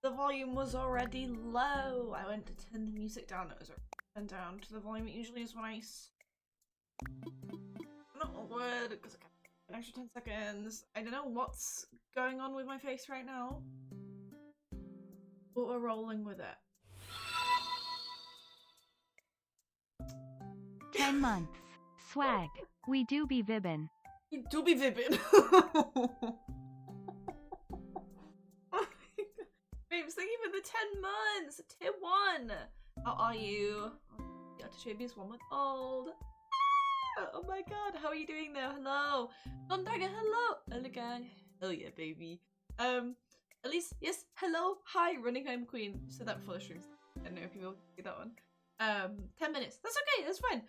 the volume was already low. I went to turn the music down. It was turned down to the volume it usually is when I not a word because I got an extra 10 seconds. I don't know what's going on with my face right now, but we're rolling with it. 10 months. Swag. We do be vibbin'. You do be vibbin'. Babes, thank you for the 10 months. Tier 1. How are you? You have to show me this 1 month old. Oh my god, how are you doing there? Hello. Gondaga, hello. Hello, guy. Oh yeah, baby. Elise, yes, hello. Hi, running home queen. Said that before the stream. I don't know if people see that one. 10 minutes. That's okay, that's fine.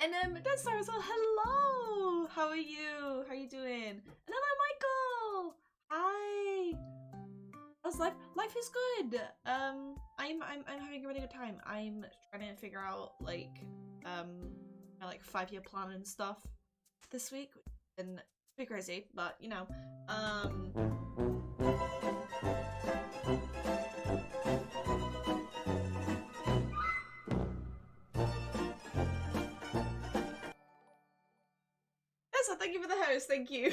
And Dead Star as well. Hello. How are you? How are you doing? And hello, Michael. Hi. How's life? Life is good. I'm having a really good time. I'm trying to figure out like my like 5-year plan and stuff this week. And pretty crazy, but you know, so thank you for the host, thank you.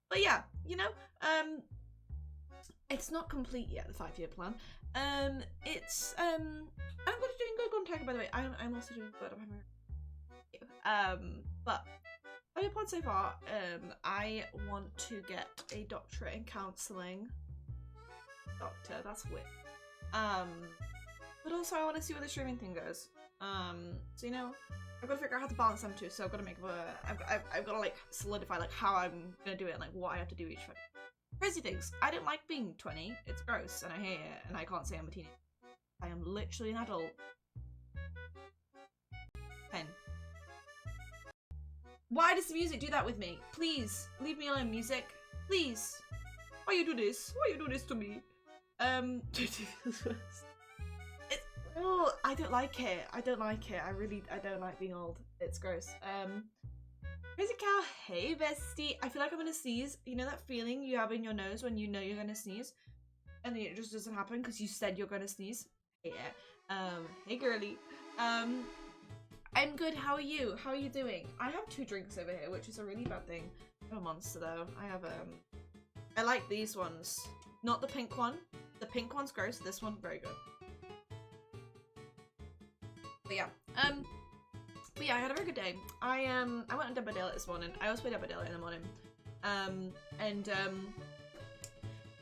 But yeah, you know, it's not complete yet, the 5-year plan. It's I'm doing good on Tiger, by the way. I'm also doing good. But 5-year plan so far. I want to get a doctorate in counselling. Doctor, that's weird. But also I want to see where the streaming thing goes. So you know, I've got to figure out how to balance them too. So I've got to make I've got to like solidify like how I'm gonna do it and like what I have to do each time. Crazy things. I don't like being 20. It's gross and I hate it and I can't say I'm a teenager. I am literally an adult. 10. Why does the music do that with me? Please, leave me alone, music. Please. Why you do this? Why you do this to me? Oh, I don't like it. I don't like it. I don't like being old. It's gross. Crazy Cow, hey bestie. I feel like I'm gonna sneeze. You know that feeling you have in your nose when you know you're gonna sneeze? And then it just doesn't happen because you said you're gonna sneeze? Yeah. Hey girly. I'm good, how are you? How are you doing? I have 2 drinks over here, which is a really bad thing. I'm a monster though. I have, I like these ones. Not the pink one. The pink one's gross, this one's very good. But yeah, I had a very good day. I went on Dead by Daylight this morning. I always play Dead by Daylight in the morning.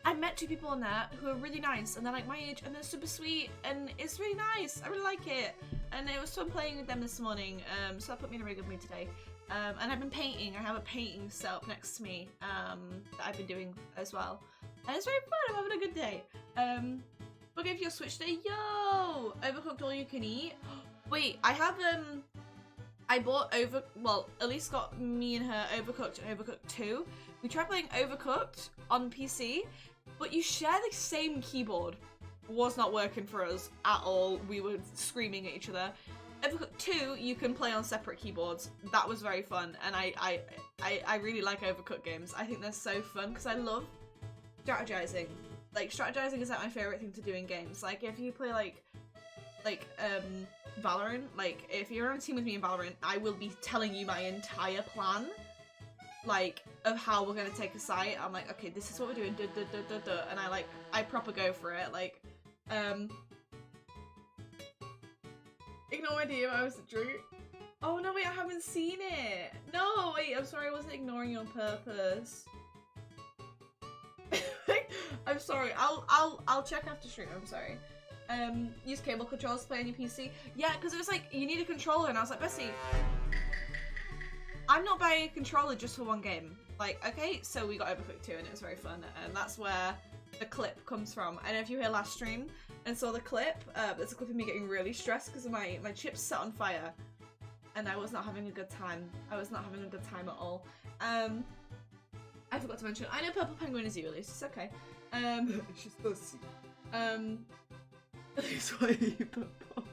I met 2 people on there who are really nice and they're like my age and they're super sweet and it's really nice. I really like it. And it was fun playing with them this morning. So that put me in a really good mood today. And I've been painting. I have a painting set up next to me that I've been doing as well. And it's very fun. I'm having a good day. Book if your Switch day. Yo! Overcooked all you can eat. Wait, I have I bought Elise got me and her Overcooked and Overcooked 2. We tried playing Overcooked on PC, but you share the same keyboard. Was not working for us at all. We were screaming at each other. Overcooked 2, you can play on separate keyboards. That was very fun, and I really like Overcooked games. I think they're so fun because I love strategizing. Like, strategizing is like my favorite thing to do in games. Like, if you play like Valorant, like if you're on a team with me in Valorant, I will be telling you my entire plan, like of how we're gonna take a site. I'm like, okay, this is what we're doing, and I proper go for it. Like, ignore my DM. I was drunk. Oh no, wait, I haven't seen it. No, wait, I'm sorry, I wasn't ignoring you on purpose. I'm sorry. I'll check after stream. I'm sorry. Use cable controls to play on your PC. Yeah, because it was like, you need a controller, and I was like, Bessie, I'm not buying a controller just for one game. Like, okay, so we got Overcooked 2, and it was very fun, and that's where the clip comes from. I don't know if you hear last stream and saw the clip. There's a clip of me getting really stressed because my chips set on fire, and I was not having a good time. I was not having a good time at all. I forgot to mention, I know Purple Penguin is you, Elise. It's okay. She's pussy. That's why you purple.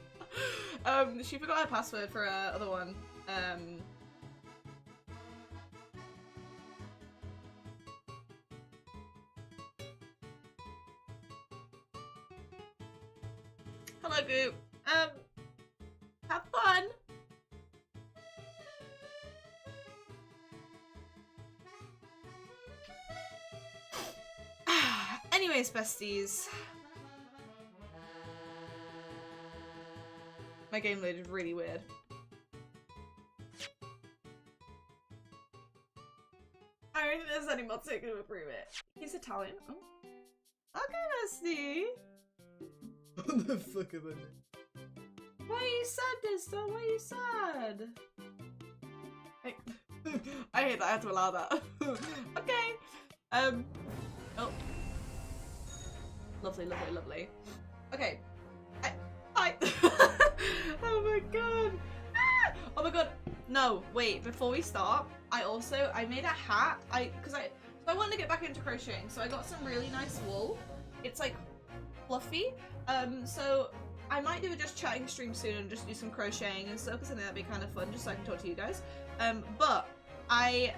She forgot her password for her other one. Hello, Goop. Have fun. Anyways, besties. My game loaded really weird. I don't think there's any more to approve it. He's Italian. Oh. Okay, bestie. What the fuck am I doing? Why are you sad, Distal? Why are you sad? I hate that I have to allow that. Okay. Oh. Lovely, lovely, lovely. Okay. I oh my god. Ah! Oh my god. No, wait, before we start, I made a hat. Because I wanted to get back into crocheting, so I got some really nice wool. It's like fluffy. So I might do a just chatting stream soon and just do some crocheting and stuff, because I think that'd be kind of fun, just so I can talk to you guys. But I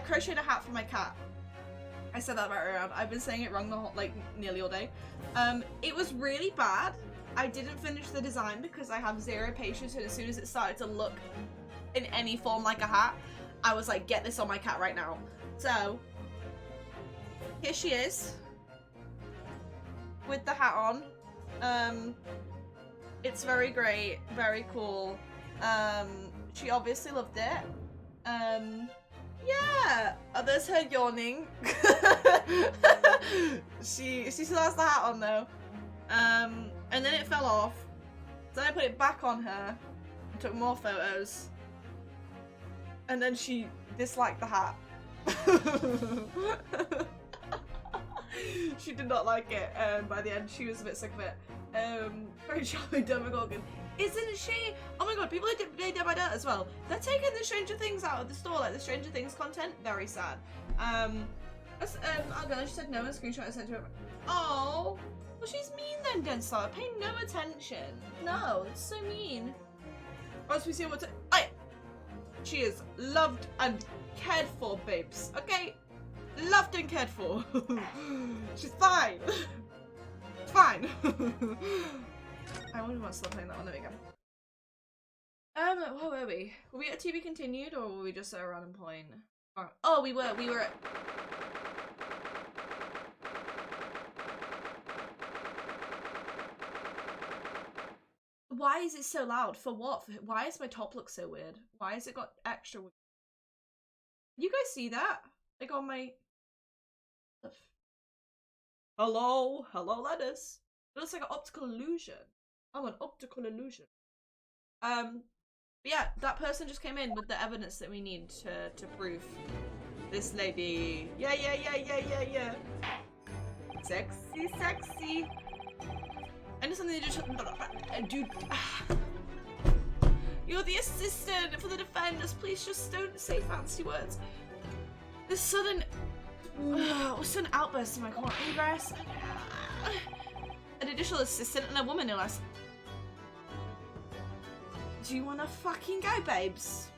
crocheted a hat for my cat. I said that right around. I've been saying it wrong the whole, like, nearly all day. It was really bad. I didn't finish the design because I have zero patience, and as soon as it started to look in any form like a hat, I was like, get this on my cat right now. So, here she is. With the hat on. It's very great, very cool. She obviously loved it. Yeah! Oh, there's her yawning. she still has the hat on though. And then it fell off. Then I put it back on her and took more photos. And then she disliked the hat. She did not like it. By the end, she was a bit sick of it. Very charming Demogorgon. Isn't she? Oh my god, people are Dead by Dirt as well. They're taking the Stranger Things out of the store, like the Stranger Things content. Very sad. She said no and screenshot I sent to her. Oh, well, she's mean then, Denstar. Pay no attention. No, that's so mean. As we see what she is loved and cared for, babes. Okay? Loved and cared for. She's fine. Fine. I wouldn't want to stop playing that one. There we go. Where were we? Were we at to be continued, or were we just at a random point? Oh, we were at... Why is it so loud? For what? Why does my top look so weird? Why has it got extra weird? You guys see that? Like on my... Hello? Hello, lettuce. It looks like an optical illusion. I'm an optical illusion. But yeah, that person just came in with the evidence that we need to prove this lady. Yeah. Sexy, sexy. I know something to just dude. You're the assistant for the defenders. Please just don't say fancy words. This sudden outburst in my court ingress. An additional assistant and a woman, no less. Do you wanna fucking go, babes?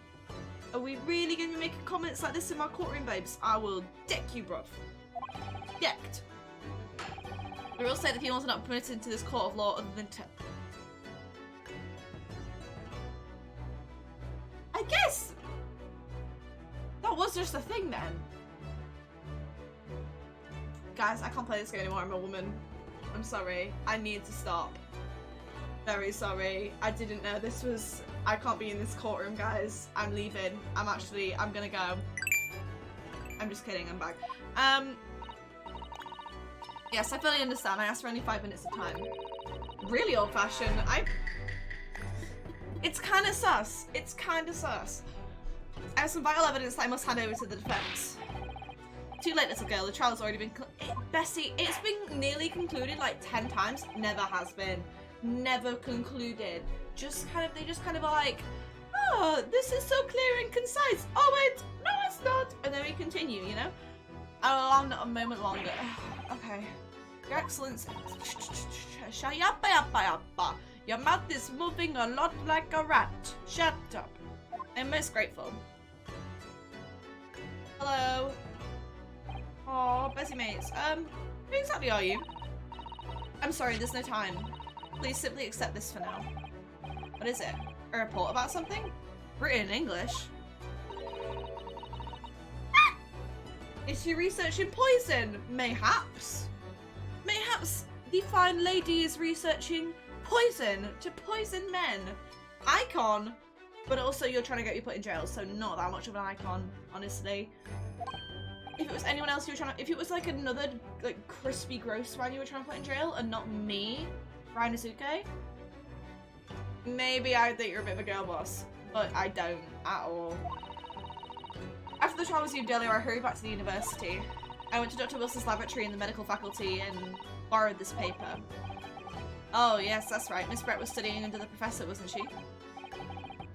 Are we really gonna be making comments like this in my courtroom, babes? I will deck you, bruv. Decked. The rules say that females are not permitted into this court of law other than I guess that was just a thing then. Guys, I can't play this game anymore. I'm a woman. I'm sorry. I need to stop. Very sorry. I didn't know this was... I can't be in this courtroom, guys. I'm leaving. I'm gonna go. I'm just kidding. I'm back. Yes, I fully understand. I asked for only 5 minutes of time. Really old-fashioned. It's kind of sus. It's kind of sus. I have some vital evidence that I must hand over to the defense. Too late, little girl. The trial's already been... Bessie, it's been nearly concluded like 10 times. Never has been. Never concluded. They just kind of are like, oh, this is so clear and concise. Oh, wait, no, it's not. And then we continue, you know? I'll allow not a moment longer. Okay. Your Excellency. Your mouth is moving a lot like a rat. Shut up. I'm most grateful. Hello. Oh, Bessie mates. Who exactly are you? I'm sorry, there's no time. Please simply accept this for now. What is it? A report about something? Written in English. Is she researching poison? Mayhaps. Mayhaps the fine lady is researching poison to poison men. Icon. But also you're trying to get you put in jail, so not that much of an icon, honestly. If it was anyone else you were trying to, if it was like another like crispy gross man you were trying to put in jail and not me, Rinosuke, maybe I'd think you're a bit of a girl boss, but I don't at all. After the trial resumed earlier, I hurried back to the university. I went to Dr. Wilson's laboratory in the medical faculty and borrowed this paper. Oh yes, that's right. Miss Brett was studying under the professor, wasn't she?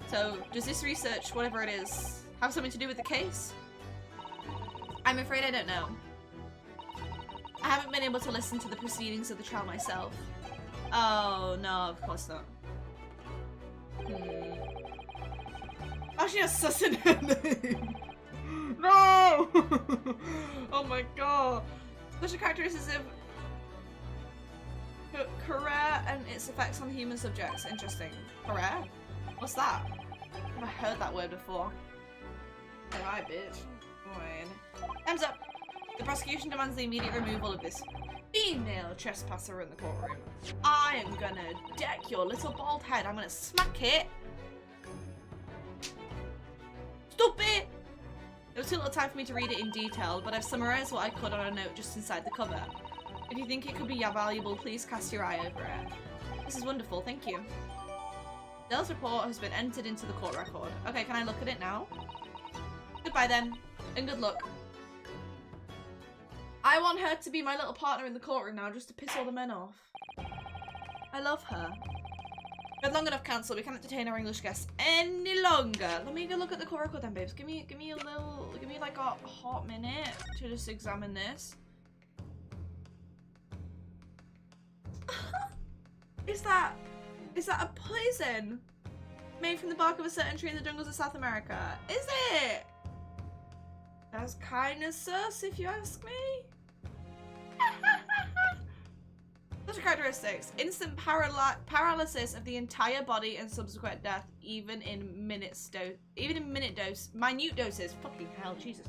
So, does this research, whatever it is, have something to do with the case? I'm afraid I don't know. I haven't been able to listen to the proceedings of the trial myself. Oh, no, of course not. Oh, she has sus in her name. No! Oh my god. Special characteristics of Kura and its effects on human subjects. Interesting. Kura? What's that? I've never heard that word before. Alright, bitch. Fine. Hands up! The prosecution demands the immediate removal of this female trespasser in the courtroom. I am gonna deck your little bald head. I'm gonna smack it. Stop it! There was too little time for me to read it in detail, but I've summarized what I could on a note just inside the cover. If you think it could be valuable, please cast your eye over it. This is wonderful, thank you. Dell's report has been entered into the court record. Okay, can I look at it now? Goodbye then, and good luck. I want her to be my little partner in the courtroom now, just to piss all the men off. I love her. We've had long enough, counsel. We can't detain our English guests any longer. Let me go look at the court record then, babes. Give me like a hot minute to just examine this. Is that a poison made from the bark of a certain tree in the jungles of South America? Is it? That's kind of sus, if you ask me. Such characteristics: instant paralysis of the entire body and subsequent death, even in minute doses. Fucking hell, Jesus.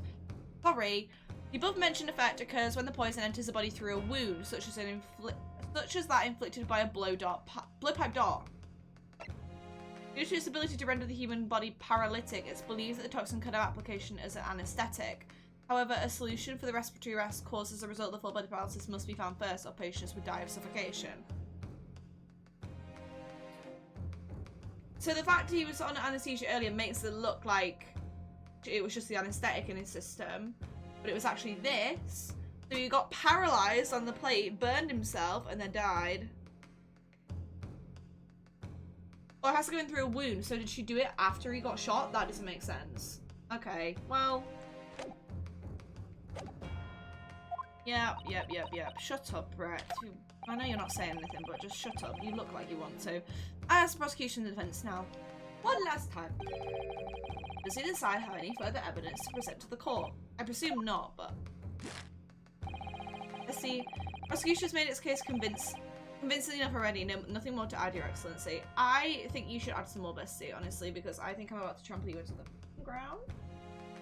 Sorry. The above-mentioned effect occurs when the poison enters the body through a wound, such as that inflicted by a blowpipe dart. Due to its ability to render the human body paralytic, it's believed that the toxin could have application as an anesthetic. However, a solution for the respiratory arrest caused as a result of the full body paralysis must be found first, or patients would die of suffocation. So the fact he was on anesthesia earlier makes it look like it was just the anesthetic in his system, but it was actually this. So he got paralyzed on the plate, burned himself, and then died. Or it has to go in through a wound. So did she do it after he got shot? That doesn't make sense. Okay, well. Yep. Shut up, Brett. I know you're not saying anything, but just shut up. You look like you want to. I ask the prosecution and defense now. One last time. Does he decide have any further evidence to present to the court? I presume not, but... Let's see. Prosecution has made its case convincing enough already. No, nothing more to add, Your Excellency. I think you should add some more, Bestie, honestly, because I think I'm about to trample you into the ground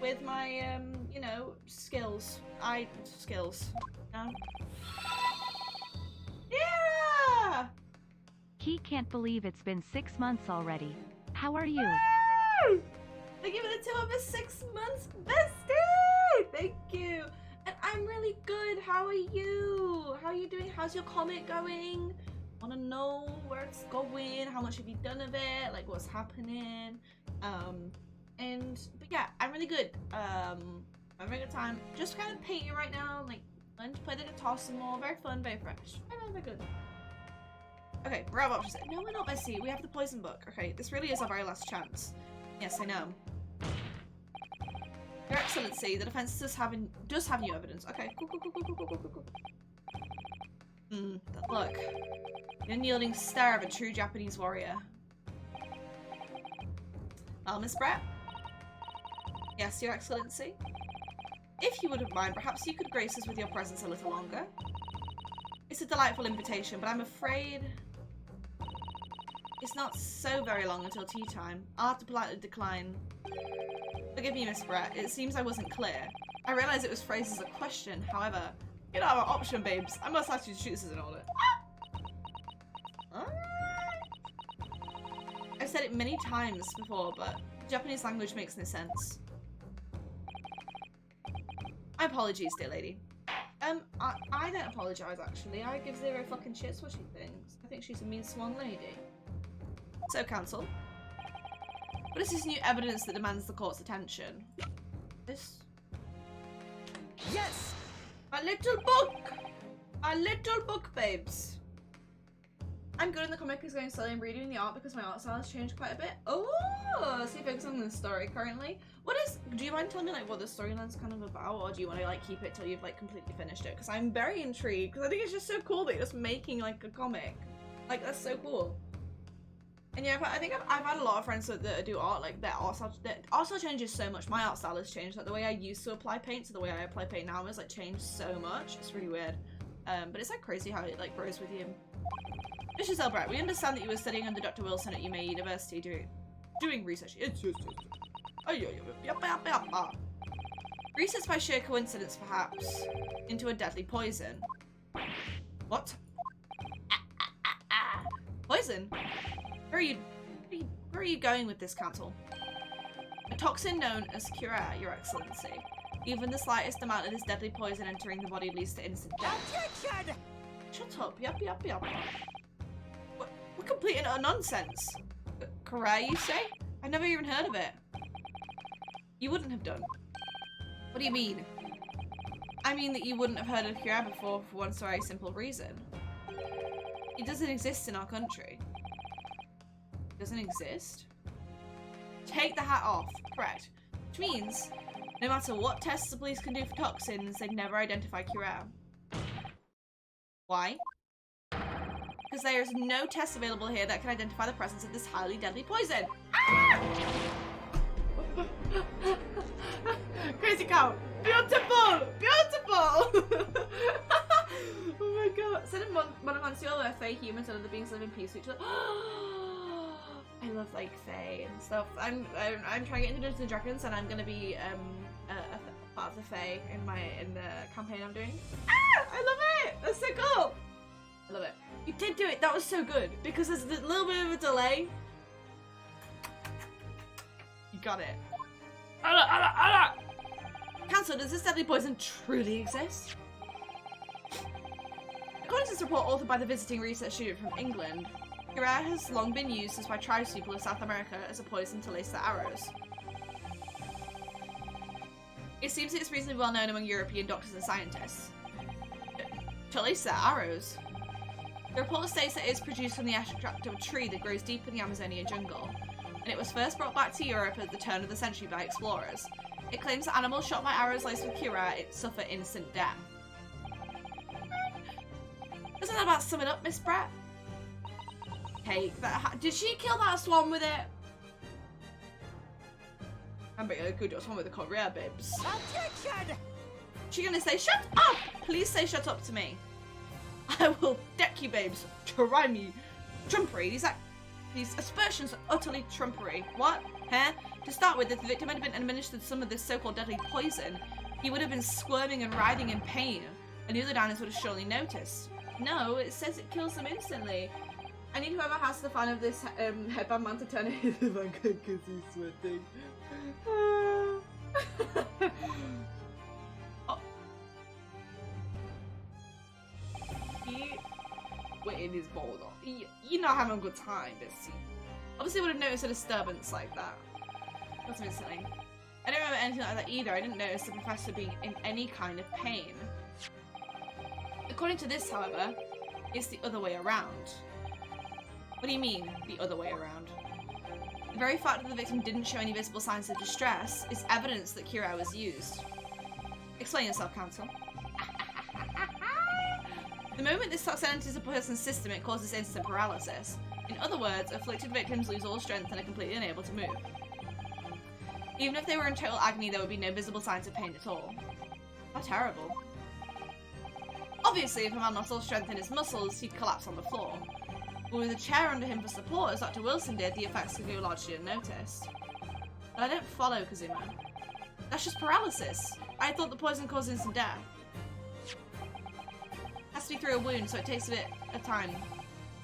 with my, you know, skills. Skills. No? Yeah! He can't believe it's been 6 months already. How are you? Woo! They give it to over 6 months, Bestie! Thank you. And I'm really good. How are you? How are you doing? How's your comic going? Want to know where it's going? How much have you done of it? Like, what's happening? But yeah, I'm really good. I'm having a good time. Just kind of painting right now. Like, learn to play the guitar some more. Very fun, very fresh. Very good. Okay, we're out of options. No, we're not, Bessie. We have the poison book. Okay, this really is our very last chance. Yes, I know. Your Excellency, the defense does have new evidence. Okay, cool. Look. The unyielding stare of a true Japanese warrior. Well, Miss Brett? Yes, Your Excellency? If you wouldn't mind, perhaps you could grace us with your presence a little longer. It's a delightful invitation, but I'm afraid It's not so very long until tea time. I'll have to politely decline. Forgive me, Miss Brett. It seems I wasn't clear. I realize it was phrased as a question. However, you don't have an option, babes. I must ask you to shoot this in order. I've said it many times before, but Japanese language makes no sense. My apologies, dear lady. I don't apologise, actually. I give zero fucking shits what she thinks. I think she's a mean swan lady. So, counsel, what is this new evidence that demands the court's attention? This? Yes! A little book! A little book, babes. I'm good in the comic is going slowly and redoing the art because my art style has changed quite a bit. Oh, so you focus on the story currently. Do you mind telling me like what the storyline's kind of about, or do you want to like keep it till you've like completely finished it? Because I'm very intrigued, because I think it's just so cool that you're just making like a comic. Like, that's so cool. And yeah, I think I've had a lot of friends that do art, like their art style changes so much. My art style has changed. Like the way I used to apply paint to the way I apply paint now has like changed so much. It's really weird. But it's like crazy how it like grows with you. Mrs. Elbright, we understand that you were studying under Dr. Wilson at Yuma University doing research. Research by sheer coincidence, perhaps, into a deadly poison. What? Poison? Where are you going with this, counsel? A toxin known as Cura, Your Excellency. Even the slightest amount of this deadly poison entering the body leads to instant death. Attention! Shut up, yup. We're complete and utter nonsense. Cura, you say? I've never even heard of it. You wouldn't have done. What do you mean? I mean that you wouldn't have heard of Cura before for one very simple reason. It doesn't exist in our country. Doesn't exist? Take the hat off. Correct. Which means, no matter what tests the police can do for toxins, they'd never identify Cura. Why? Because there is no test available here that can identify the presence of this highly deadly poison. Ah! Crazy cow. Beautiful! Beautiful! Oh my god. Said in Monomancio where Fae humans and other beings live in peace with each other. I love like Fae and stuff. I'm trying to get into Dungeons and Dragons, and I'm gonna be a part of the Fae in the campaign I'm doing. Ah! I love it! That's so cool! I love it. You did do it! That was so good! Because there's a little bit of a delay. You got it. Counsel, does this deadly poison truly exist? According to this report authored by the visiting research student from England, Cura has long been used as by tribespeople of South America as a poison to lace their arrows. It seems it's reasonably well known among European doctors and scientists. To lace their arrows? The report states that it is produced from the extract of a tree that grows deep in the Amazonian jungle, and it was first brought back to Europe at the turn of the century by explorers. It claims that animals shot by arrows laced with Cura suffer instant death. Doesn't that about sum it up, Miss Brett? Hey, did she kill that swan with it? I'm a good swan with a career, babes. Attention! She gonna say, shut up! Please say shut up to me. I will deck you, babes. Try me. Trumpery. These aspersions are utterly trumpery. What? Huh? To start with, if the victim had been administered some of this so-called deadly poison, he would have been squirming and writhing in pain, and the other diners would have surely noticed. No, it says it kills them instantly. I need whoever has the fan of this headband man to turn it into the because he's sweating. Oh. He wetting his balls off. You're not having a good time, Bessie. Obviously would have noticed a disturbance like that. That's instantly. I don't remember anything like that either. I didn't notice the professor being in any kind of pain. According to this, however, it's the other way around. What do you mean, the other way around? The very fact that the victim didn't show any visible signs of distress is evidence that Cura was used. Explain yourself, counsel. The moment this toxin enters a person's system, it causes instant paralysis. In other words, afflicted victims lose all strength and are completely unable to move. Even if they were in total agony, there would be no visible signs of pain at all. How terrible. Obviously, if a man lost all strength in his muscles, he'd collapse on the floor. With a chair under him for support, as Dr. Wilson did, the effects could go largely unnoticed. But I don't follow Kazuma. That's just paralysis. I thought the poison caused instant death. Has to be through a wound, so it takes a bit of time.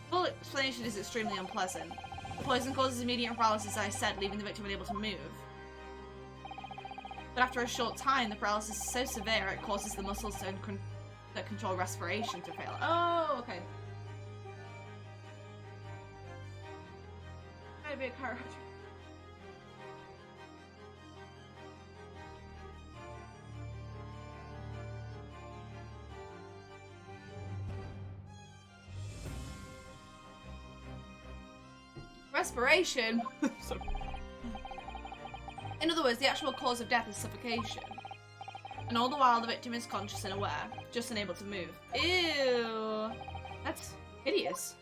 Full explanation is extremely unpleasant. The poison causes immediate paralysis, as I said, leaving the victim unable to move. But after a short time, the paralysis is so severe it causes the muscles that control respiration to fail. Oh, okay. Maybe a character. Respiration? Sorry. In other words, the actual cause of death is suffocation. And all the while the victim is conscious and aware, just unable to move. Ew. That's hideous.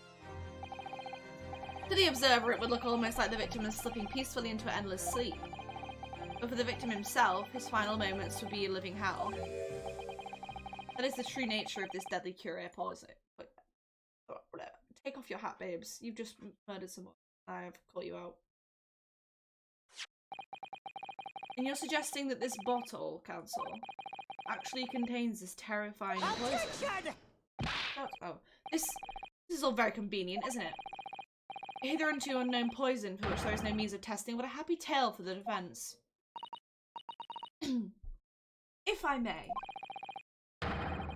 To the observer, it would look almost like the victim is slipping peacefully into an endless sleep. But for the victim himself, his final moments would be a living hell. That is the true nature of this deadly cure poison. Whatever. Take off your hat, babes. You've just murdered someone. I've caught you out. And you're suggesting that this bottle, Council, actually contains this terrifying poison. Oh, this is all very convenient, isn't it? A hitherto unknown poison for which there is no means of testing. What a happy tale for the defense. If I may.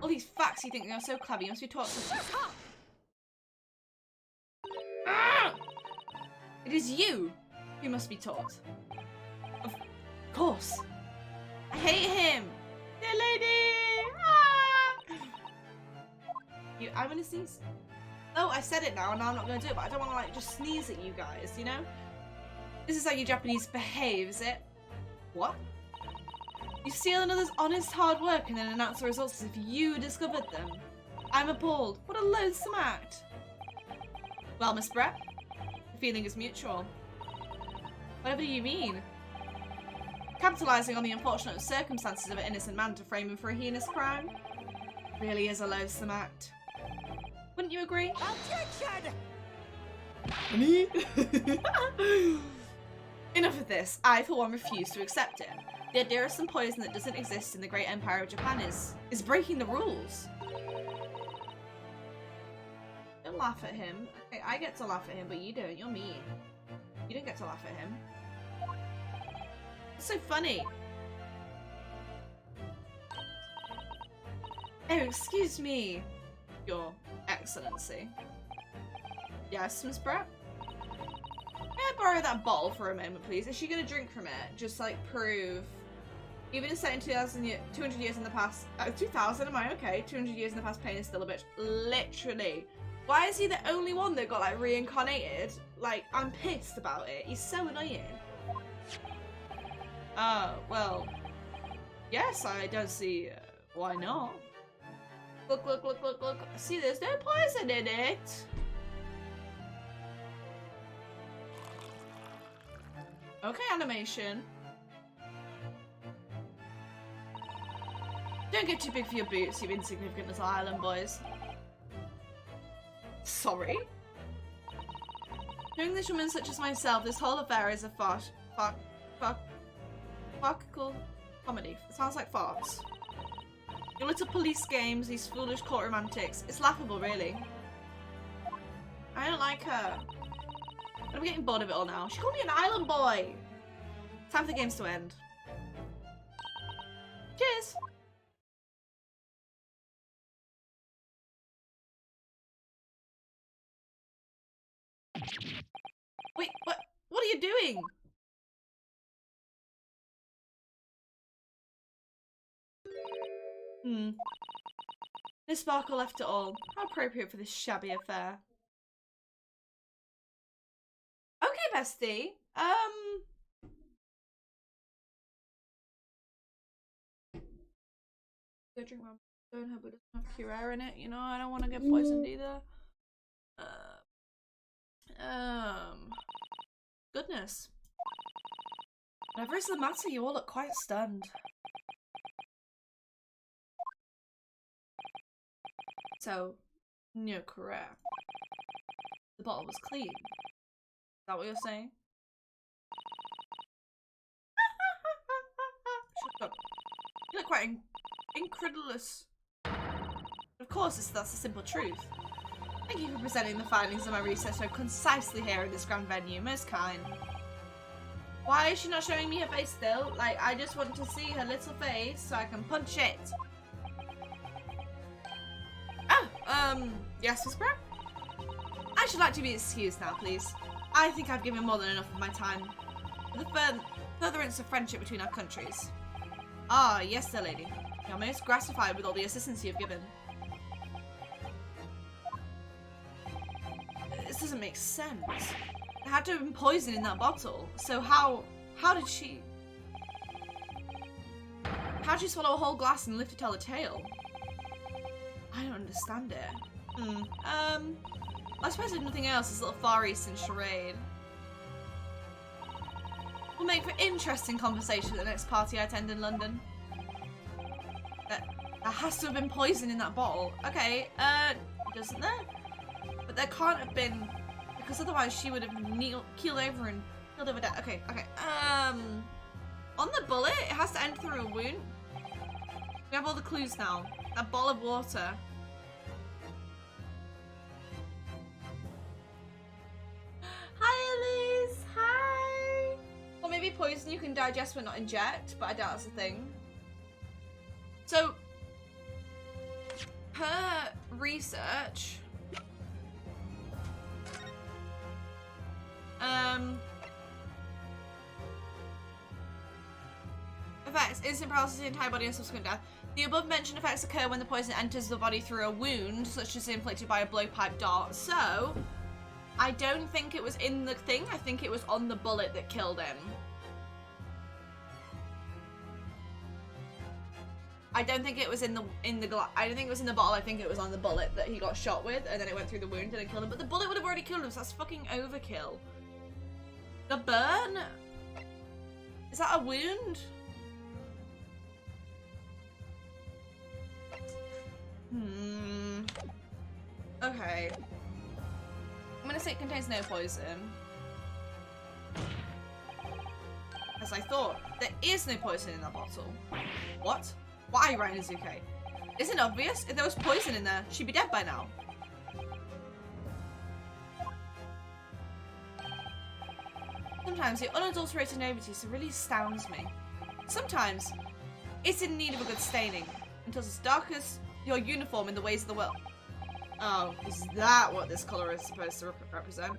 All these facts you think you're so clever, you must be taught to... It is you who must be taught. Of course. I hate him. Dear lady. I'm gonna sneeze. Oh, I said it now, and now I'm not gonna do it, but I don't want to like just sneeze at you guys, you know? This is how you Japanese behave, is it? What? You steal another's honest hard work and then announce the results as if you discovered them. I'm appalled. What a loathsome act. Well, Miss Brett, the feeling is mutual. Whatever do you mean? Capitalizing on the unfortunate circumstances of an innocent man to frame him for a heinous crime really is a loathsome act. Wouldn't you agree? Me? Enough of this. I, for one, refuse to accept it. The idea of some poison that doesn't exist in the great empire of Japan is breaking the rules. Don't laugh at him. Okay, I get to laugh at him, but you don't. You're mean. You don't get to laugh at him. It's so funny. Oh, excuse me, Your Excellency. Yes, Miss Brett? May I borrow that bottle for a moment, please? Is she going to drink from it? Just, like, prove... Even if set in 200 years in the past... 2000, am I okay? 200 years in the past, pain is still a bitch. Literally. Why is he the only one that got, like, reincarnated? Like, I'm pissed about it. He's so annoying. Well... Yes, I don't see... why not? Look, look, look, look, look. See, there's no poison in it. Okay, animation. Don't get too big for your boots, you insignificant little island boys. Sorry? To Englishwomen such as myself, this whole affair is a farcical comedy. It sounds like farts. Your little police games, these foolish court romantics. It's laughable, really. I don't like her. I'm getting bored of it all now. She called me an island boy. Time for the games to end. Cheers. Wait, what are you doing? No sparkle left at all. How appropriate for this shabby affair. Okay, bestie. Go drink my don't hope it doesn't have Curare in it, you know, I don't want to get poisoned either. Goodness. Whatever is the matter, you all look quite stunned. So, no Curare. The bottle was clean. Is that what you're saying? Shut up. You look quite incredulous. Of course, that's the simple truth. Thank you for presenting the findings of my research so concisely here in this grand venue. Most kind. Why is she not showing me her face still? Like, I just want to see her little face so I can punch it. Oh, yes, Miss Brown? I should like to be excused now, please. I think I've given more than enough of my time for the furtherance of friendship between our countries. Ah, yes, sir, lady. I'm most gratified with all the assistance you've given. This doesn't make sense. There had to have been poison in that bottle. So how did she... How'd she swallow a whole glass and live to tell a tale? I don't understand it. I suppose if nothing else, this little Far Eastern charade will make for interesting conversation at the next party I attend in London. There has to have been poison in that bottle. Okay, doesn't there? But there can't have been, because otherwise she would have keeled over and killed over dead. Okay. On the bullet, it has to end through a wound. We have all the clues now. That bottle of water. Hi, Elise. Hi. Or maybe poison you can digest but not inject, but I doubt that's a thing. So, her research. Effects: instant paralysis of the entire body and subsequent death. The above mentioned effects occur when the poison enters the body through a wound, such as inflicted by a blowpipe dart. So, I don't think it was in the thing. I think it was on the bullet that killed him. I don't think it was in the I don't think it was in the bottle. I think it was on the bullet that he got shot with, and then it went through the wound and it killed him. But the bullet would have already killed him, so that's fucking overkill. The burn? Is that a wound? Okay. I'm gonna say it contains no poison. As I thought. There is no poison in that bottle. What? Why, Rhinozuke? Isn't it obvious? If there was poison in there, she'd be dead by now. Sometimes the unadulterated naivety really astounds me. Sometimes it's in need of a good staining, until it's as dark as your uniform in the ways of the world. Oh, is that what this colour is supposed to represent?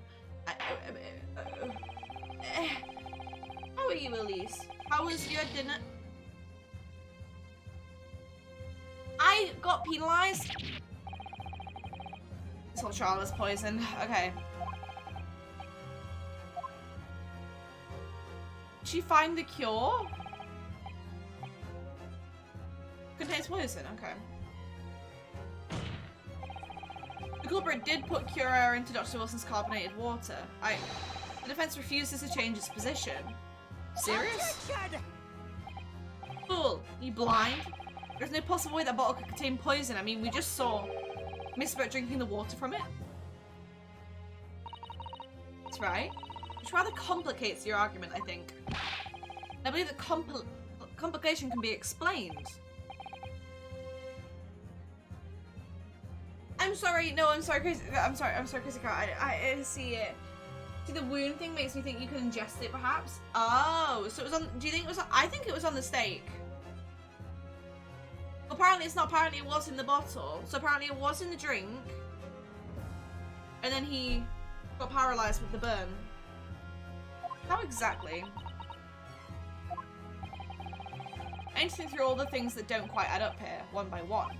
How are you, Elise? How was your dinner? I got penalised. This whole trial is poisoned. Okay. Did she find the cure? Contains poison. Okay. The culprit did put cure air into Dr. Wilson's carbonated water. The defense refuses to change its position. Serious? Fool, you blind? There's no possible way that bottle could contain poison. I mean, we just saw Miss Brett drinking the water from it. That's right. Which rather complicates your argument, I think. I believe that complication can be explained. I'm sorry. No, I'm sorry, Chris. I'm sorry, Chris. I see it. See, the wound thing makes me think you can ingest it, perhaps. Oh, so it was on. Do you think it was? I think it was on the steak. Apparently, it's not. Apparently, it was in the bottle. So apparently, it was in the drink, and then he got paralyzed with the burn. How exactly? I need to think through all the things that don't quite add up here, one by one.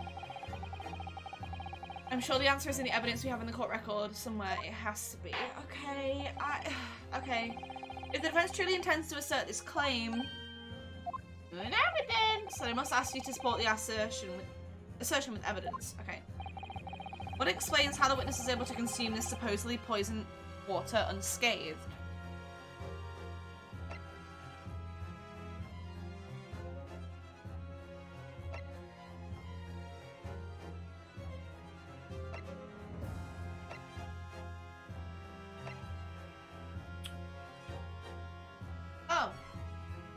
I'm sure the answer is in the evidence we have in the court record somewhere. It has to be. Okay, okay. If the defense truly intends to assert this claim, in evidence, then I must ask you to support the assertion with evidence. Okay. What explains how the witness is able to consume this supposedly poisoned water unscathed?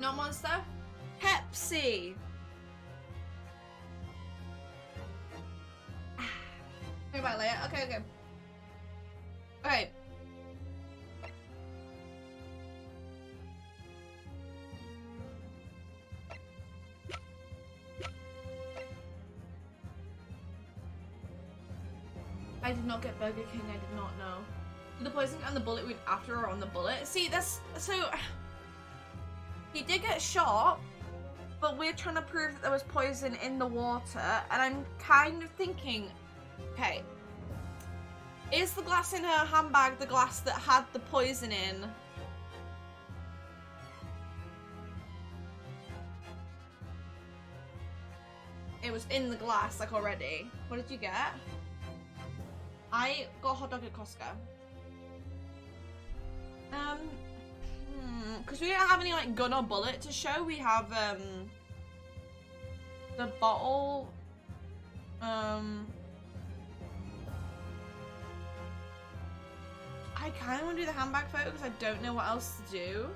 Not Monster? Pepsi! Think about it later. Okay, okay. Okay. I did not get Burger King, I did not know. Did the poison and the bullet wound after or on the bullet? See, that's... So... He did get shot, but we're trying to prove that there was poison in the water, and I'm kind of thinking... Okay. Is the glass in her handbag the glass that had the poison in? It was in the glass, like, already. What did you get? I got a hot dog at Costco. Because we don't have any, like, gun or bullet to show. We have, the bottle, I kind of want to do the handbag photo because I don't know what else to do.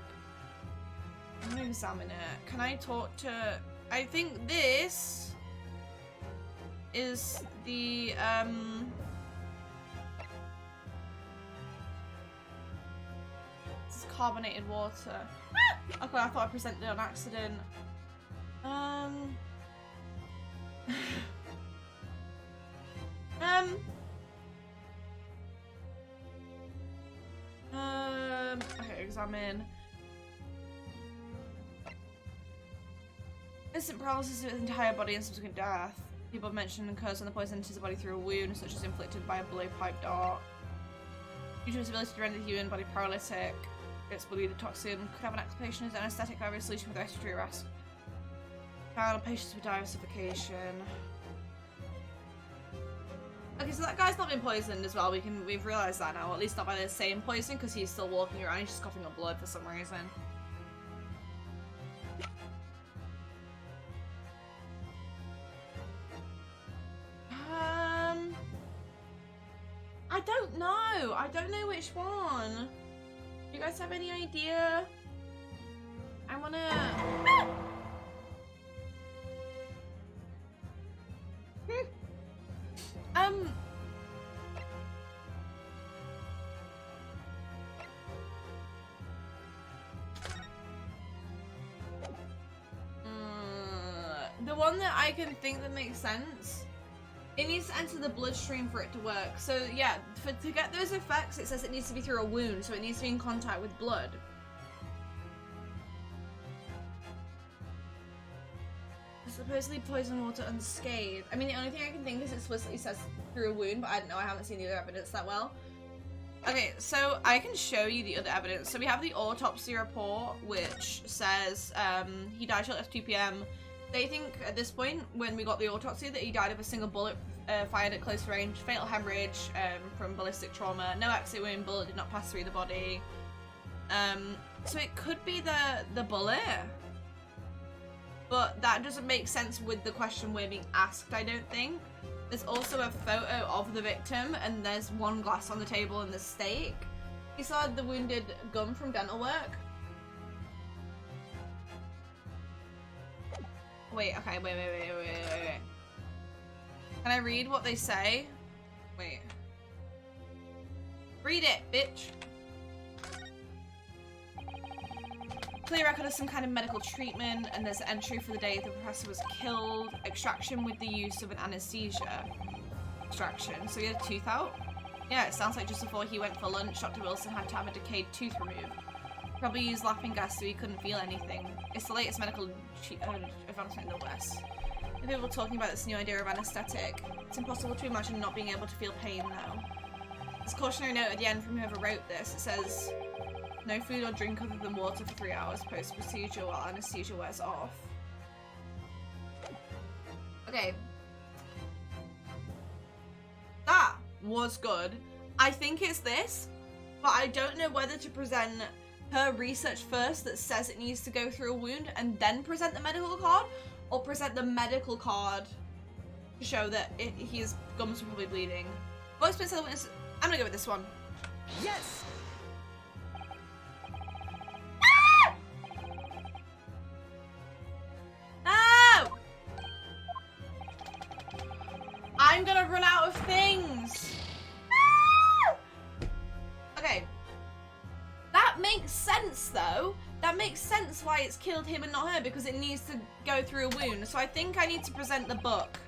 I'm going to examine it. Can I talk to... I think this is the, this is carbonated water. Okay, I thought I presented it on accident. Okay, examine. Instant paralysis of his entire body and subsequent death. People have mentioned occurs when the poison enters the body through a wound, such as inflicted by a blowpipe dart. Due to its ability to render the human body paralytic, it's believed the toxin could have an application as anesthetic or solution with respiratory arrest. Found patients would die of suffocation. Okay, so that guy's not been poisoned as well. We've realised that now. At least not by the same poison, because he's still walking around. He's just coughing up blood for some reason. I don't know. I don't know which one. Do you guys have any idea? I wanna... The one that I can think that makes sense, it needs to enter the bloodstream for it to work. So yeah, to get those effects, it says it needs to be through a wound, so it needs to be in contact with blood. Supposedly poison water unscathed. I mean, the only thing I can think is it explicitly says through a wound, but I don't know, I haven't seen the other evidence that well. Okay, so I can show you the other evidence. So we have the autopsy report, which says he died shortly after 2 p.m. They think at this point, when we got the autopsy, that he died of a single bullet fired at close range, fatal hemorrhage from ballistic trauma, no exit wound, bullet did not pass through the body. So it could be the bullet, but that doesn't make sense with the question we're being asked, I don't think. There's also a photo of the victim, and there's one glass on the table and the steak. He still had the wounded gum from dental work. Wait, okay, wait. Can I read what they say? Wait. Read it, bitch. Clear record of some kind of medical treatment, and there's an entry for the day the professor was killed. Extraction with the use of an anesthesia. Extraction. So he had a tooth out? Yeah, it sounds like just before he went for lunch, Dr. Wilson had to have a decayed tooth removed. Probably used laughing gas so he couldn't feel anything. It's the latest medical advancement in the West. If people were talking about this new idea of anesthetic, it's impossible to imagine not being able to feel pain though. There's a cautionary note at the end from whoever wrote this. It says, no food or drink other than water for 3 hours post-procedure while anesthesia wears off. Okay. That was good. I think it's this, but I don't know whether to present her research first that says it needs to go through a wound and then present the medical card, or present the medical card to show that his gums were probably bleeding. Most been said the witness. I'm gonna go with this one. Yes! run out of things. Okay. That makes sense though. That makes sense why it's killed him and not her, because it needs to go through a wound. So I think I need to present the book.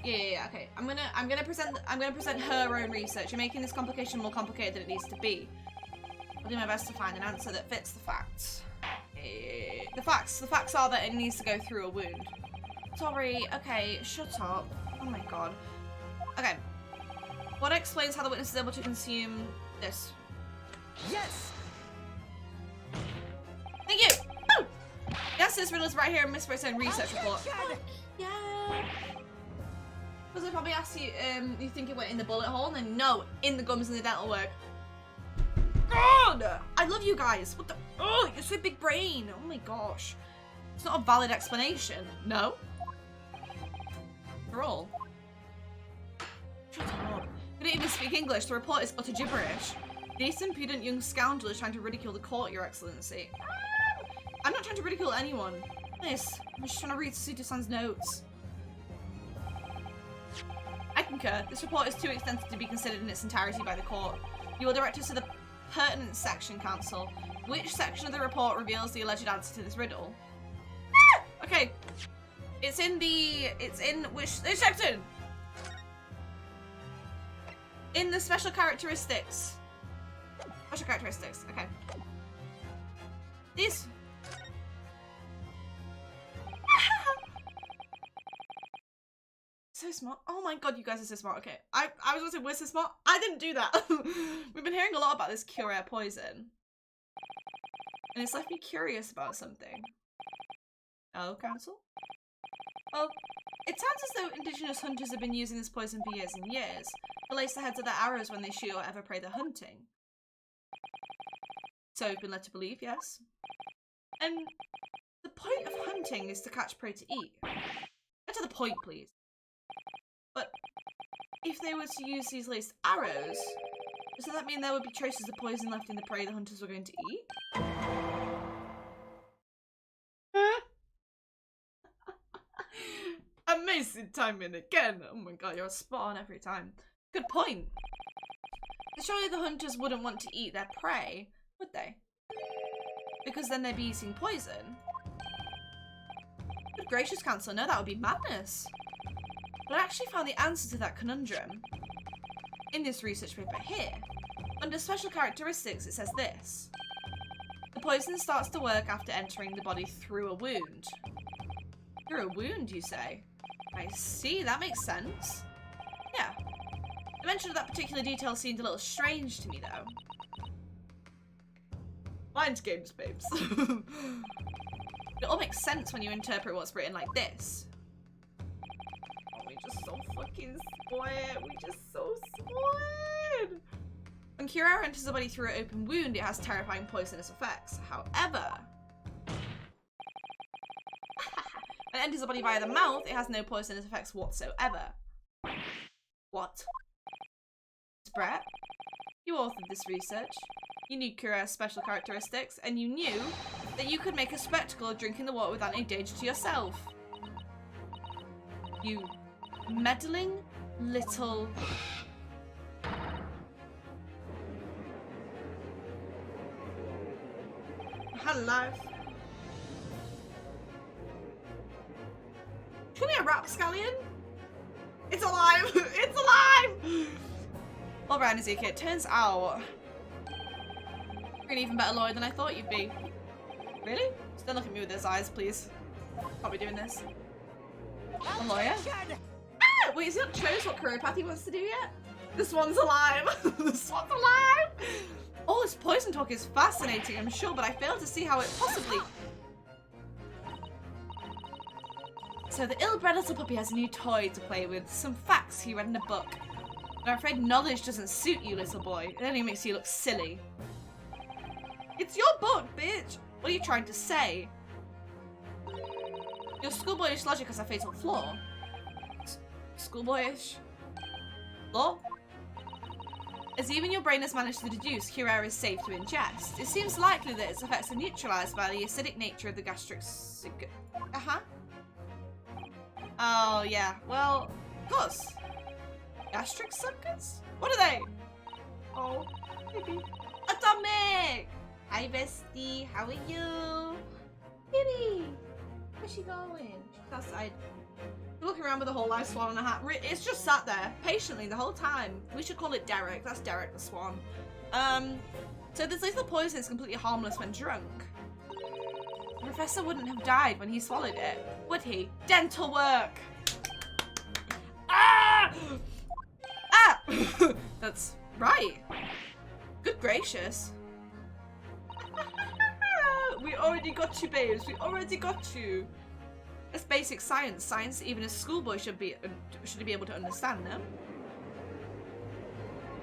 Yeah, okay. I'm gonna present her own research. You're making this complication more complicated than it needs to be. I'll do my best to find an answer that fits the facts. The facts are that it needs to go through a wound. Sorry, okay, shut up. Oh my god. Okay. What explains how the witness is able to consume this? Yes! Thank you! Oh! Yes, this riddle's right here in Miss Brooks' own research report. Yeah. Because I probably asked you, you think it went in the bullet hole? And then no, in the gums and the dental work. God! I love you guys. What the? Oh, you're so big brain. Oh my gosh. It's not a valid explanation. No. For all. Shut up. You don't even speak English. The report is utter gibberish. This impudent young scoundrel is trying to ridicule the court, Your Excellency. I'm not trying to ridicule anyone. Nice. I'm just trying to read Suto-san's notes. I concur. This report is too extensive to be considered in its entirety by the court. You will direct us to the pertinent section, Counsel. Which section of the report reveals the alleged answer to this riddle? Okay. It's in which section? In the special characteristics. Special characteristics, okay. This. So smart. Oh my god, you guys are so smart. Okay, I was gonna say we're so smart. I didn't do that. We've been hearing a lot about this cure-air poison. And it's left me curious about something. Oh, Counsel? Well, it sounds as though indigenous hunters have been using this poison for years and years. To lace the heads of their arrows when they shoot whatever prey they're hunting. So you've been led to believe, yes? And the point of hunting is to catch prey to eat. Get to the point, please. But if they were to use these laced arrows, does that mean there would be traces of poison left in the prey the hunters were going to eat? Amazing timing again! Oh my god, you're spot on every time. Good point. Surely the hunters wouldn't want to eat their prey, would they? Because then they'd be eating poison. Good gracious, Counsel, no, that would be madness. But I actually found the answer to that conundrum in this research paper here. Under special characteristics, it says this. The poison starts to work after entering the body through a wound. Through a wound, you say? I see, that makes sense. Yeah. The mention of that particular detail seemed a little strange to me, though. Mind games, babes. It all makes sense when you interpret what's written like this. Oh, we just so fucking spoiled. We just so spoiled. When Cure-Air enters the body through an open wound, it has terrifying poisonous effects. However, when it enters the body via the mouth, it has no poisonous effects whatsoever. What? Brett, you authored this research. You knew Cure-Air's special characteristics, and you knew that you could make a spectacle of drinking the water without any danger to yourself. You meddling little... Hello. Should we a rapscallion? It's alive! It's alive! All right, Ezekiel, it turns out you're an even better lawyer than I thought you'd be. Really? Just don't look at me with those eyes, please. Can't be doing this. A lawyer? Ah! Wait, has he not chose what career path he wants to do yet? This one's alive! This one's alive! All this poison talk is fascinating, I'm sure, but I fail to see how it possibly... So the ill-bred little puppy has a new toy to play with, some facts he read in a book. But I'm afraid knowledge doesn't suit you, little boy. It only makes you look silly. It's your book, bitch! What are you trying to say? Your schoolboyish logic has a fatal flaw. Schoolboyish? Flaw? As even your brain has managed to deduce, Cure-Air is safe to ingest. It seems likely that its effects are neutralized by the acidic nature of the gastric... Oh, yeah. Well, course. Gastric suckers? What are they? Oh, baby. Atomic! Hi, bestie. How are you? Baby! Where's she going? She's outside. Looking around with a whole live swan on a hat. It's just sat there patiently the whole time. We should call it Derek. That's Derek the swan. So this lethal poison is completely harmless when drunk. The professor wouldn't have died when he swallowed it, would he? Dental work! Ah! Ah! That's right. Good gracious. We already got you, babes. We already got you. That's basic science. Science even a schoolboy should be able to understand them.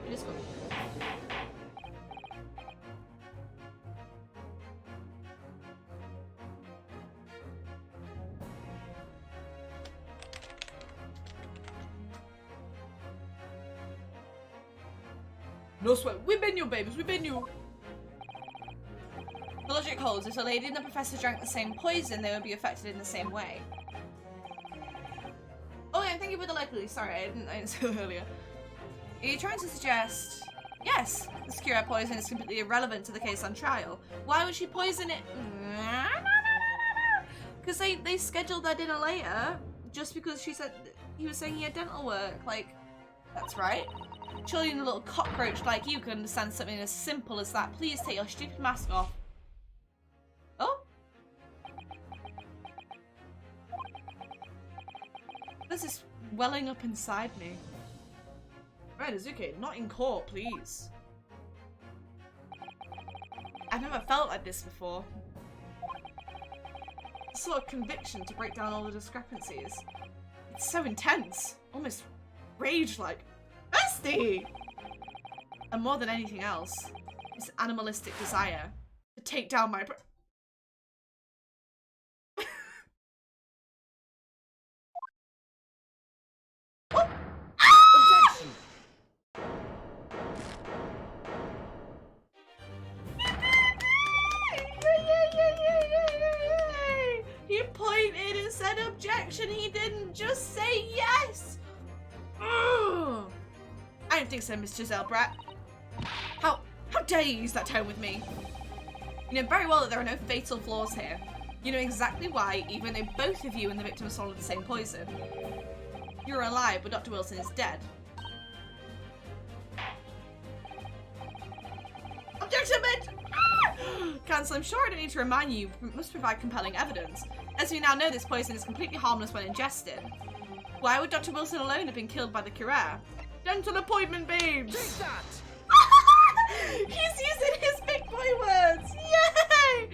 Just go. No sweat. We've been you, babes. We've been you. The logic holds. If a lady and the professor drank the same poison, they would be affected in the same way. Oh yeah, thank you for the likely. Sorry, I didn't say that earlier. Are you trying to suggest... Yes, the Secure poison is completely irrelevant to the case on trial. Why would she poison it? Because they scheduled their dinner later just because she said he was saying he had dental work. Like, that's right. Surely a little cockroach like you can understand something as simple as that. Please take your stupid mask off. Oh? This is welling up inside me. Right, Azuki, not in court, please. I've never felt like this before. A sort of conviction to break down all the discrepancies. It's so intense. Almost rage-like. Bestie! And more than anything else, this animalistic desire to take down my... Objection! He pointed and said objection. He didn't just say yes. Ugh. I don't think so, Miss Giselle Brat. How dare you use that tone with me? You know very well that there are no fatal flaws here. You know exactly why, even though both of you and the victim swallowed the same poison. You're alive, but Dr. Wilson is dead. Objection, bitch! Ah! Counsel, I'm sure I don't need to remind you, but must provide compelling evidence. As we now know, this poison is completely harmless when ingested. Why would Dr. Wilson alone have been killed by the Curare? Dental appointment, babes! Take that! He's using his big boy words! Yay!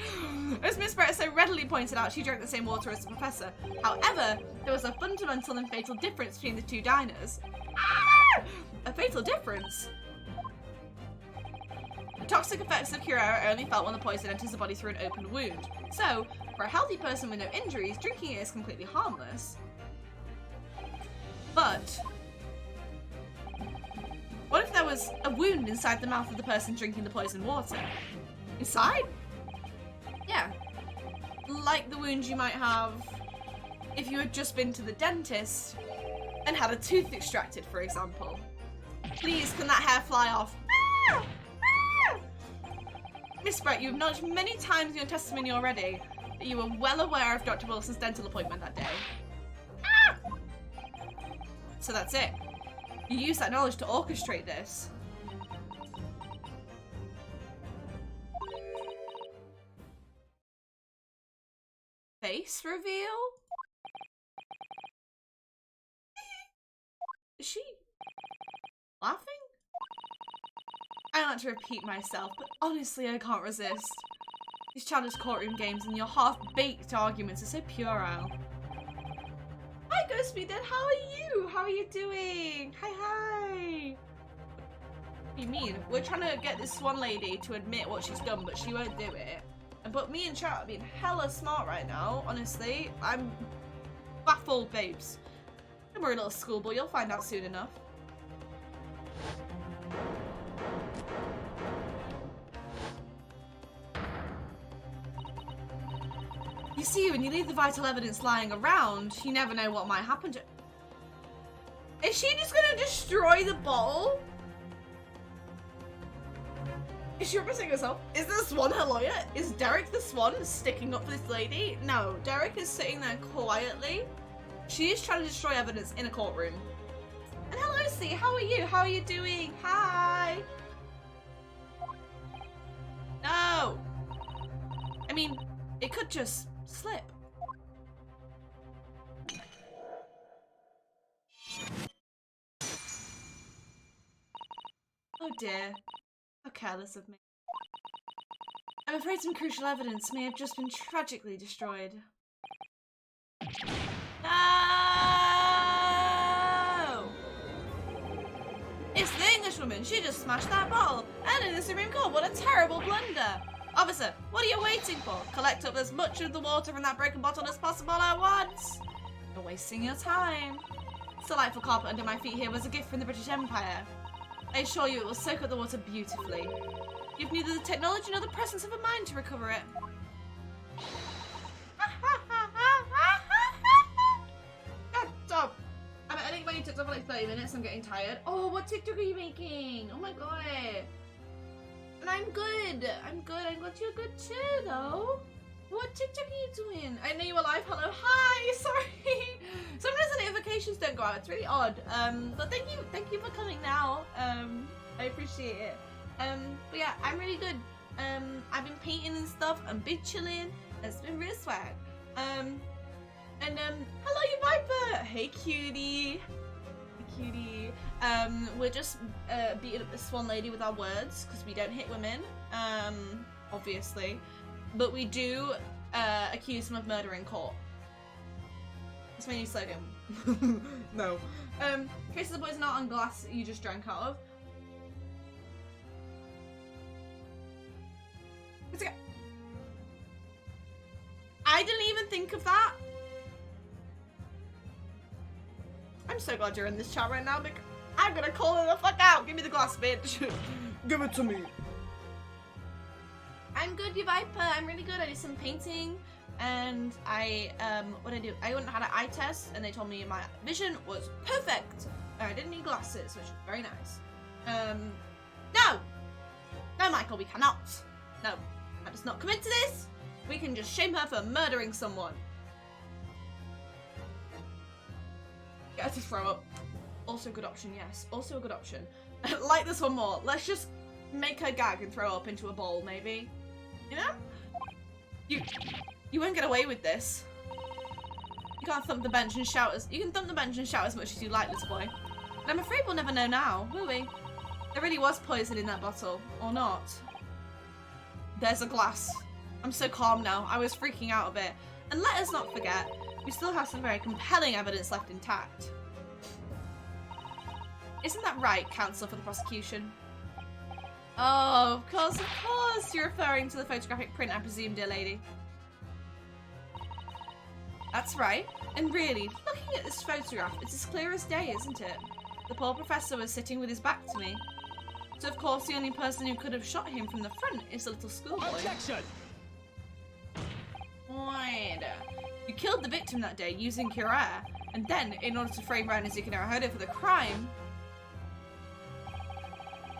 As Miss Brett so readily pointed out, she drank the same water as the professor. However, there was a fundamental and fatal difference between the two diners. Ah! A fatal difference? The toxic effects of Curare are only felt when the poison enters the body through an open wound. So, for a healthy person with no injuries, drinking it is completely harmless. But... what if there was a wound inside the mouth of the person drinking the poisoned water? Inside? Yeah. Like the wound you might have if you had just been to the dentist and had a tooth extracted, for example. Please, can that hair fly off? Ah! Ah! Miss Brett, you've acknowledged many times in your testimony already that you were well aware of Dr. Wilson's dental appointment that day. Ah! So that's it. You use that knowledge to orchestrate this. Face reveal? Is she laughing? I like to repeat myself, but honestly I can't resist. These childish courtroom games and your half-baked arguments are so puerile. Hi, Ghost Me Dead. How are you? How are you doing? Hi. What do you mean? We're trying to get this swan lady to admit what she's done, but she won't do it. But me and chat are being hella smart right now, honestly. I'm baffled, babes. Don't worry, little schoolboy. You'll find out soon enough. You see, when you leave the vital evidence lying around, you never know what might happen to... Is she just gonna destroy the bottle? Is she representing herself? Is the swan her lawyer? Is Derek the swan sticking up for this lady? No, Derek is sitting there quietly. She is trying to destroy evidence in a courtroom. And hello, C, how are you? How are you doing? Hi. No. I mean, it could just slip. Oh dear. How careless of me. I'm afraid some crucial evidence may have just been tragically destroyed. No! It's the Englishwoman. She just smashed that bottle. And in the Supreme Court, what a terrible blunder. Officer, what are you waiting for? Collect up as much of the water from that broken bottle as possible at once. You're wasting your time. This delightful carpet under my feet here was a gift from the British Empire. I assure you it will soak up the water beautifully. You've neither the technology nor the presence of a mind to recover it. Stop! I'm editing my new TikTok for like 30 minutes. I'm getting tired. Oh, what TikTok are you making? Oh my god. And I'm good. I'm good. I'm glad you're good too, though. What TikTok are you doing? I know you were live. Hello. Hi. Sorry. Sometimes the notifications don't go out. It's really odd. But thank you for coming now. I appreciate it. But yeah, I'm really good. I've been painting and stuff. I'm big chilling. It's been really swag. Hello, you Viper. Hey, cutie. Hey, cutie. We're just beating up the swan lady with our words because we don't hit women. Obviously. But we do accuse them of murder in court. That's my new slogan. No. Cases of poison out on glass that you just drank out of. It's okay. I didn't even think of that. I'm so glad you're in this chat right now, because I'm gonna call it the fuck out. Give me the glass, bitch. Give it to me. I'm good, you Viper. I'm really good. I did some painting, and what I do? I went and had an eye test, and they told me my vision was perfect. I didn't need glasses, which is very nice. No, Michael, we cannot. No, let us not commit to this. We can just shame her for murdering someone. Get her to throw up. Also a good option, yes. Also a good option. Like this one more. Let's just make her gag and throw up into a bowl, maybe. You know? You won't get away with this. You can't thump the bench and shout as— you can thump the bench and shout as much as you like, little boy. And I'm afraid we'll never know now, will we? There really was poison in that bottle. Or not. There's a glass. I'm so calm now. I was freaking out a bit. And let us not forget, we still have some very compelling evidence left intact. Isn't that right, counsel for the prosecution? Oh, of course. You're referring to the photographic print, I presume, dear lady. That's right. And really, looking at this photograph, it's as clear as day, isn't it? The poor professor was sitting with his back to me. So, of course, the only person who could have shot him from the front is the little schoolboy. Objection! Wait. You killed the victim that day using Cuirass, and then, in order to frame Ryan Zucchero for the crime,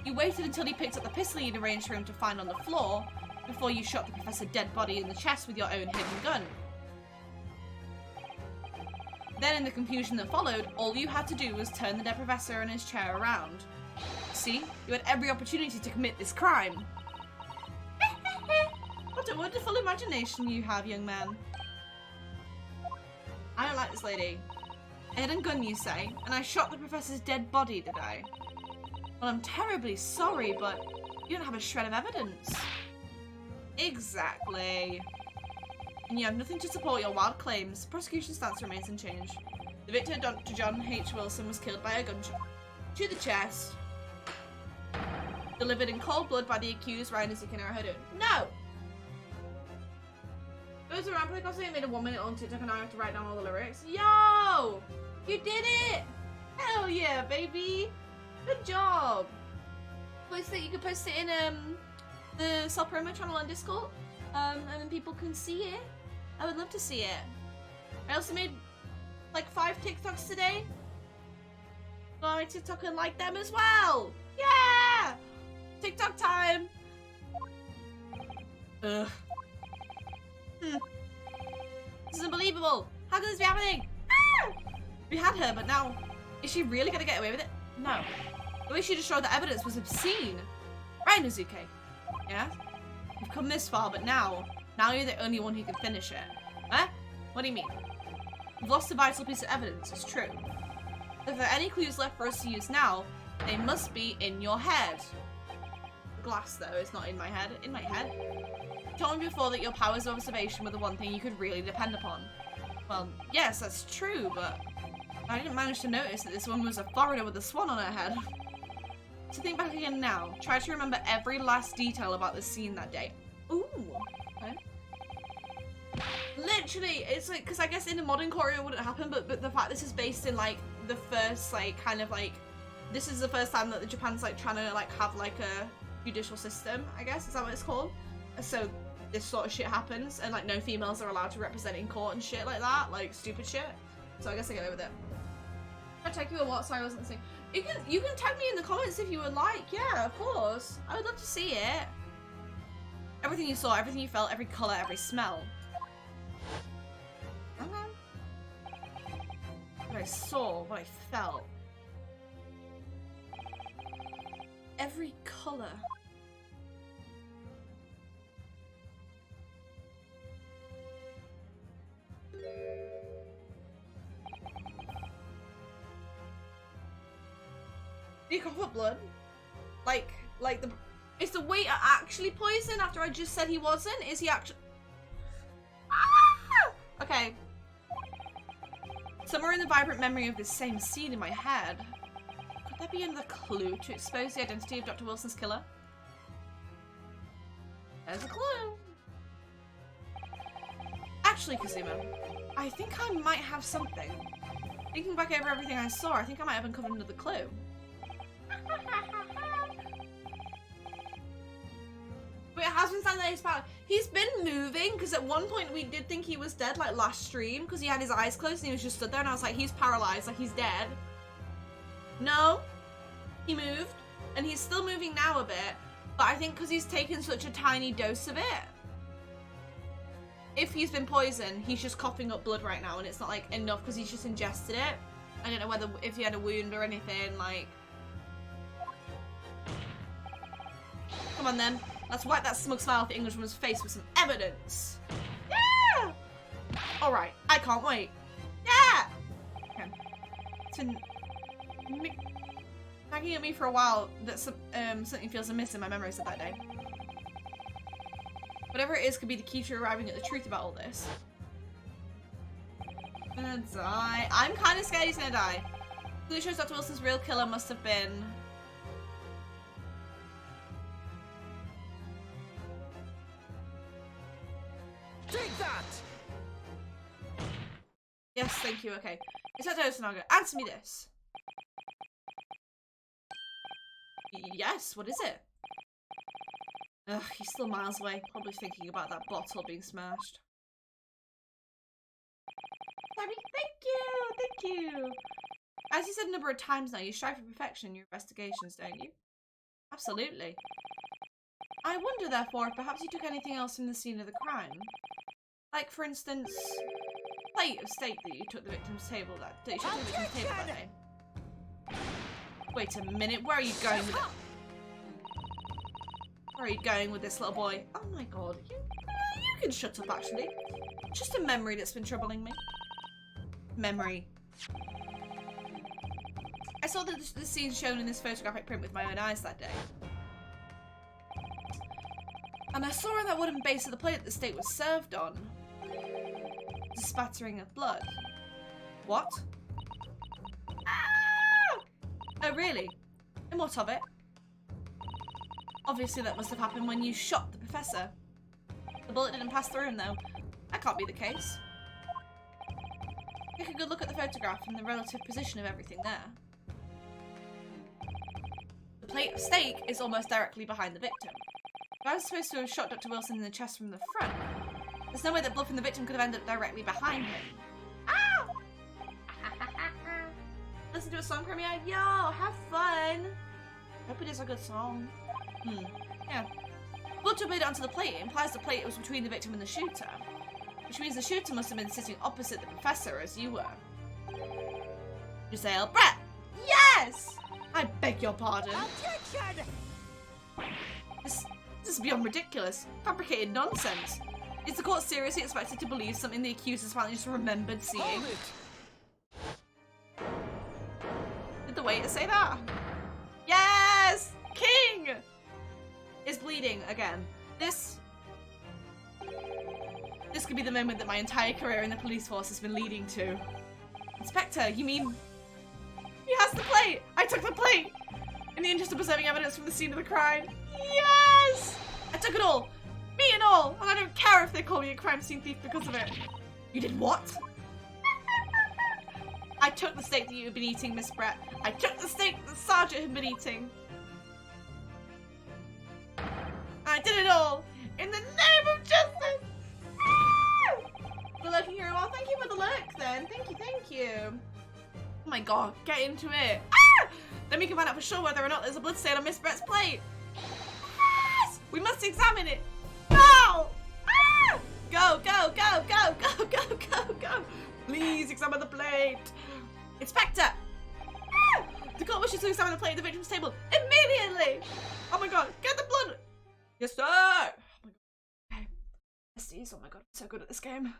you waited until he picked up the pistol you'd arranged for him to find on the floor before you shot the professor's dead body in the chest with your own hidden gun. Then, in the confusion that followed, all you had to do was turn the dead professor and his chair around. See? You had every opportunity to commit this crime. What a wonderful imagination you have, young man. I don't like this lady. A hidden gun, you say? And I shot the professor's dead body, did I? Well, I'm terribly sorry, but you don't have a shred of evidence. Exactly. And you have nothing to support your wild claims. Prosecution stance remains unchanged. The victim, Dr. John H. Wilson, was killed by a gunshot to the chest, delivered in cold blood by the accused, Ryan Zucchero. No! Goes around playing costume, made a 1 minute on TikTok, and I have to write down all the lyrics. Yo! You did it! Hell yeah, baby! Good job! Post it, you can post it in the Self Promo channel on Discord, and then people can see it. I would love to see it. I also made like 5 TikToks today. Go on TikTok and like them as well. Yeah! TikTok time. Ugh. This is unbelievable. How could this be happening? Ah! We had her, but now, is she really gonna get away with it? No. The way she destroyed the evidence was obscene. Right, Nezuke? Yeah? You've come this far, but now you're the only one who can finish it. Huh? What do you mean? You've lost a vital piece of evidence, it's true. If there are any clues left for us to use now, they must be in your head. The glass, though, is not in my head. In my head? You told me before that your powers of observation were the one thing you could really depend upon. Well, yes, that's true, but I didn't manage to notice that this woman was a foreigner with a swan on her head. So think back again now. Try to remember every last detail about the scene that day. Ooh. Okay. Literally, it's like, because I guess in a modern court it wouldn't happen, but the fact this is based in like the first like kind of like, this is the first time that the Japan's like trying to like have like a judicial system, I guess, is that what it's called? So this sort of shit happens and like no females are allowed to represent in court and shit like that, like stupid shit. So I guess I get away with it. Can I tag you or what? Sorry, I wasn't saying. You can tag me in the comments if you would like. Yeah, of course. I would love to see it. Everything you saw, everything you felt, every colour, every smell. What I saw, what I felt. Every colour. Do you cough up blood? Like the... Is the waiter actually poisoned after I just said he wasn't? Is he actually... Ah! Okay. Somewhere in the vibrant memory of this same scene in my head. Could there be another clue to expose the identity of Dr. Wilson's killer? There's a clue. Actually, Kazuma, I think I might have something. Thinking back over everything I saw, I think I might have uncovered another clue. But it has been standing there, he's been moving, because at one point we did think he was dead, like last stream, because he had his eyes closed and he was just stood there and I was like, he's paralyzed, like he's dead. No, he moved, and he's still moving now a bit, but I think because he's taken such a tiny dose of it, if he's been poisoned, he's just coughing up blood right now and it's not like enough because he's just ingested it. I don't know whether if he had a wound or anything, like... Come on then. Let's wipe that smug smile off the Englishman's face with some evidence. Yeah! Alright, I can't wait. Yeah! Okay. It's been nagging at me for a while that something feels amiss in my memories of that day. Whatever it is could be the key to arriving at the truth about all this. I'm gonna die. I'm kind of scared he's gonna die. It shows Dr. Wilson's real killer must have been... Take that! Yes, thank you, okay. Inspector Osanaga, answer me this. Yes, what is it? Ugh, he's still miles away, probably thinking about that bottle being smashed. Sammy, thank you! As you said a number of times now, you strive for perfection in your investigations, don't you? Absolutely. I wonder, therefore, if perhaps you took anything else from the scene of the crime. Like, for instance, plate of steak that you took the victim's table that day. Wait a minute, where are you going with it? Where are you going with this little boy? Oh my god, you can shut up actually. Just a memory that's been troubling me. Memory. I saw the scene shown in this photographic print with my own eyes that day. And I saw on that wooden base of the plate that the steak was served on. The spattering of blood. What? Ah! Oh really? And what of it? Obviously that must have happened when you shot the professor. The bullet didn't pass through him though. That can't be the case. Take a good look at the photograph and the relative position of everything there. The plate of steak is almost directly behind the victim. If I was supposed to have shot Dr. Wilson in the chest from the front, there's no way that blood from the victim could have ended up directly behind him. Ow! The listen to a song premiere? Yo, have fun! Hope it is a good song. Yeah. Blood to made it onto the plate. It implies the plate was between the victim and the shooter. Which means the shooter must have been sitting opposite the professor as you were. You say, oh, Brett! Yes! I beg your pardon. Attention! This is beyond ridiculous. Fabricated nonsense. Is the court seriously expected to believe something the accusers finally just remembered seeing? Hold it! Did the waiter say that? Yes! King! Is bleeding again. This could be the moment that my entire career in the police force has been leading to. Inspector, you mean... He has the plate! I took the plate! In the interest of preserving evidence from the scene of the crime. Yes! I took it all! Me and all! And I don't care if they call me a crime scene thief because of it. You did what? I took the steak that you had been eating, Miss Brett. I took the steak that the sergeant had been eating. I did it all! In the name of justice! The lurking hero. Well, thank you for the lurk then. Thank you. Oh my god, get into it. Ah! Then we can find out for sure whether or not there's a blood stain on Miss Brett's plate. Yes! We must examine it. Go! Ah! Go, go, go, go, go, go, go, go. Please examine the plate. Inspector! Ah! The court wishes to examine the plate at the victim's table immediately. Oh my god, get the blood. Yes, sir. Oh my god. Okay. SDs, oh my god, I'm so good at this game.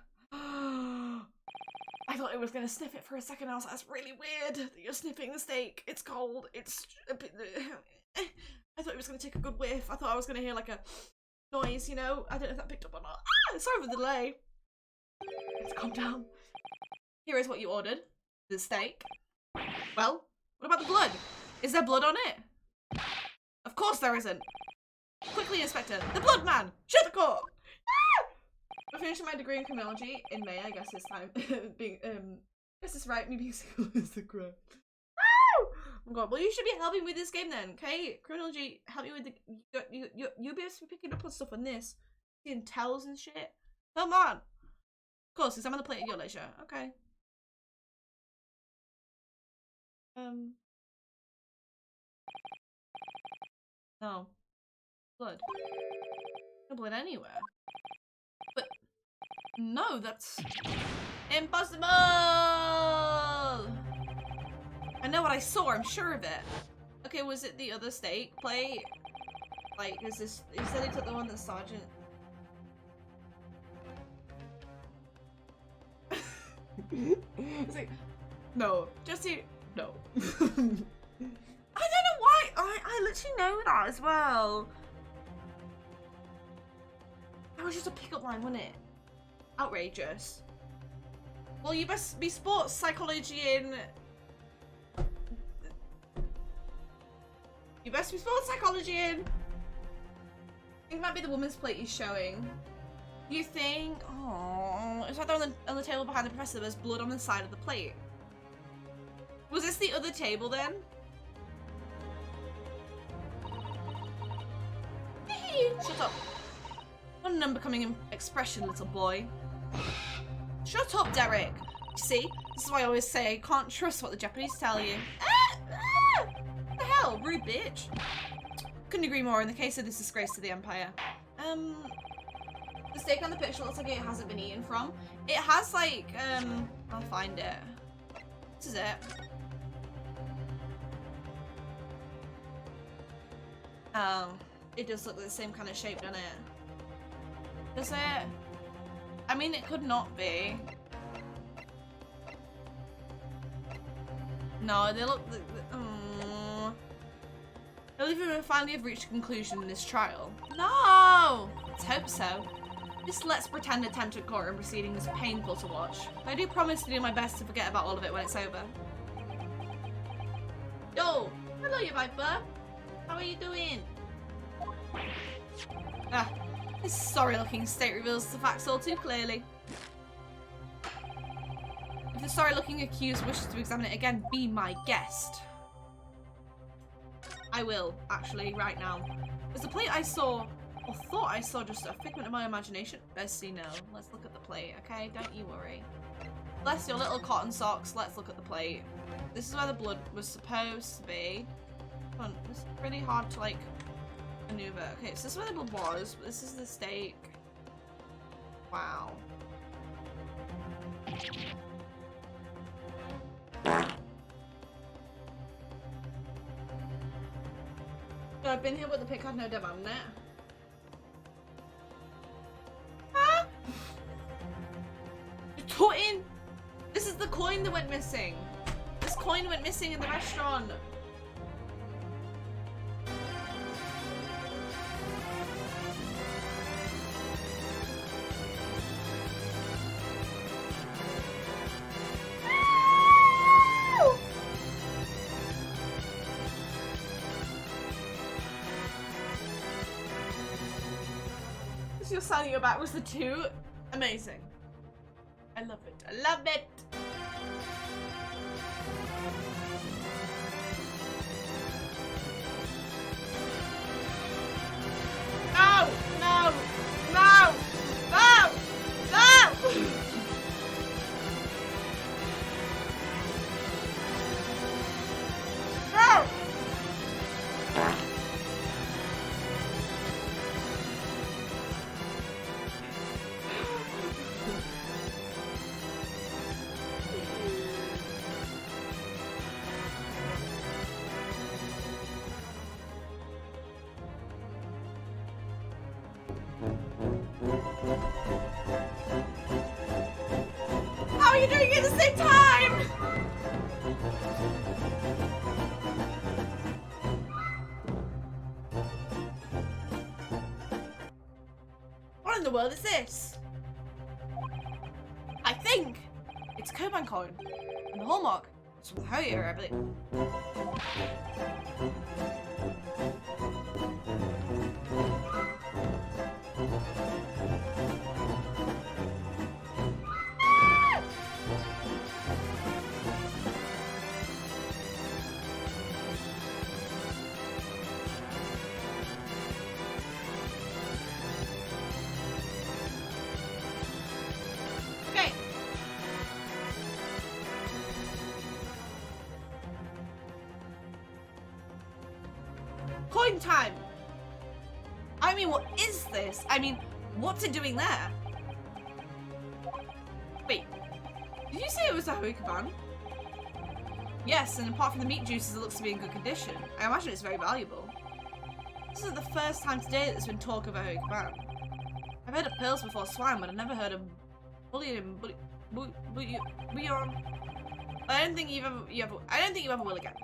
I thought it was gonna sniff it for a second. I was like, that's really weird that you're sniffing the steak. It's cold. It's a bit... I thought it was gonna take a good whiff. I thought I was gonna hear like a noise, you know? I don't know if that picked up or not. Ah, sorry for the delay. Let's calm down. Here is what you ordered. The steak. Well, what about the blood? Is there blood on it? Of course there isn't. Quickly, Inspector. The blood man! Shut the court! I'm finishing my degree in criminology in May, I guess this time. Being, I guess it's right, me being single is the crime. Oh my god, well you should be helping with this game then, okay? Criminology, help me with the, you'll be able to be picking up on stuff on this. Seeing tells and shit. Come on! Of course, examine the plate at your leisure, okay. No. Blood. No blood anywhere. But no, that's impossible! I know what I saw, I'm sure of it. Okay, was it the other steak plate? Like, is this, you said he took the one that Sergeant... It's like, no, Jesse, no. I don't know why, I literally know that as well. That was just a pickup line, wasn't it? Outrageous. Well, you best be sports psychology in... You best be sports psychology in... I think it might be the woman's plate he's showing. You think... Oh, it's right there on the table behind the professor. There's blood on the side of the plate. Was this the other table then? Shut up. What an unbecoming expression, little boy. Shut up, Derek. You see, this is why I always say I can't trust what the Japanese tell you. What the hell, rude bitch. Couldn't agree more in the case of this disgrace to the Empire. The steak on the picture looks like it hasn't been eaten from. It has like, I'll find it. This is it. Oh, it does look like the same kind of shape, doesn't it? Does it? I mean, it could not be. No, they look... I believe we finally have reached a conclusion in this trial. No! Let's hope so. This let's pretend attempt at courtroom proceedings is painful to watch. But I do promise to do my best to forget about all of it when it's over. Yo! Hello, you Viper! How are you doing? Ah, this sorry-looking state reveals the facts all too clearly. If the sorry-looking accused wishes to examine it again, be my guest. I will, actually, right now. There's a plate I saw, or thought I saw, just a figment of my imagination. Bessie, no. Let's look at the plate, okay? Don't you worry. Bless your little cotton socks. Let's look at the plate. This is where the blood was supposed to be. Hold on, it's pretty hard to like maneuver. Okay, so this is where the blood was. This is the stake. Wow. So I've been here with the pick had no dev on it. Ah! You're tutting! This is the coin that went missing. This coin went missing in the restaurant. You're signing your back was the 2. Amazing. I love it. I love it. No! No! No! No! No! No! How are you doing it at the same time? What in the world is this? I think it's a Koban coin. And the hallmark is from the Ho era, I believe. Okay. Coin time! I mean, what is this? I mean, what's it doing there? Wait, did you say it was a Hoikaban? Yes, and apart from the meat juices, it looks to be in good condition. I imagine it's very valuable. This is the first time today that there's been talk of a Hoikaban. I've heard of pearls before swan, but I've never heard of bullion. I don't think you ever will again.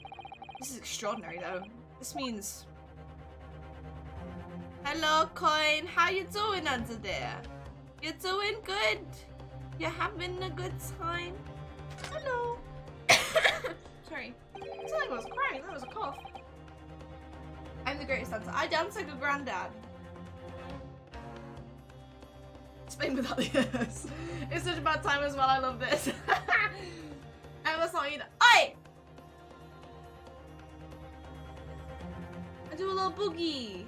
This is extraordinary, though. This means. Hello, coin. How you doing under there? You doing good? You having a good time? Hello. Sorry. It's like I was crying. That was a cough. I'm the greatest dancer. I dance like a granddad. Spain without the ears. It's such a bad time as well. I love this. I must not either. Oi! I do a little boogie.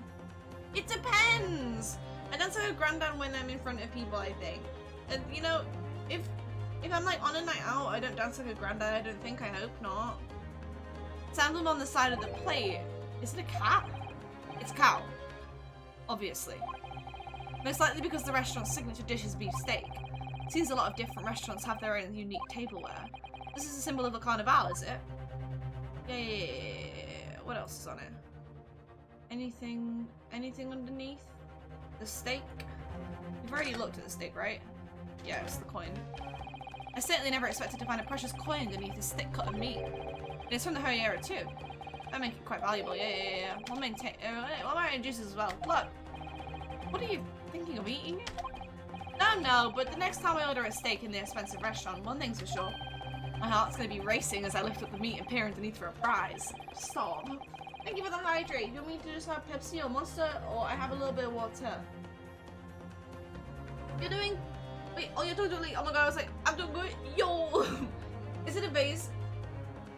It depends. I dance like a granddad when I'm in front of people, I think. And you know, if I'm like on a night out, I don't dance like a granddad. I don't think. I hope not. It's emblem on the side of the plate. Is it a cat? It's a cow. Obviously. Most likely because the restaurant's signature dish is beef steak. It seems a lot of different restaurants have their own unique tableware. This is a symbol of a carnival, is it? Yeah. What else is on it? Anything underneath? The steak? You've already looked at the steak, right? Yeah, it's the coin. I certainly never expected to find a precious coin underneath this thick cut of meat. And it's from the Ho era too. That makes it quite valuable. Yeah. We'll maintain. We'll marry juices as well. Look. What are you thinking of eating it? No. But the next time I order a steak in the expensive restaurant, one thing's for sure. My heart's gonna be racing as I lift up the meat and peer underneath for a prize. Stop. Thank you for the hydrate. You want me to just have Pepsi or Monster, or I have a little bit of water? You're doing. Wait. Oh, you're doing. Oh my god! I was like, I'm doing good. Yo. Is it a vase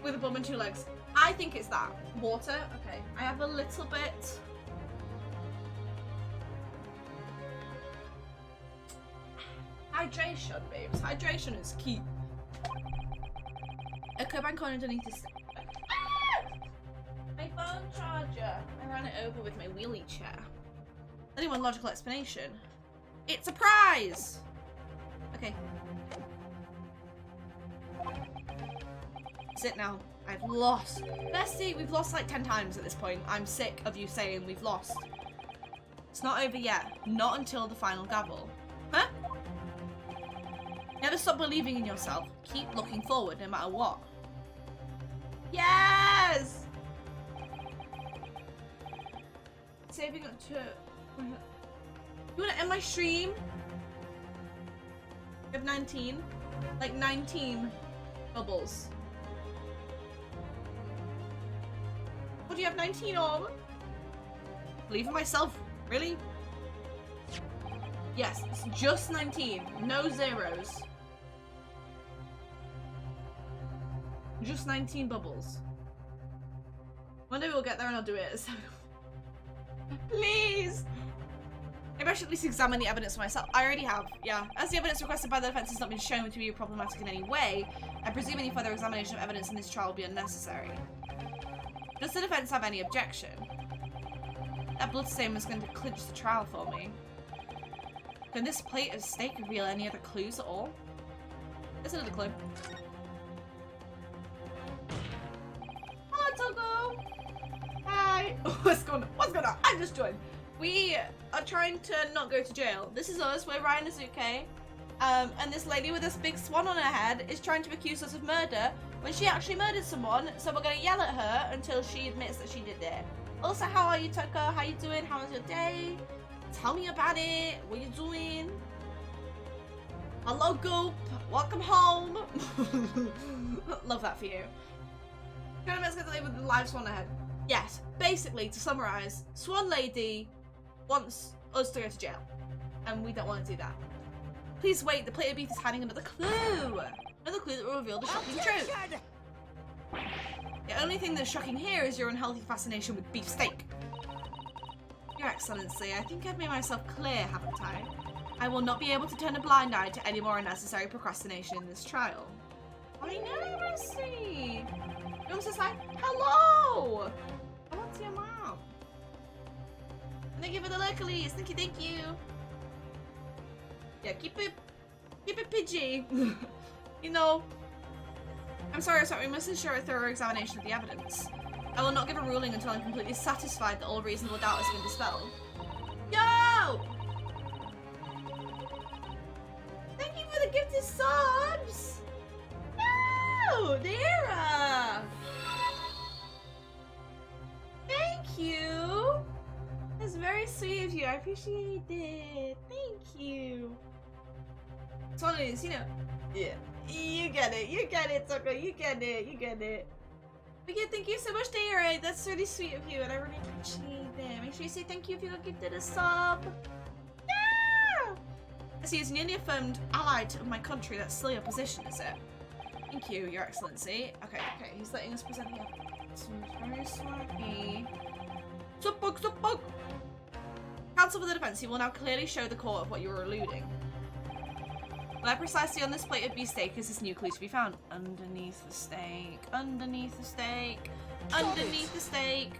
with a bum and 2 legs? I think it's that. Water? Okay. I have a little bit. Hydration, babes. Hydration is key. A Echo bank on underneath this. Ah! My phone charger. I ran it over with my wheelie chair. Only one logical explanation. It's a prize! Okay. That's it now. I've lost. Bestie, we've lost like 10 times at this point. I'm sick of you saying we've lost. It's not over yet. Not until the final gavel. Huh? Never stop believing in yourself. Keep looking forward no matter what. Yes! Saving up to... You wanna end my stream? I have 19. Like 19 bubbles. What do you have 19 of? Believe in myself. Really? Yes, it's just 19. No zeros. Just 19 bubbles. One day we'll get there and I'll do it. So please! Maybe I should at least examine the evidence for myself. I already have, yeah. As the evidence requested by the defense has not been shown to be problematic in any way, I presume any further examination of evidence in this trial will be unnecessary. Does the defense have any objection? That blood stain was going to clinch the trial for me. Can this plate of steak reveal any other clues at all? There's another clue. Hello, Togo! Hi! What's going on? What's going on? I just joined. We are trying to not go to jail. This is us. We're Ryan Azuke. And this lady with this big swan on her head is trying to accuse us of murder when she actually murdered someone. So we're going to yell at her until she admits that she did it. Also, how are you, Tucker? How you doing? How was your day? Tell me about it. What you doing? Hello, Goop. Welcome home. Love that for you. Kind of mess with the live swan ahead. Yes, basically, to summarize, Swan Lady wants us to go to jail. And we don't want to do that. Please wait, the plate of beef is hiding another clue. Another clue that will reveal the shocking truth. The only thing that's shocking here is your unhealthy fascination with beefsteak. Your Excellency, I think I've made myself clear, haven't I? I will not be able to turn a blind eye to any more unnecessary procrastination in this trial. I know, Rusty. You're just like, hello! I want to see your mom. Thank you for the localies. Thank you. Yeah, keep it PG. You know, I'm sorry, we must ensure a thorough examination of the evidence. I will not give a ruling until I'm completely satisfied that all reasonable doubt has been dispelled. Yo! Thank you for the gifted subs! No! Dara! Thank you! That's very sweet of you. I appreciate it. Thank you. It's one of these, you know. Yeah. You get it, Tucker. You get it. But yeah, thank you so much, Dara. That's really sweet of you, and I really appreciate it. Make sure you say thank you if you got gifted a sub. Yeah! I see, as nearly affirmed ally of my country, that's still your position, is it? Thank you, Your Excellency. Okay, he's letting us present the evidence. Very swaggy. Sup-bug. Counsel for the defense, you will now clearly show the court of what you were alluding. Where precisely on this plate of beefsteak is this new clue to be found? Underneath the steak. Underneath the steak. Underneath the steak.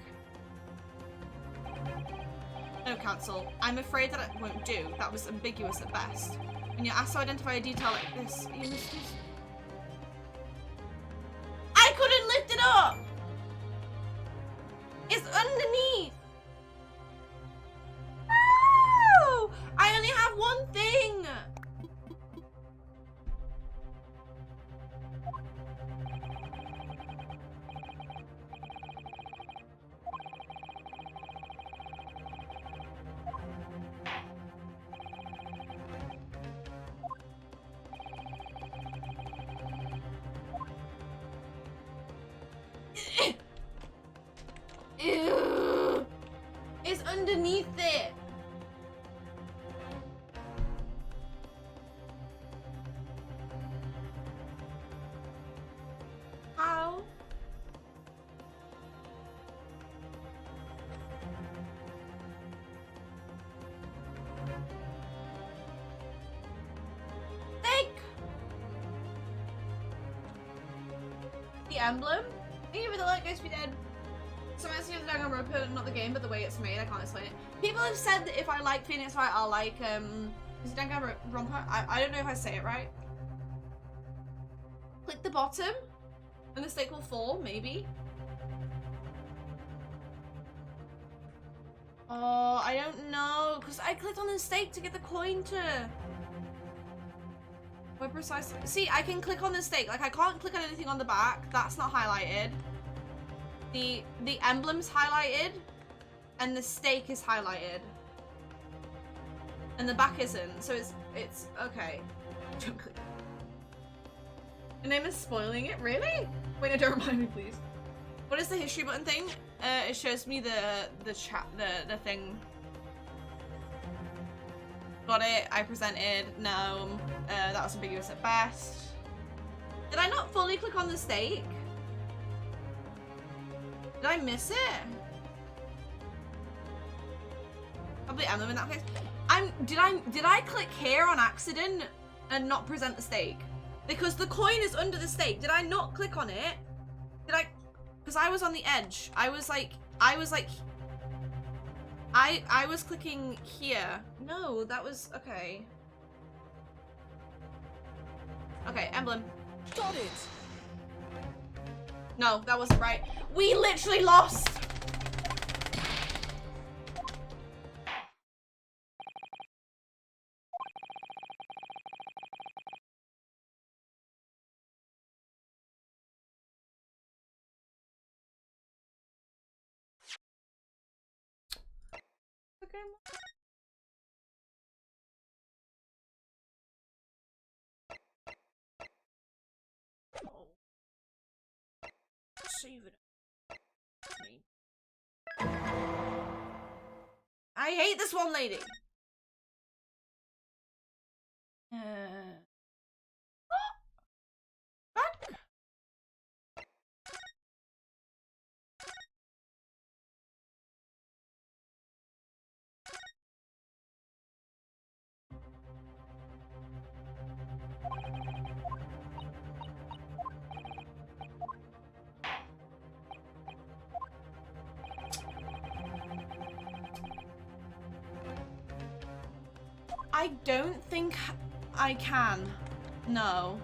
No, Counsel. I'm afraid that it won't do. That was ambiguous at best. When you're asked to identify a detail like this, you must use... I couldn't lift it up! It's underneath! No! I only have one thing! Ew. It's underneath it. How? The the emblem. Thank you for the like, guys, we did. So I'm asking the Danganronpa, not the game, but the way it's made, I can't explain it. People have said that if I like Phoenix Wright, I'll like, is it Danganronpa? I don't know if I say it right. Click the bottom, and the stake will fall, maybe. Oh, I don't know, because I clicked on the stake to get the coin to... Where precisely? See, I can click on the stake. Like, I can't click on anything on the back. That's not highlighted. The emblem's highlighted, and the stake is highlighted. And the back isn't, so it's okay. Don't click. Your name is spoiling it? Really? Wait, no, don't remind me, please. What is the history button thing? It shows me the chat, the thing. Got it. I presented. No, that was ambiguous at best. Did I not fully click on the stake? Did I miss it? Probably emblem in that case. Did I click here on accident and not present the stake? Because the coin is under the stake. Did I not click on it? Did I? Because I was on the edge. I was clicking here. No, that was okay. Okay, emblem. Got it. No, that wasn't right. We literally lost. Okay. Oh. Save it. I hate this one lady. Back. I don't think I can. No.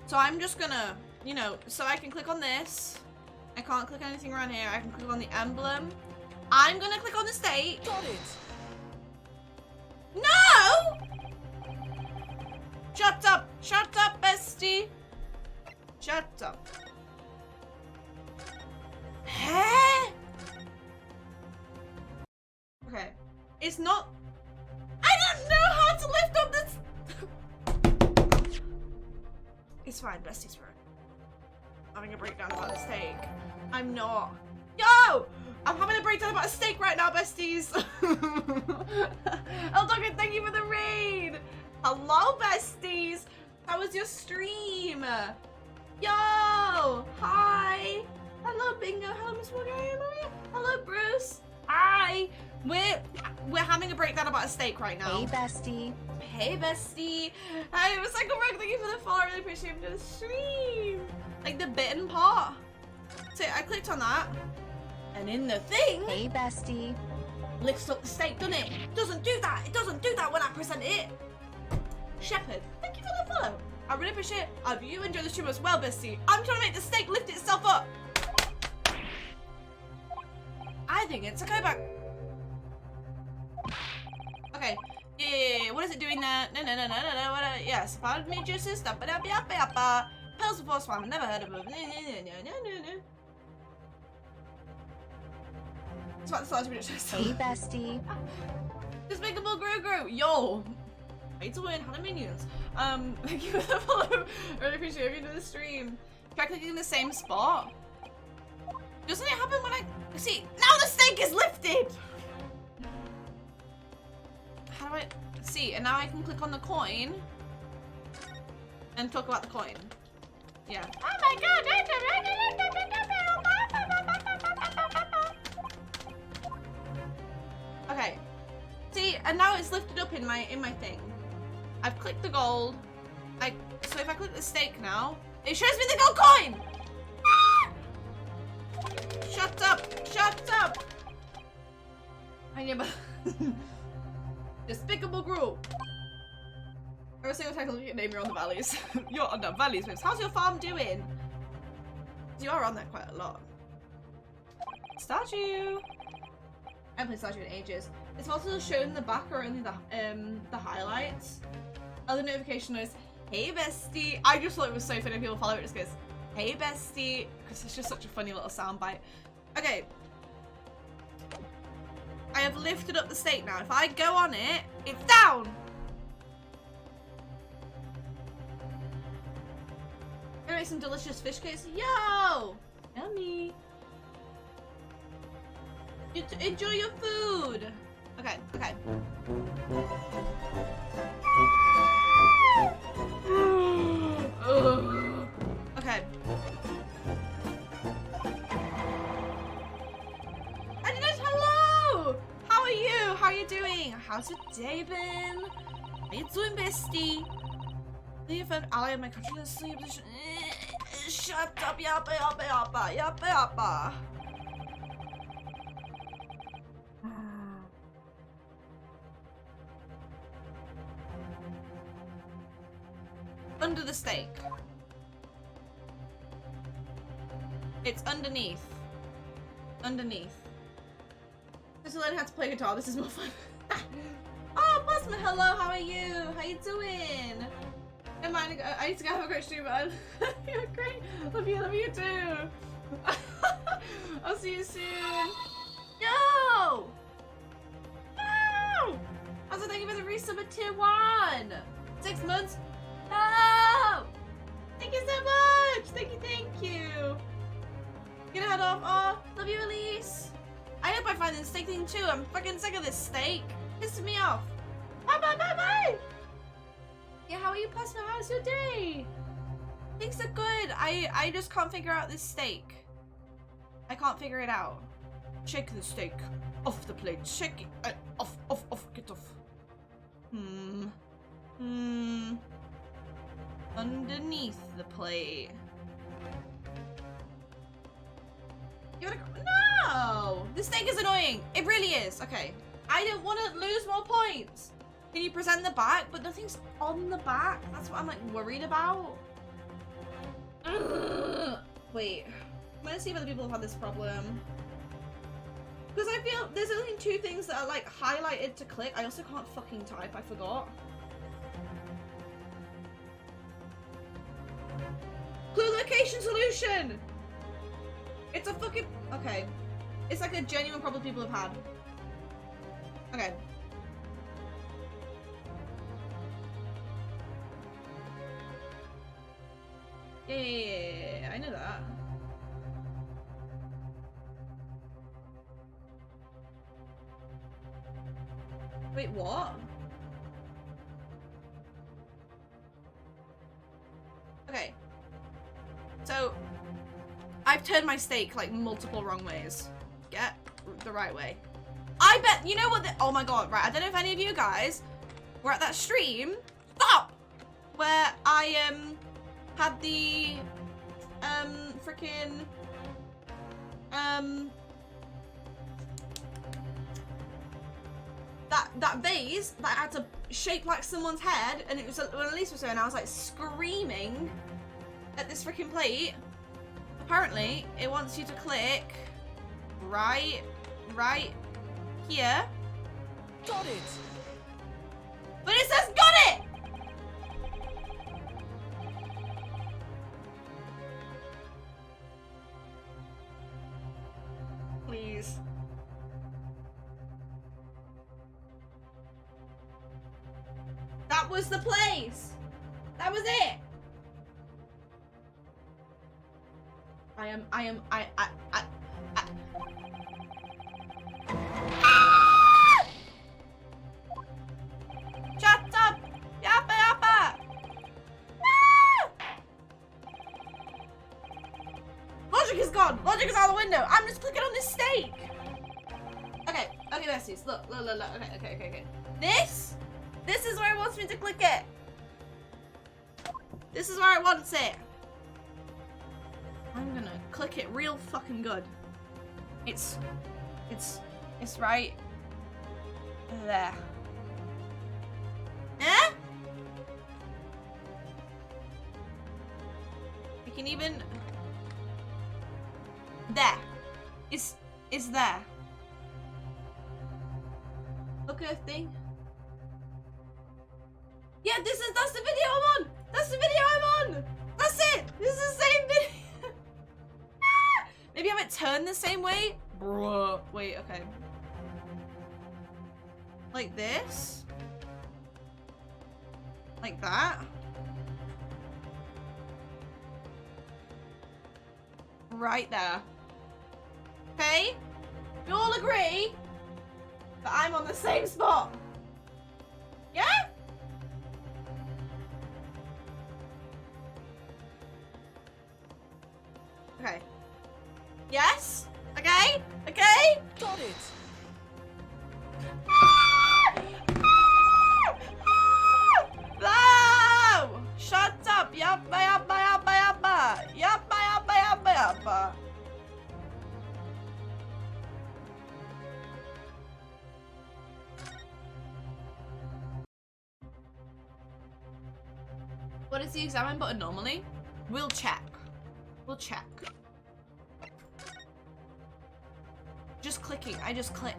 So I'm just gonna, you know, so I can click on this. I can't click anything around here. I can click on the emblem. I'm gonna click on the stake. Got it. No! Shut up. Shut up, bestie. Shut up. Huh? Okay. It's not... I don't know how to lift up this... It's fine, bestie's fine. I'm having a breakdown about a steak. I'm not. Yo! I'm having a breakdown about a steak right now, besties. El Dogger, thank you for the raid. Hello, besties. How was your stream? Yo! Hi! Hello, Bingo. Hello, Miss Morgan. Hello, Bruce. Hi! We're having a breakdown about a steak right now. Hey, bestie. Hey, bestie. Hi, Psycho Rogue, thank you for the follow. I really appreciate you for the stream. Like the bitten part. So I clicked on that. And in the thing... Hey, bestie. Lifts up the steak, doesn't it? Doesn't do that. It doesn't do that when I present it. Shepherd, thank you for the follow. I really appreciate it. I hope you enjoy the stream as well, bestie. I'm trying to make the steak lift itself up. I think it's a go back. Okay. Yeah. What is it doing there? No. Yes. Pardon me, juices. Pearls before swan. Never heard of them. No. It's about the last video. Hey, bestie. Just make a ball grow. Yo. Way to win. Hello, minions. Thank you for the follow. I really appreciate you doing the stream. Try clicking in the same spot. Doesn't it happen when I see? Now the steak is lifted. How do I see? And now I can click on the coin and talk about the coin. Yeah. Oh my god! Okay. See, and now it's lifted up in my thing. I've clicked the gold. So if I click the stake now, it shows me the gold coin. Shut up! Shut up! I never. Despicable group. Every single title you can name, you're on the valleys. You're on the valleys, babes. How's your farm doing? You are on there quite a lot. Statue. I haven't played Stardew in ages. It's also shown in the back or only the highlights. Other notification noise. Hey bestie. I just thought it was so funny when people follow it. Just goes, hey bestie, because it's just such a funny little soundbite. Okay. I have lifted up the stake now. If I go on it, it's down. I'm gonna make some delicious fish cakes. Yo, yummy. Enjoy your food. Okay, okay. Okay. And hello! How are you? How are you doing? How's your day been? How you doing, bestie? Leave an ally in my country in a sleep position. Shut up, yappa yappa yappa yappa yappa. Under the stake. It's underneath. Underneath. Just learn how to play guitar. This is more fun. Oh, Busman, hello. How are you? How you doing? I need to go have a great stream, man. You're great. Love you too. I'll see you soon. No! No! Also, thank you for the resub at tier 1. 6 months. No! Thank you so much. Thank you. Gonna head off. Oh, love you, Elise. I hope I find this steak thing too. I'm fucking sick of this steak. Pissing me off. Bye. Yeah, how are you, Plasma? How's your day? Things are good. I just can't figure out this steak. I can't figure it out. Shake the steak off the plate. Shake it off. Get off. Underneath the plate. No! This steak is annoying. It really is. Okay. I don't want to lose more points. Can you present the back? But nothing's on the back. That's what I'm like worried about. Ugh. Wait. I'm gonna see if other people have had this problem. Because I feel there's only 2 things that are like highlighted to click. I also can't fucking type. I forgot. Clue location solution! It's a fucking... Okay. It's like a genuine problem people have had. Okay. Yeah, I know that. Wait, what? Okay. So, I've turned my steak like multiple wrong ways. Get the right way. I bet, you know what oh my god, right, I don't know if any of you guys were at that stream, stop! Where I, had the, freaking, that vase that I had to shape like someone's head, and it was when Elise was there, and I was like screaming at this freaking plate. Apparently, it wants you to click right here. Got it! But it says got it! Please. That was the place! That was it! I am. Ah! Shut up! Yappa yappa! Ah! Logic is gone! Logic is out the window! I'm just clicking on this steak! Okay, besties. Look. Okay. This is where it wants me to click it! This is where it wants it! I'm gonna click it real fucking good. It's right there. Eh? You can even... There. It's there. Look at the thing. Yeah, that's the video I'm on! That's the video I'm on! That's it! This is the same video! Maybe I haven't turned the same way? Bruh. Wait, okay. Like this? Like that? Right there. Okay? You all agree that I'm on the same spot? Yeah? Okay. Yes? Okay? Okay? Got it! No! Shut up! Yappa yappa yappa yappa! Yappa yappa yappa yappa! What is the examine button normally? We'll check. We'll check. Just clicking. I just click.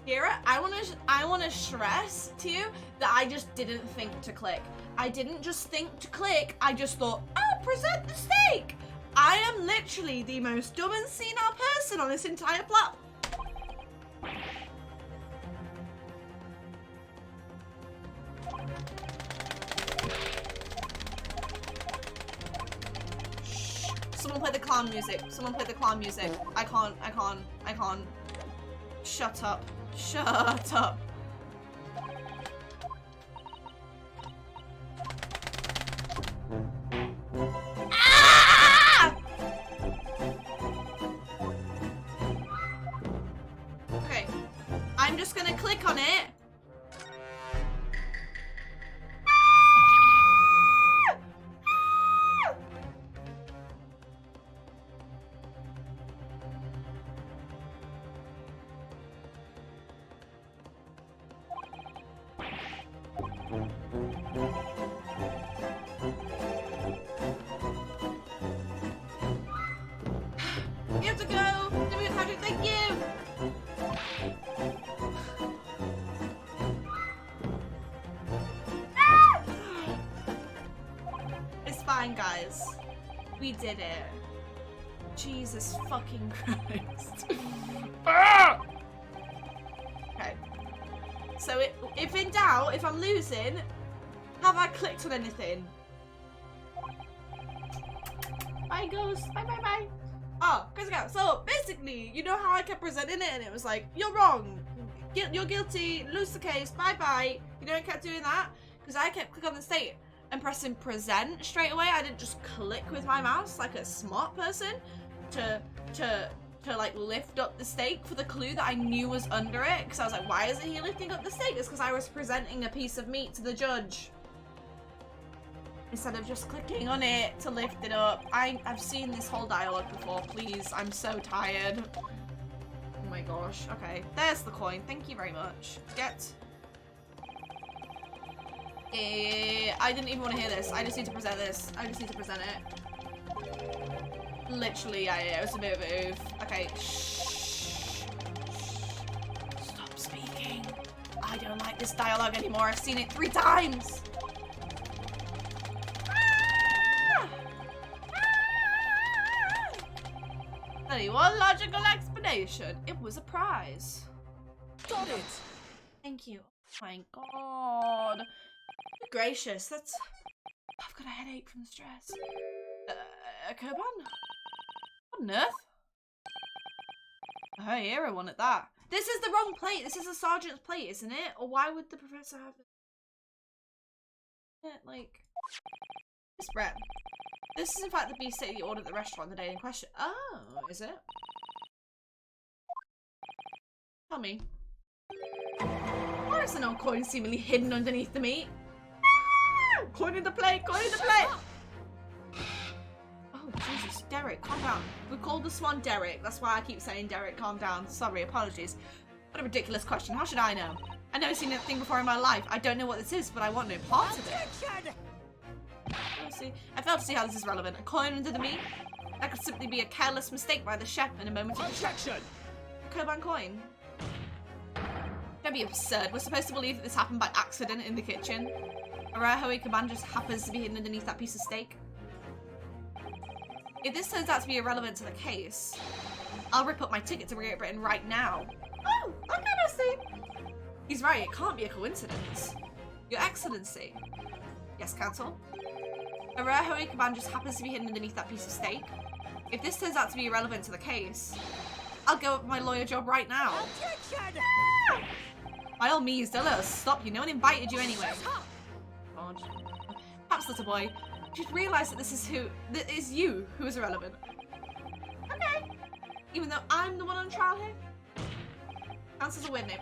Kira, I wanna stress to you that I just didn't think to click. I didn't just think to click. I just thought, oh, present the steak. I am literally the most dumb and senile person on this entire platform. Someone play the clown music. Someone play the clown music. I can't. Shut up. Shut up. Ah! Okay. I'm just gonna click on it. You have to go! Give me a hundred, thank you! Ah! It's fine, guys. We did it. Jesus fucking Christ. Ah! Okay. So if in doubt, if I'm losing, have I clicked on anything? Bye, ghost. Bye, bye, bye. Oh, crazy cow. So basically, you know how I kept presenting it and it was like, you're wrong. You're guilty. Lose the case. Bye bye. You know I kept doing that? Because I kept clicking on the state and pressing present straight away. I didn't just click with my mouse like a smart person to like lift up the stake for the clue that I knew was under it. Because I was like, why isn't he lifting up the stake? It's because I was presenting a piece of meat to the judge. Instead of just clicking on it to lift it up. I've seen this whole dialogue before, please. I'm so tired. Oh my gosh. Okay, there's the coin. Thank you very much. Get. I didn't even want to hear this. I just need to present this. I just need to present it. Literally, yeah, it was a bit of a oof. Okay, shh. Stop speaking. I don't like this dialogue anymore. I've seen it 3 times. One logical explanation. It was a prize. Got it. Thank you. Oh my god. Good gracious. That's. I've got a headache from the stress. A Koban? What on earth? A hero one at that. This is the wrong plate. This is the sergeant's plate, isn't it? Or why would the professor have it? Like. This bread. This is in fact the beef steak that you ordered at the restaurant the day in question. Oh, is it? Tell me. is an old coin seemingly hidden underneath the meat. Coin in the plate, coin in the plate! Oh, Jesus, Derek, calm down. We called the swan Derek. That's why I keep saying Derek, calm down. Sorry, apologies. What a ridiculous question. How should I know? I've never seen anything before in my life. I don't know what this is, but I want no part of it. I fail to see how this is relevant. A coin under the meat? That could simply be a careless mistake by the chef in a moment of distraction. A Koban coin? Don't be absurd. We're supposed to believe that this happened by accident in the kitchen. A rare Hoey Koban just happens to be hidden underneath that piece of steak. If this turns out to be irrelevant to the case, I'll rip up my ticket to Great Britain right now. Oh, okay, I see. He's right, it can't be a coincidence. Your Excellency. Yes, Counsel? A rare Hoey Koban just happens to be hidden underneath that piece of steak. If this turns out to be irrelevant to the case, I'll go up my lawyer job right now. Ah! By all means, don't let us stop you. No one invited you anyway. God. Perhaps, little boy, you should realise that this is you who is irrelevant. Okay. Even though I'm the one on trial here? Answers a weird name.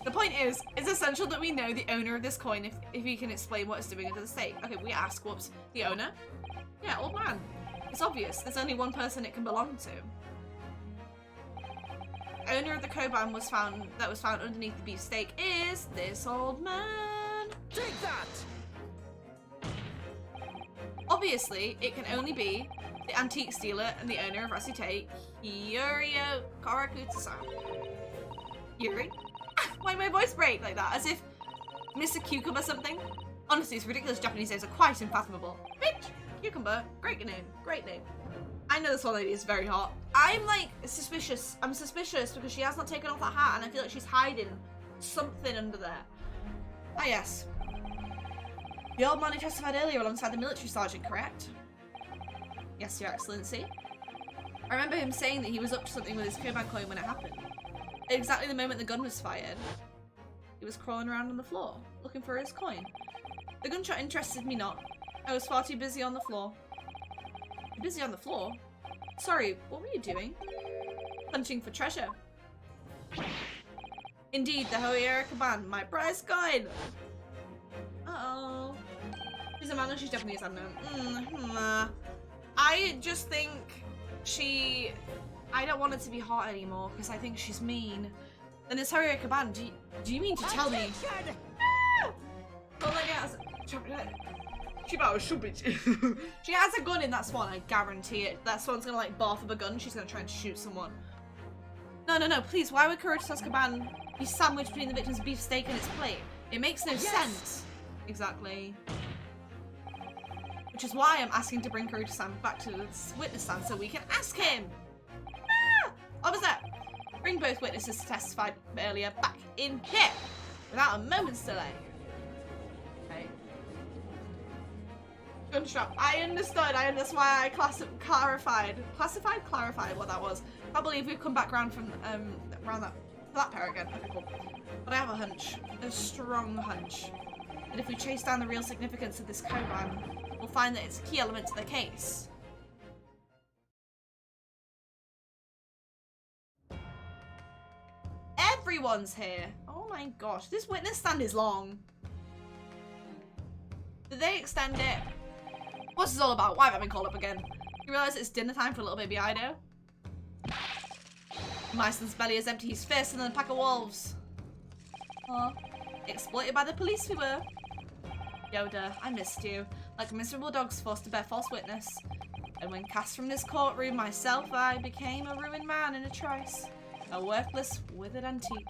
The point is, it's essential that we know the owner of this coin if he can explain what it's doing under the steak. Okay, we ask, whoops, the owner? Yeah, old man. It's obvious, there's only one person it can belong to. The owner of the Koban that was found underneath the beef steak is this old man. Take that! Obviously, it can only be the antique stealer and the owner of Rasite, Yurio Korakuta-san. Yuri? Why did my voice break like that? As if Mr. Cucumber something? Honestly, these ridiculous Japanese names are quite unfathomable. Bitch! Cucumber. Great name. Great name. I know this one lady is very hot. I'm like suspicious. I'm suspicious because she has not taken off that hat and I feel like she's hiding something under there. Ah, yes. The old man who testified earlier alongside the military sergeant, correct? Yes, Your Excellency. I remember him saying that he was up to something with his Koban coin when it happened. At exactly the moment the gun was fired, he was crawling around on the floor, looking for his coin. The gunshot interested me not. I was far too busy on the floor. Busy on the floor? Sorry, what were you doing? Hunting for treasure. Indeed, the Hoiera Koban, my prize coin! Uh-oh. She's a man and she's Japanese, unknown. I just think I don't want her to be hot anymore because I think she's mean. And this Hoiera Koban, do you mean to tell me? She has a gun in that swan, I guarantee it. That swan's gonna like barf up a gun, she's gonna try and shoot someone. No, please, why would Kurota's Koban be sandwiched between the victim's beef steak and its plate? It makes no sense. Exactly. Which is why I'm asking to bring Kurota-san back to the witness stand so we can ask him. What was that? Bring both witnesses testified earlier back in here without a moment's delay. Okay. Gunshot. I understood. That's why I clarified what that was. I can't believe we've come back around from around that pair again. Okay, cool. But I have a hunch, a strong hunch, that if we chase down the real significance of this Koban, we'll find that it's a key element to the case. Everyone's here. Oh my gosh, this witness stand is long. Did they extend it? What's this all about? Why have I been called up again? You realise it's dinner time for little baby Ido? Myson's belly is empty. He's fiercer than a pack of wolves. Aw. Exploited by the police we were. Yoda, I missed you. Like miserable dogs forced to bear false witness. And when cast from this courtroom, myself, I became a ruined man in a trice. A worthless, withered antique.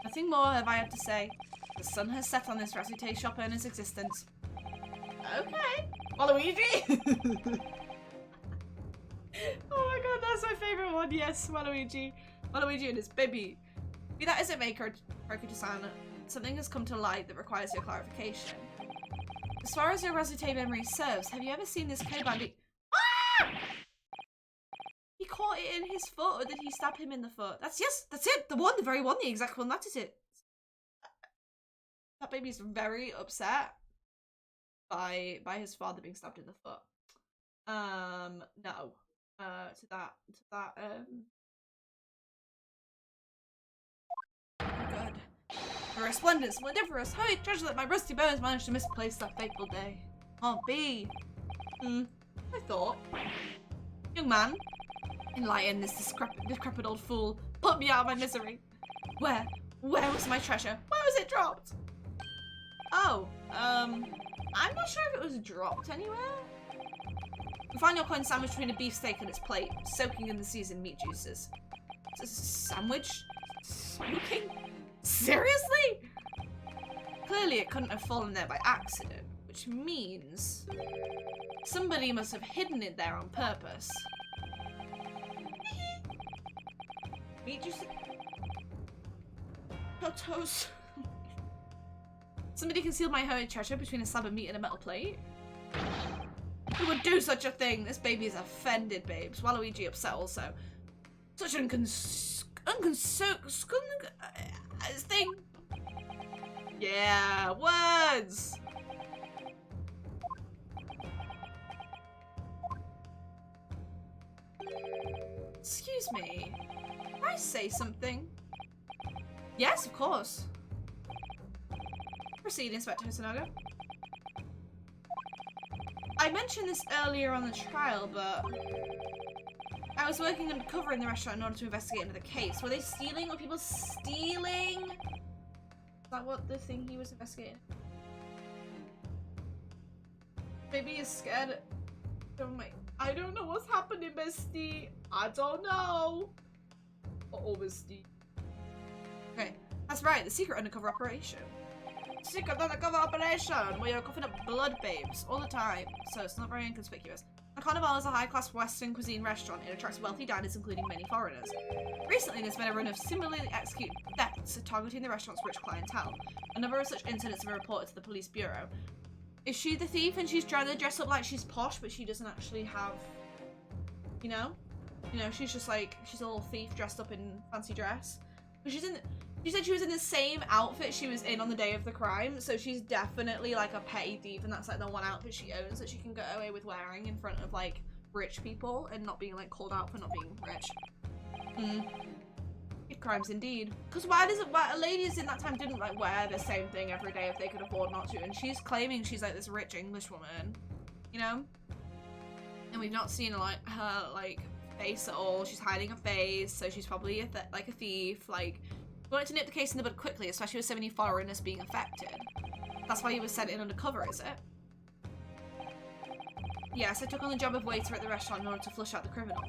Nothing more have I had to say. The sun has set on this Rasute shop owner's existence. Okay. Waluigi! Oh my god, that's my favourite one. Yes, Waluigi. Waluigi and his baby. Be that as it may, Kurokuta-san, something has come to light that requires your clarification. As far as your Rasute memory serves, have you ever seen this Koban be— Ah! He caught it in his foot, or did he stab him in the foot? That's it! The one, the very one, the exact one, that is it. That baby's very upset by his father being stabbed in the foot. No. Oh god. A resplendent, splendiferous, hurried treasure that my rusty bones managed to misplace that fateful day. Can't be. I thought. Young man, enlighten this decrepit old fool. Put me out of my misery. Where was my treasure? Where was it dropped? Oh, I'm not sure if it was dropped anywhere. You find your coin sandwiched between a beefsteak and its plate, soaking in the seasoned meat juices. Sandwich? Smoking? Seriously? Clearly it couldn't have fallen there by accident, which means somebody must have hidden it there on purpose. Meat juices? Toes. Somebody concealed my hurried treasure between a slab of meat and a metal plate? Who would do such a thing? This baby is offended, babes. Waluigi upset also. Such an thing. Yeah, words. Excuse me. Can I say something? Yes, of course. Proceed, Inspector Hosonaga. I mentioned this earlier on the trial, but I was working undercover in the restaurant in order to investigate into the case. Were they stealing? Were people stealing? Is that what the thing he was investigating? Maybe he's scared. I don't know what's happening, bestie. I don't know. Uh-oh, bestie. Okay, that's right. The secret undercover operation. Secret undercover operation! We are coughing up blood, babes, all the time, so it's not very inconspicuous. The Carnival is a high-class Western cuisine restaurant. It attracts wealthy diners, including many foreigners. Recently, there's been a run of similarly executed thefts targeting the restaurant's rich clientele. A number of such incidents have been reported to the police bureau. Is she the thief and she's trying to dress up like she's posh, but she doesn't actually have, you know? You know, she's just like, she's a little thief dressed up in fancy dress. But she said she was in the same outfit she was in on the day of the crime, so she's definitely like a petty thief, and that's like the one outfit she owns that she can get away with wearing in front of like rich people and not being like called out for not being rich. Big crimes indeed. Because why ladies in that time didn't like wear the same thing every day if they could afford not to, and she's claiming she's like this rich English woman, you know? And we've not seen like her like face at all. She's hiding her face, so she's probably like a thief. Like, we wanted to nip the case in the bud quickly, especially with so many foreigners being affected. That's why you were sent in undercover, is it? Yes, I took on the job of waiter at the restaurant in order to flush out the criminal.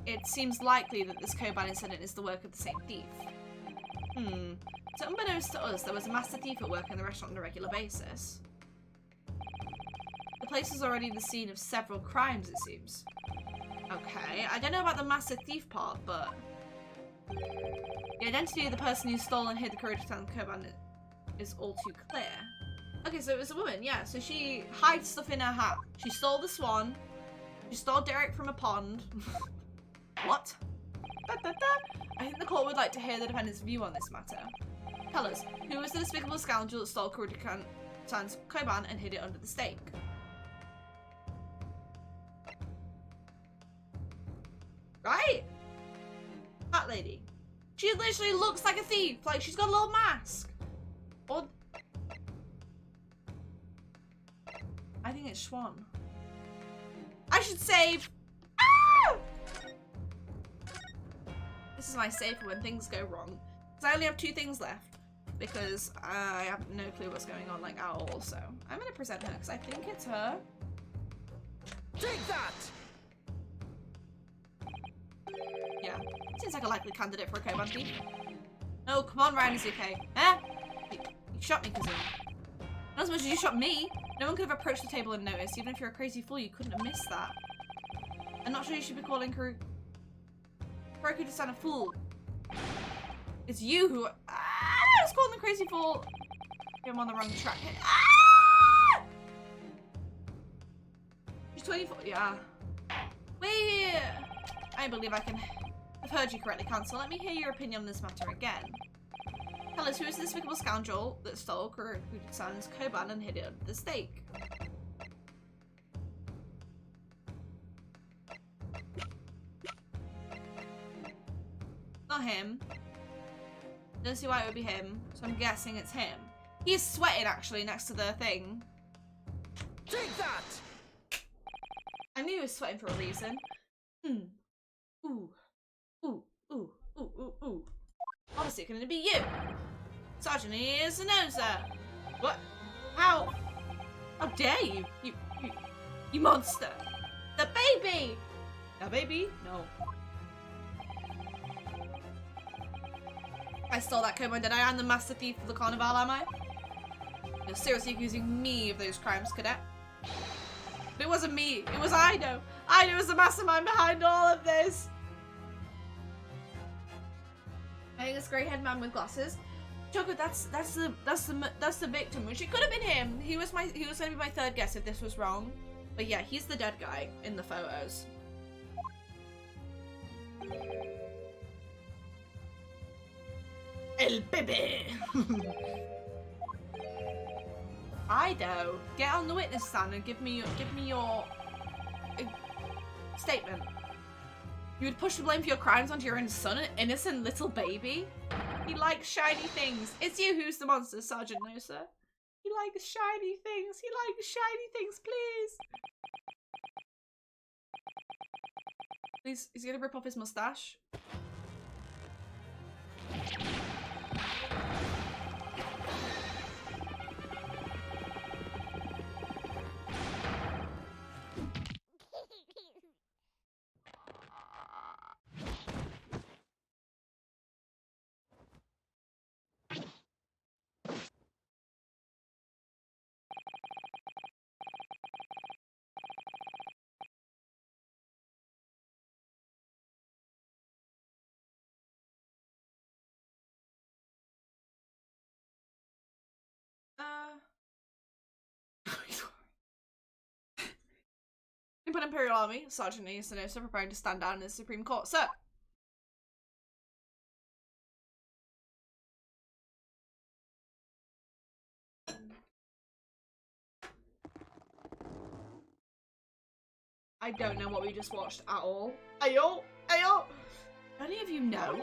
It seems likely that this Koban incident is the work of the same thief. So unbeknownst to us, there was a master thief at work in the restaurant on a regular basis. The place was already the scene of several crimes, it seems. Okay, I don't know about the master thief part, but the identity of the person who stole and hid the Kurita-san Koban is all too clear. Okay, so it was a woman, yeah. So she hides stuff in her hat. She stole the swan. She stole Derek from a pond. What? I think the court would like to hear the defendant's view on this matter. Tell us, who was the despicable scoundrel that stole Kurita-san's Koban and hid it under the steak? Right? That lady. She literally looks like a thief. Like, she's got a little mask. Or... I think it's Swan. I should save. Ah! This is my save for when things go wrong. Because I only have 2 things left. Because I have no clue what's going on, like, at all. So, I'm going to present her, because I think it's her. Take that! Yeah. Seems like a likely candidate for a Koban thief. No, come on, Ryan Izuke. Eh? You shot me, Kazuma. Not as much as you shot me. No one could have approached the table and noticed. Even if you're a crazy fool, you couldn't have missed that. I'm not sure you should be calling Kuroku-san a fool. It's you who... I was calling the crazy fool. I'm on the wrong track here. Ah! She's 24. Yeah. Wait. I believe I can have heard you correctly, Counsel. Let me hear your opinion on this matter again. Tell us, who is the despicable scoundrel that stole Kuroku-san's Koban and hid it under the steak? Not him. Don't see why it would be him, so I'm guessing it's him. He's sweating actually next to the thing. Take that! I knew he was sweating for a reason. Ooh. Ooh, ooh, ooh, ooh, ooh. Obviously it's gonna be you. Sergeant, here's the noser. What? How? How dare you? You monster. The baby! The baby? No. I stole that comb, did I? I'm the master thief of the carnival, am I? You're seriously accusing me of those crimes, cadet? But it wasn't me. It was Ido. Ido was the mastermind behind all of this. I think this grey-haired man with glasses. Chocolate, that's the victim, which it could have been him. He was gonna be my third guess if this was wrong. But yeah, he's the dead guy in the photos. El Bebe! Ido, get on the witness stand and give me your statement. You would push the blame for your crimes onto your own son, an innocent little baby? He likes shiny things. It's you who's the monster, Sergeant No, sir. He likes shiny things. He likes shiny things, please. Please, he's gonna rip off his mustache. Input Imperial Army, Sergeant Isonosa preparing to stand down in the Supreme Court. Sir! I don't know what we just watched at all. Ayo! Ayo! Any of you know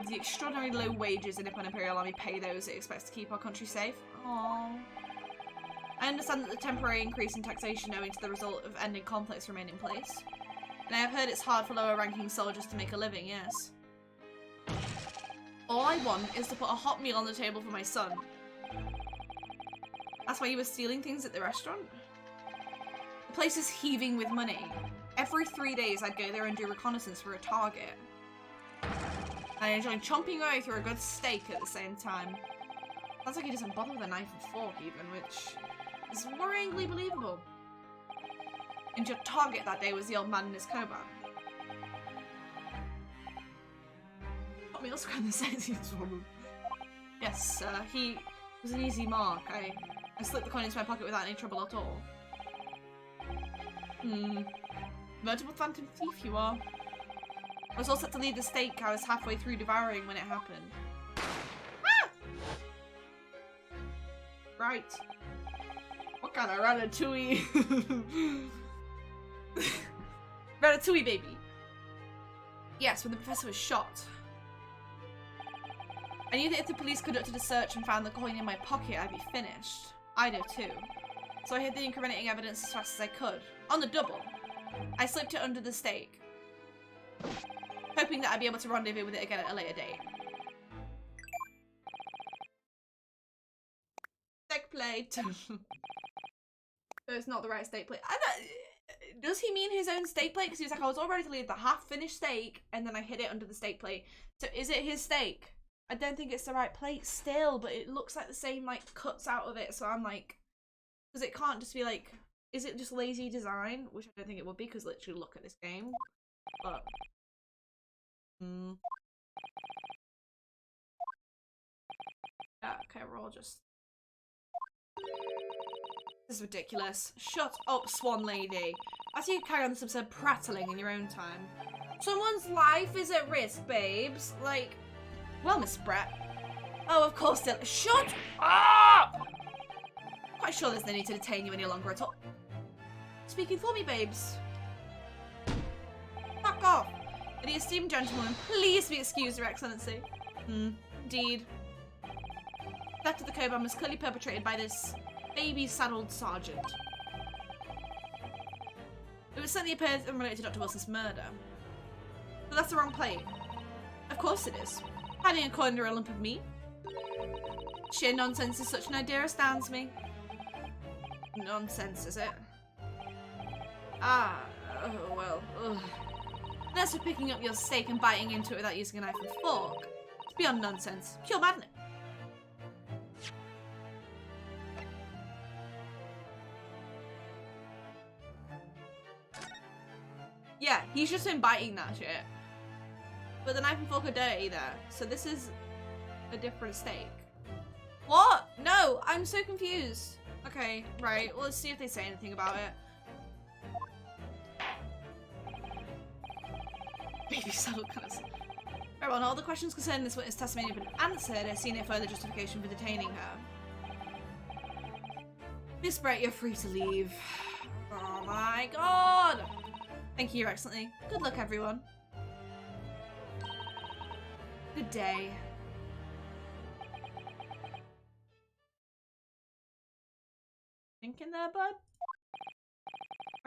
the extraordinary low wages the Nippon Imperial Army pay those it expects to keep our country safe? Aww. I understand that the temporary increase in taxation owing to the result of ending conflicts remain in place. And I have heard it's hard for lower-ranking soldiers to make a living, yes. All I want is to put a hot meal on the table for my son. That's why you were stealing things at the restaurant? The place is heaving with money. Every 3 days I'd go there and do reconnaissance for a target. I enjoy chomping away through a good steak at the same time. Sounds like he doesn't bother with a knife and fork even, which is worryingly believable. And your target that day was the old man in his koban. Hot meals kind of sexiest woman. Yes, he was an easy mark. I slipped the coin into my pocket without any trouble at all. Veritable phantom thief you are. I was all set to leave the steak I was halfway through devouring when it happened. Ah! Right. What kind of ratatouille? Ratatouille, baby. Yes, when the professor was shot. I knew that if the police conducted a search and found the coin in my pocket, I'd be finished. I do too. So I hid the incriminating evidence as fast as I could. On the double. I slipped it under the steak, hoping that I'd be able to rendezvous with it again at a later date. Steak plate. So it's not the right steak plate. Does he mean his own steak plate? Because he was like, I was all ready to leave the half-finished steak, and then I hid it under the steak plate. So is it his steak? I don't think it's the right plate still, but it looks like the same, like, cuts out of it. So I'm like, because it can't just be like, is it just lazy design? Which I don't think it would be, because literally look at this game. But yeah, okay, we're all just... This is ridiculous. Shut up, Swan Lady. I see you carry on this absurd prattling in your own time. Someone's life is at risk, babes. Like, well, Miss Brett. Oh, of course they'll- Shut up! Quite sure there's no need to detain you any longer at all. Speaking for me, babes. Fuck off. The esteemed gentleman, please be excused, Your Excellency. Indeed. Theft of the code bomb was clearly perpetrated by this baby-saddled sergeant. It was certainly appears unrelated to Dr. Wilson's murder. But that's the wrong plate. Of course it is. Hiding a coin under a lump of meat. Sheer nonsense is such an idea astounds me. Nonsense, is it? Ah, oh, well, ugh. Unless you're picking up your steak and biting into it without using a knife and fork. It's beyond nonsense. Pure madness. Yeah, he's just been biting that shit. But the knife and fork are dirty there. So this is a different steak. What? No, I'm so confused. Okay, right. Well, let's see if they say anything about it. Baby saddle colours. Very well, all the questions concerning this witness testimony have been answered. I've seen no further justification for detaining her. Miss Brett, you're free to leave. Oh my god! Thank you, Your Excellency. Good luck, everyone. Good day. Thinking there, bud?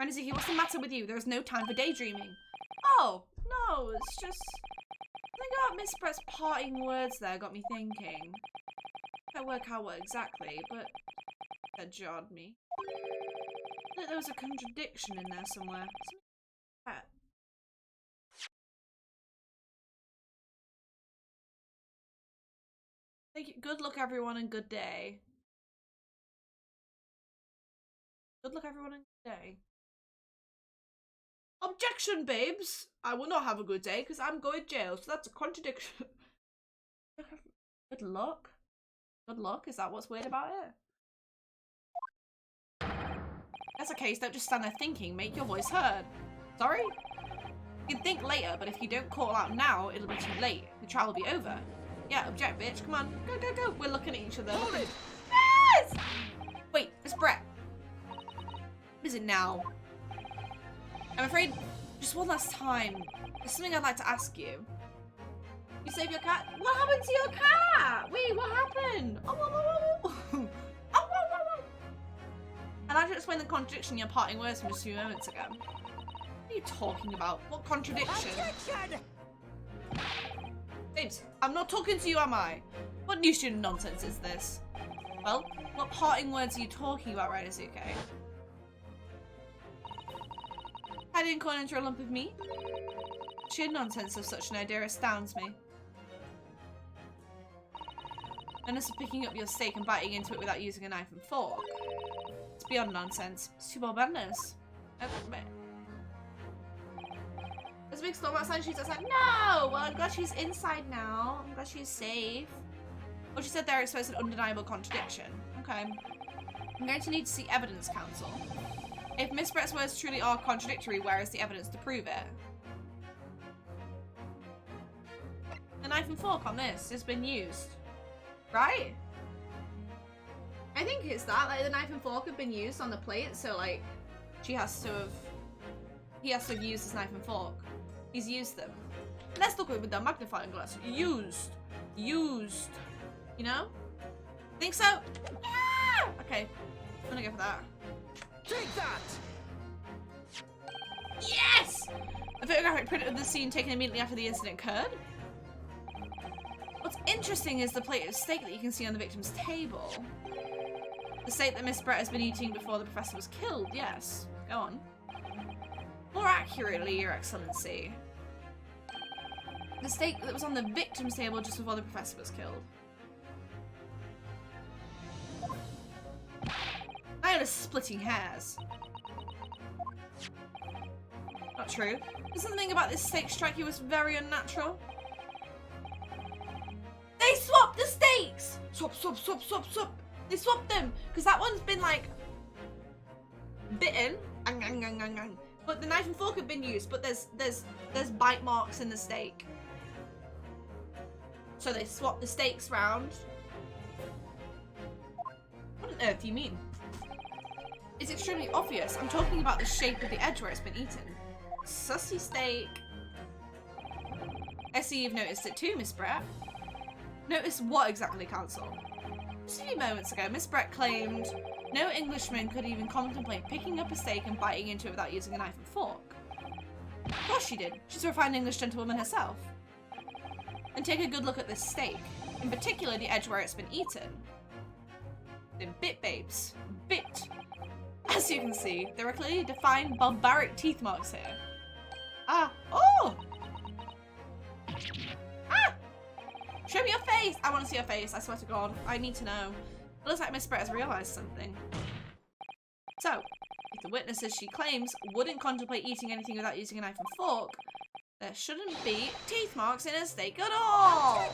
Reniziki, what's the matter with you? There is no time for daydreaming. Oh, no, it's just... Something about Miss Brett's parting words there got me thinking. Can't work out what exactly, but that jarred me. I thought there was a contradiction in there somewhere. That. Thank you. Good luck, everyone, and good day. Good luck, everyone, and good day. Objection, babes! I will not have a good day because I'm going to jail, so that's a contradiction. Good luck? Good luck? Is that what's weird about it? That's the case, don't just stand there thinking, make your voice heard. Sorry? You can think later, but if you don't call out now, it'll be too late. The trial will be over. Yeah, object, bitch. Come on. Go, go, go. We're looking at each other. Yes! Wait, it's Brett. What is it now? I'm afraid, just one last time, there's something I'd like to ask you. You saved your cat? What happened to your cat? Wait, what happened? Oh, whoa, whoa, whoa. Oh, whoa, whoa, whoa. I'd like to explain the contradiction in your parting words from just a few moments ago. What are you talking about? What contradiction? Babes, I'm not talking to you, am I? What new student nonsense is this? Well, what parting words are you talking about, Rinosuke? Hiding a coin under a lump of meat? Sheer nonsense of such an idea astounds me. Unless you're picking up your steak and biting into it without using a knife and fork. It's beyond nonsense. It's too more madness. There's a big storm outside. She's outside. No! Well, I'm glad she's inside now. I'm glad she's safe. What she said there exposed an undeniable contradiction. Okay. I'm going to need to see evidence, counsel. If Miss Brett's words truly are contradictory, where is the evidence to prove it? The knife and fork on this has been used. Right? I think it's that. Like, the knife and fork have been used on the plate, so, like, he has to have used his knife and fork. He's used them. Let's look at it with the magnifying glass. Used. Used. You know? Think so? Yeah! Okay. I'm gonna go for that. Take that! Yes! A photographic print of the scene taken immediately after the incident occurred. What's interesting is the plate of steak that you can see on the victim's table. The steak that Miss Brett has been eating before the professor was killed, yes. Go on. More accurately, Your Excellency. The steak that was on the victim's table just before the professor was killed. I am splitting hairs. Not true. There's something about this steak strike you as very unnatural. They swapped the steaks! Swap, swap, swap, swap, swap. They swapped them. Because that one's been like bitten. But the knife and fork have been used, but there's bite marks in the steak. So they swapped the steaks round. What on earth do you mean? It's extremely obvious. I'm talking about the shape of the edge where it's been eaten. Sussy steak. I see you've noticed it too, Miss Brett. Notice what exactly, Counsel? Just a few moments ago, Miss Brett claimed no Englishman could even contemplate picking up a steak and biting into it without using a knife and fork. Of course she did. She's a refined English gentlewoman herself. And take a good look at this steak. In particular, the edge where it's been eaten. Been bit, babes. Bit. As you can see, there are clearly defined barbaric teeth marks here. Ah! Oh! Ah! Show me your face! I want to see your face, I swear to God. I need to know. It looks like Miss Brett has realised something. So, if the witnesses she claims wouldn't contemplate eating anything without using a knife and fork, there shouldn't be teeth marks in a steak at all!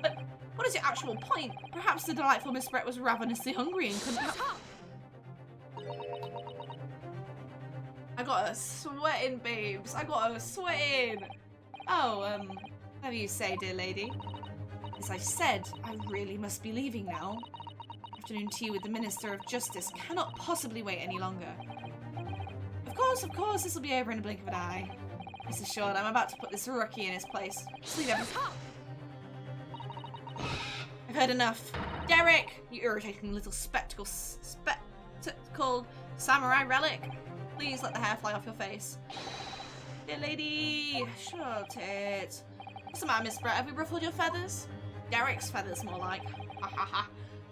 But what is your actual point? Perhaps the delightful Miss Brett was ravenously hungry and couldn't have... I got her sweating, babes. I got her sweating. Oh, whatever you say, dear lady. As I said, I really must be leaving now. Afternoon tea with the Minister of Justice cannot possibly wait any longer. Of course, this will be over in a blink of an eye. Rest assured, I'm about to put this rookie in his place. Just leave everything. I've heard enough. Derek, you irritating little spectacled samurai relic. Please let the hair fly off your face. Dear lady, shut it. What's the matter, Miss Brett? Have we ruffled your feathers? Derek's feathers, more like. Ha ha ha.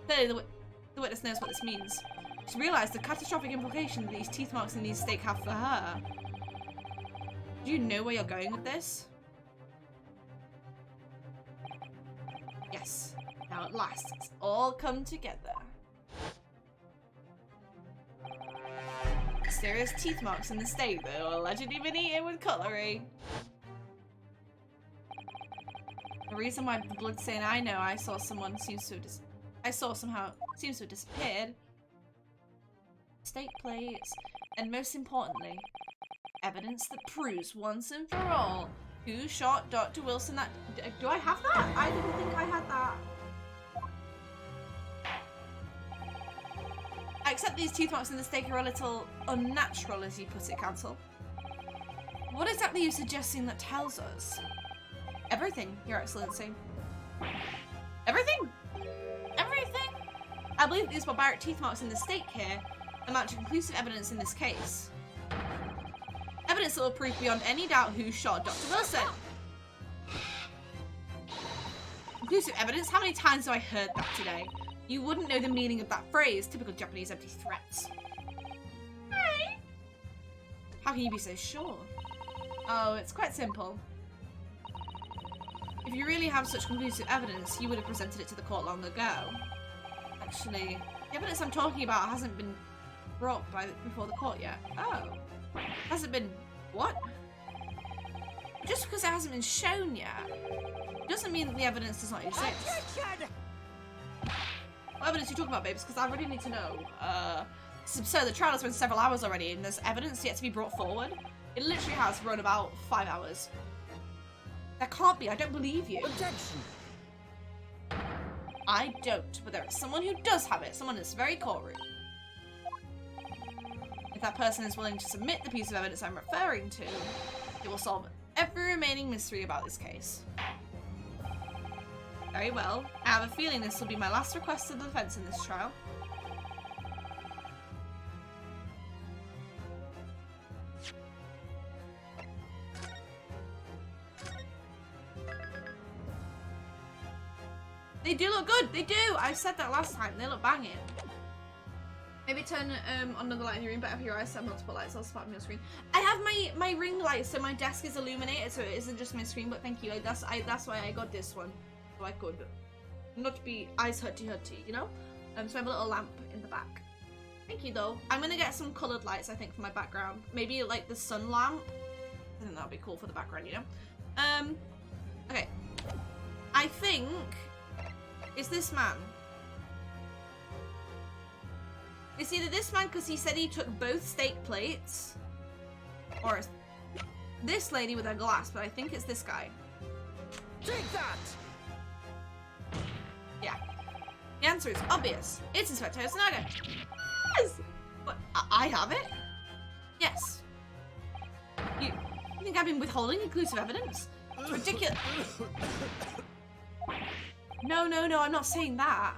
Clearly, the witness knows what this means. She realised the catastrophic implication that these teeth marks in these steak have for her. Do you know where you're going with this? Yes. Now at last, it's all come together. Mysterious teeth marks in the steak that were allegedly been eaten with cutlery. The reason why the blood stain I know I saw someone seems to have disappeared. Steak plates, and most importantly, evidence that proves once and for all who shot Dr. Wilson. That do I have that? I didn't think I had that. I accept these teeth marks in the steak are a little unnatural, as you put it, Counsel. What exactly are you suggesting that tells us? Everything, Your Excellency. Everything? Everything? I believe these barbaric teeth marks in the steak here amount to conclusive evidence in this case. Evidence that will prove beyond any doubt who shot Dr. Wilson. Conclusive evidence? How many times have I heard that today? You wouldn't know the meaning of that phrase. Typical Japanese empty threats. Hey. How can you be so sure? Oh, it's quite simple. If you really have such conclusive evidence, you would have presented it to the court long ago. Actually, the evidence I'm talking about hasn't been brought before the court yet. Oh. Hasn't been... what? Just because it hasn't been shown yet, doesn't mean that the evidence does not exist. What evidence are you talking about, babes? Because I really need to know. It's absurd. The trial has been several hours already, and there's evidence yet to be brought forward. It literally has run about 5 hours. That can't be. I don't believe you. Objection. I don't, but there is someone who does have it. Someone in this very courtroom. If that person is willing to submit the piece of evidence I'm referring to, it will solve every remaining mystery about this case. Very well. I have a feeling this will be my last request to the defense in this trial. They do look good. They do. I said that last time. They look banging. Maybe turn on another light in your room, but if your eyes set multiple lights, I'll spot on your screen. I have my ring light, so my desk is illuminated, so it isn't just my screen. But thank you. That's why I got this one, so I could not be eyes hurty, you know. So I have a little lamp in the back. Thank you, though. I'm gonna get some coloured lights, I think, for my background. Maybe like the sun lamp. I think that'll be cool for the background, you know. Okay. I think it's this man. It's either this man because he said he took both steak plates, or this lady with a glass, but I think it's this guy. Take that! Yeah. The answer is obvious. It's Inspector Hosonaga. Yes! What? I have it? Yes. You think I've been withholding conclusive evidence? It's ridiculous. No, I'm not saying that.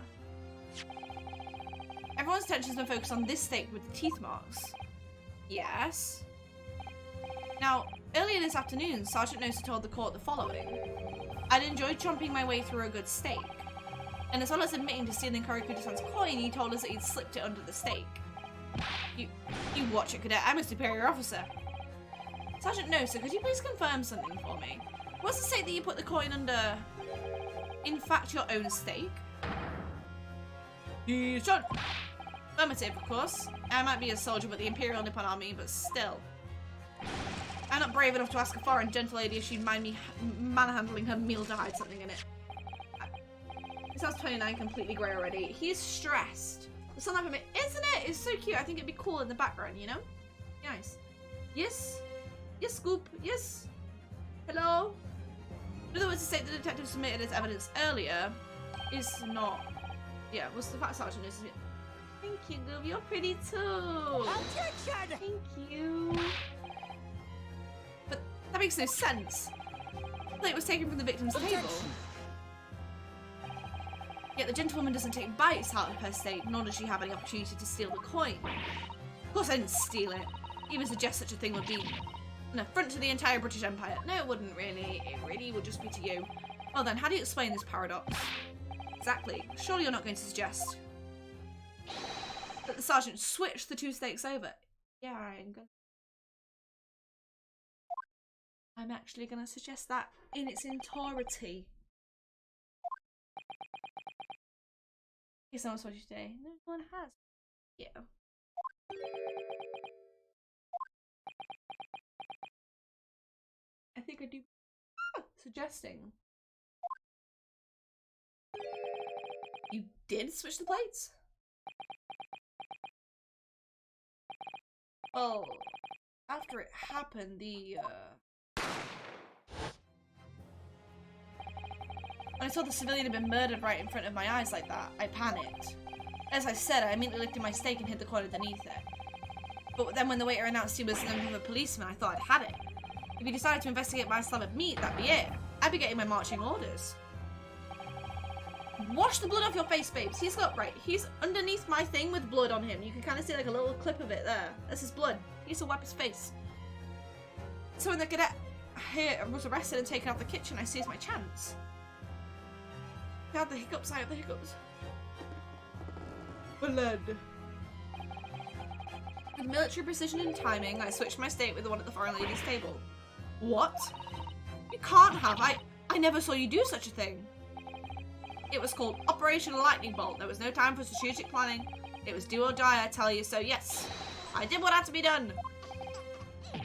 Everyone's attention's been focused on this steak with the teeth marks. Yes. Now, earlier this afternoon, Sergeant Nosa told the court the following. I'd enjoyed chomping my way through a good steak. And as well as admitting to stealing Korikuta-san's coin, he told us that he'd slipped it under the steak. You watch it, Cadet. I'm a superior officer. Sergeant Nosa, could you please confirm something for me? What's the steak that you put the coin under? In fact, your own steak? Yes, John. Affirmative, of course. I might be a soldier with the Imperial Nippon Army, but still. I'm not brave enough to ask a foreign gentle lady if she'd mind me manhandling her meal to hide something in it. It sounds 29, completely grey already. He's stressed. The sun up a bit, isn't it? It's so cute. I think it'd be cool in the background, you know? Nice. Yes? Yes, Scoop. Yes? Hello? In other words, to say the detective submitted as evidence earlier is not... Yeah, what's the fact, Sergeant? Thank you, Goob. You're pretty too. Objection! Thank you. But that makes no sense. The plate was taken from the victim's table. Yet the gentlewoman doesn't take bites out of her steak, nor does she have any opportunity to steal the coin. Of course I didn't steal it. Even suggest such a thing would be an affront to the entire British Empire. No, it wouldn't really. It really would just be to you. Well then, how do you explain this paradox? Exactly. Surely you're not going to suggest that the sergeant switched the two steaks over. Yeah, I'm actually going to suggest that in its entirety. If someone's watched you today. No one has. Yeah. I think I do. Suggesting. You did switch the plates? Oh, after it happened, when I saw the civilian had been murdered right in front of my eyes like that, I panicked. As I said, I immediately lifted my steak and hid the coin underneath it. But then when the waiter announced he was an undercover policeman, I thought I'd had it. If he decided to investigate my slab of meat, that'd be it. I'd be getting my marching orders. Wash the blood off your face, babes. He's underneath my thing with blood on him. You can kind of see like a little clip of it there. That's his blood. He needs to wipe his face. So when the cadet here was arrested and taken out of the kitchen, I seized my chance. I had the hiccups. Blood. With military precision and timing, I switched my steak with the one at the foreign lady's table. What? You can't have. I never saw you do such a thing. It was called Operation Lightning Bolt. There was no time for strategic planning. It was do or die, I tell you. So yes, I did what had to be done.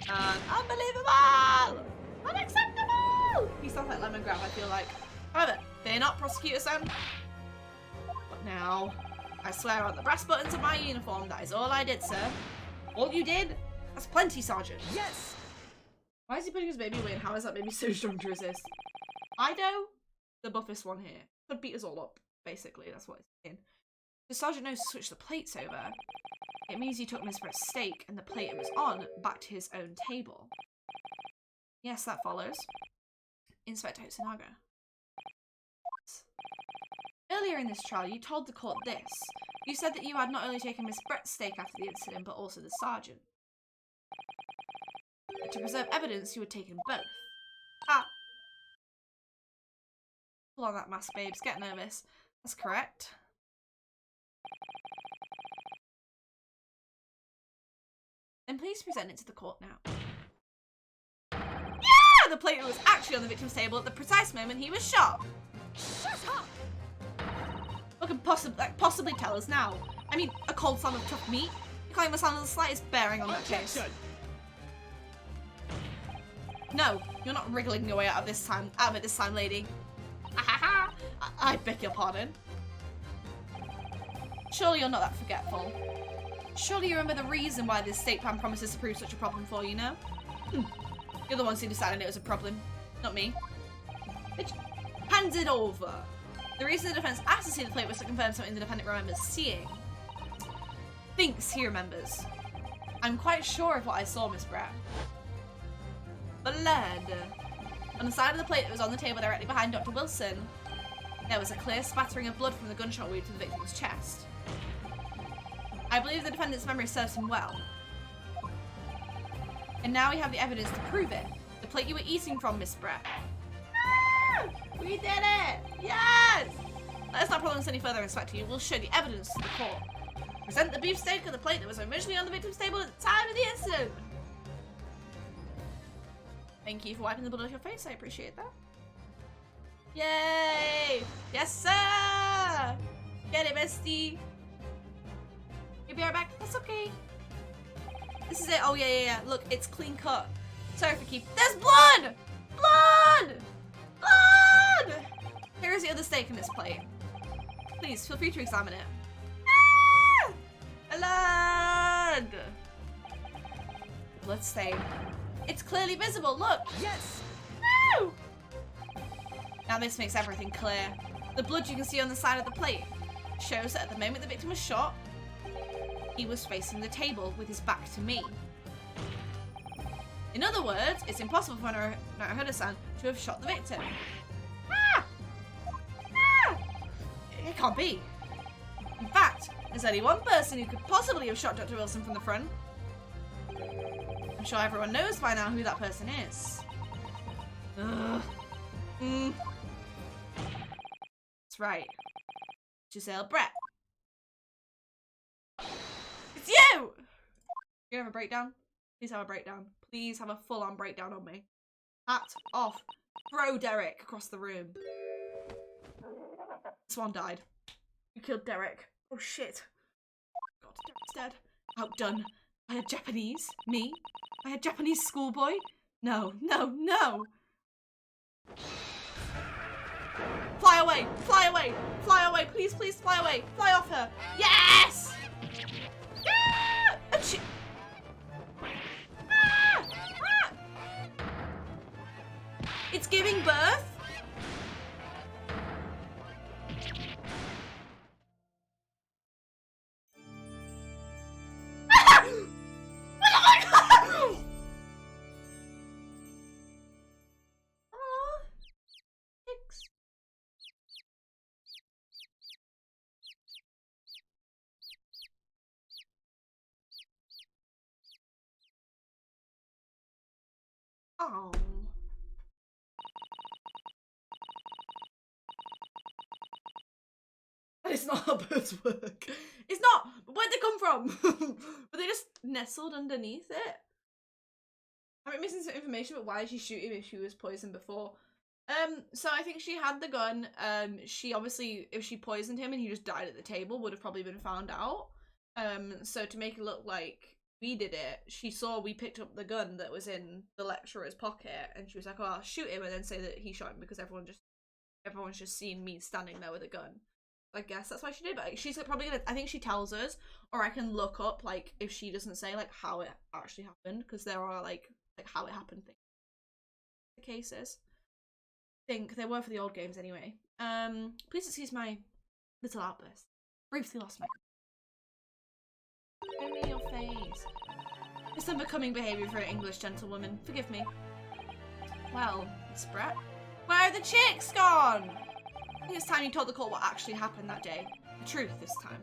Unbelievable! Unacceptable! He sounds like Lemongrab, I feel like. However, they're not prosecutor, son. But now, I swear on the brass buttons of my uniform, that is all I did, sir. All you did? That's plenty, Sergeant. Yes! Why is he putting his baby away, and how is that baby so strong to resist? Ido, the buffest one here, could beat us all up, basically. That's what it's saying. The Sergeant knows to switch the plates over. It means he took Miss Brett's steak and the plate it was on back to his own table. Yes, that follows. Inspector Hotsunaga. Earlier in this trial, you told the court this. You said that you had not only taken Miss Brett's steak after the incident, but also the sergeant. But to preserve evidence, you had taken both. Ah. Pull on that mask, babes. Get nervous. That's correct. Then please present it to the court now. Yeah! The plate was actually on the victim's table at the precise moment he was shot. Shut up! What can possibly tell us now? I mean, a cold slam of tough meat? You can't even sound the slightest bearing on that case. No, you're not wriggling your way out of it this time, lady. I beg your pardon. Surely you're not that forgetful. Surely you remember the reason why this state plan promises to prove such a problem for you, no? You're the ones who decided it was a problem, not me. Bitch, hand it over. The reason the defense asked to see the plate was to confirm something the defendant remembers seeing. Thinks he remembers. I'm quite sure of what I saw, Miss Brett. Blood. On the side of the plate that was on the table directly behind Dr. Wilson, there was a clear spattering of blood from the gunshot wound to the victim's chest. I believe the defendant's memory serves him well. And now we have the evidence to prove it. The plate you were eating from, Miss Brett. Ah! We did it! Yes! Let us not prolong this any further, Inspector. You will show the evidence to the court. Present the beefsteak on the plate that was originally on the victim's table at the time of the incident. Thank you for wiping the blood off your face. I appreciate that. Yay! Yes, sir! Get it, bestie. You'll be right back. That's okay. This is it. Oh, yeah. Look, it's clean cut. Sorry for keep. There's blood! Blood! Blood! Here is the other steak in this plate. Please, feel free to examine it. Ah! Blood! Blood stain. It's clearly visible. Look. Yes. Woo! Now this makes everything clear. The blood you can see on the side of the plate shows that at the moment the victim was shot, he was facing the table with his back to me. In other words, it's impossible for Naruhodo-san to have shot the victim. Ah! Ah! It can't be. In fact, there's only one person who could possibly have shot Dr. Wilson from the front. I'm sure everyone knows by now who that person is. Ugh. That's right. Giselle Brett. It's you! You have a breakdown? Please have a breakdown. Please have a full-on breakdown on me. Hat off. Throw Derek across the room. Swan died. You killed Derek. Oh shit. God, Derek's dead. Outdone. By a Japanese? Me? By a Japanese schoolboy? No. Fly away! Fly away! Fly away! Please, please, fly away! Fly off her! Yes! Yeah! Ah! Ah! It's giving birth? Oh. It's not how birds work. It's not. Where'd they come from? But they just nestled underneath it. I'm missing some information, but why did she shoot him if she was poisoned before? So I think she had the gun. She obviously, if she poisoned him and he just died at the table, would have probably been found out. So to make it look like we did it, she saw we picked up the gun that was in the lecturer's pocket, and she was like, "Oh, I'll shoot him," and then say that he shot him because everyone's just seen me standing there with a gun. I guess that's why she did. But she's probably gonna. I think she tells us, or I can look up like if she doesn't say like how it actually happened, because there are like how it happened things. The cases. I think they were for the old games anyway. Please excuse my little outburst. Briefly lost my. Show me your face. It's unbecoming behaviour for an English gentlewoman. Forgive me. Well, Miss Brett, where are the chicks gone? I think it's time you told the court what actually happened that day. The truth this time.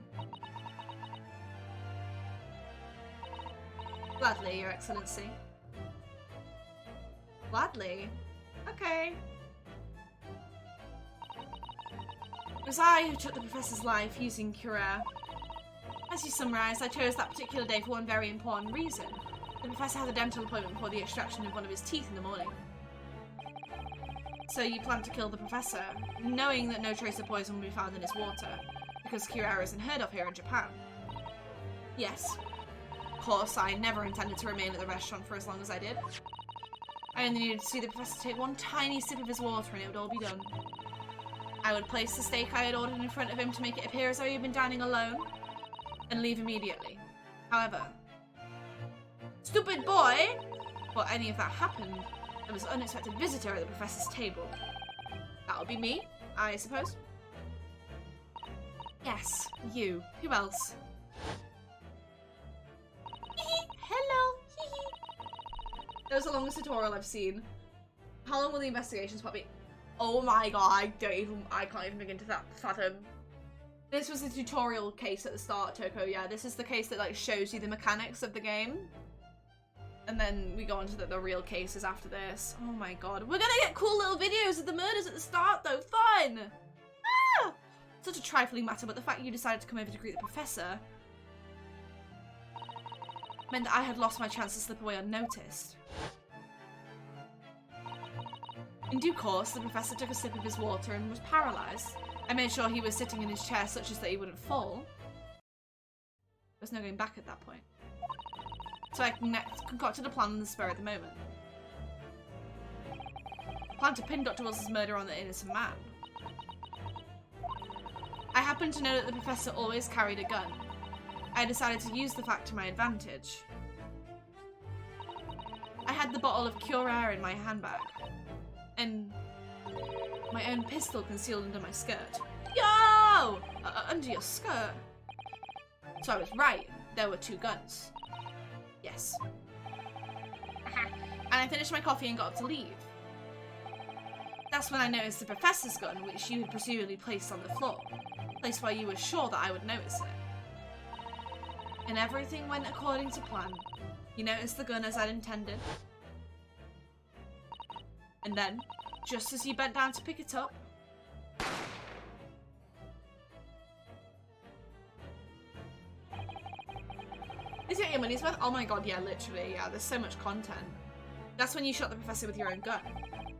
Gladly, Your Excellency. Gladly? Okay. It was I who took the professor's life using Curer. As you summarised, I chose that particular day for one very important reason. The professor had a dental appointment before the extraction of one of his teeth in the morning. So you plan to kill the professor, knowing that no trace of poison will be found in his water, because Curer isn't heard of here in Japan. Yes. Of course, I never intended to remain at the restaurant for as long as I did. I only needed to see the professor take one tiny sip of his water and it would all be done. I would place the steak I had ordered in front of him to make it appear as though he had been dining alone, and leave immediately. However, stupid boy! Before any of that happened, there was an unexpected visitor at the professor's table. That would be me, I suppose. Yes, you. Who else? Hello. That was the longest tutorial I've seen. How long will the investigations be? Oh my god, I can't even begin to fathom. This was the tutorial case at the start, Toko. Yeah, this is the case that like shows you the mechanics of the game. And then we go on to the real cases after this. Oh my god. We're gonna get cool little videos of the murders at the start though. Fun! Ah! Such a trifling matter, but the fact you decided to come over to greet the professor meant that I had lost my chance to slip away unnoticed. In due course, the professor took a sip of his water and was paralysed. I made sure he was sitting in his chair such as that he wouldn't fall. There's no going back at that point. So I concocted a plan on the spur at the moment. Plan to pin Dr. Wilson's murder on the innocent man. I happened to know that the professor always carried a gun. I decided to use the fact to my advantage. I had the bottle of Cure Air in my handbag. And my own pistol concealed under my skirt. Yo! Under your skirt? So I was right. There were 2 guns. Yes. And I finished my coffee and got up to leave. That's when I noticed the professor's gun, which you had presumably placed on the floor. A place where you were sure that I would notice it. And everything went according to plan. You noticed the gun as I'd intended. And then, just as you bent down to pick it up, is it your money's worth? Oh my god, yeah, literally, yeah, there's so much content. That's when you shot the professor with your own gun,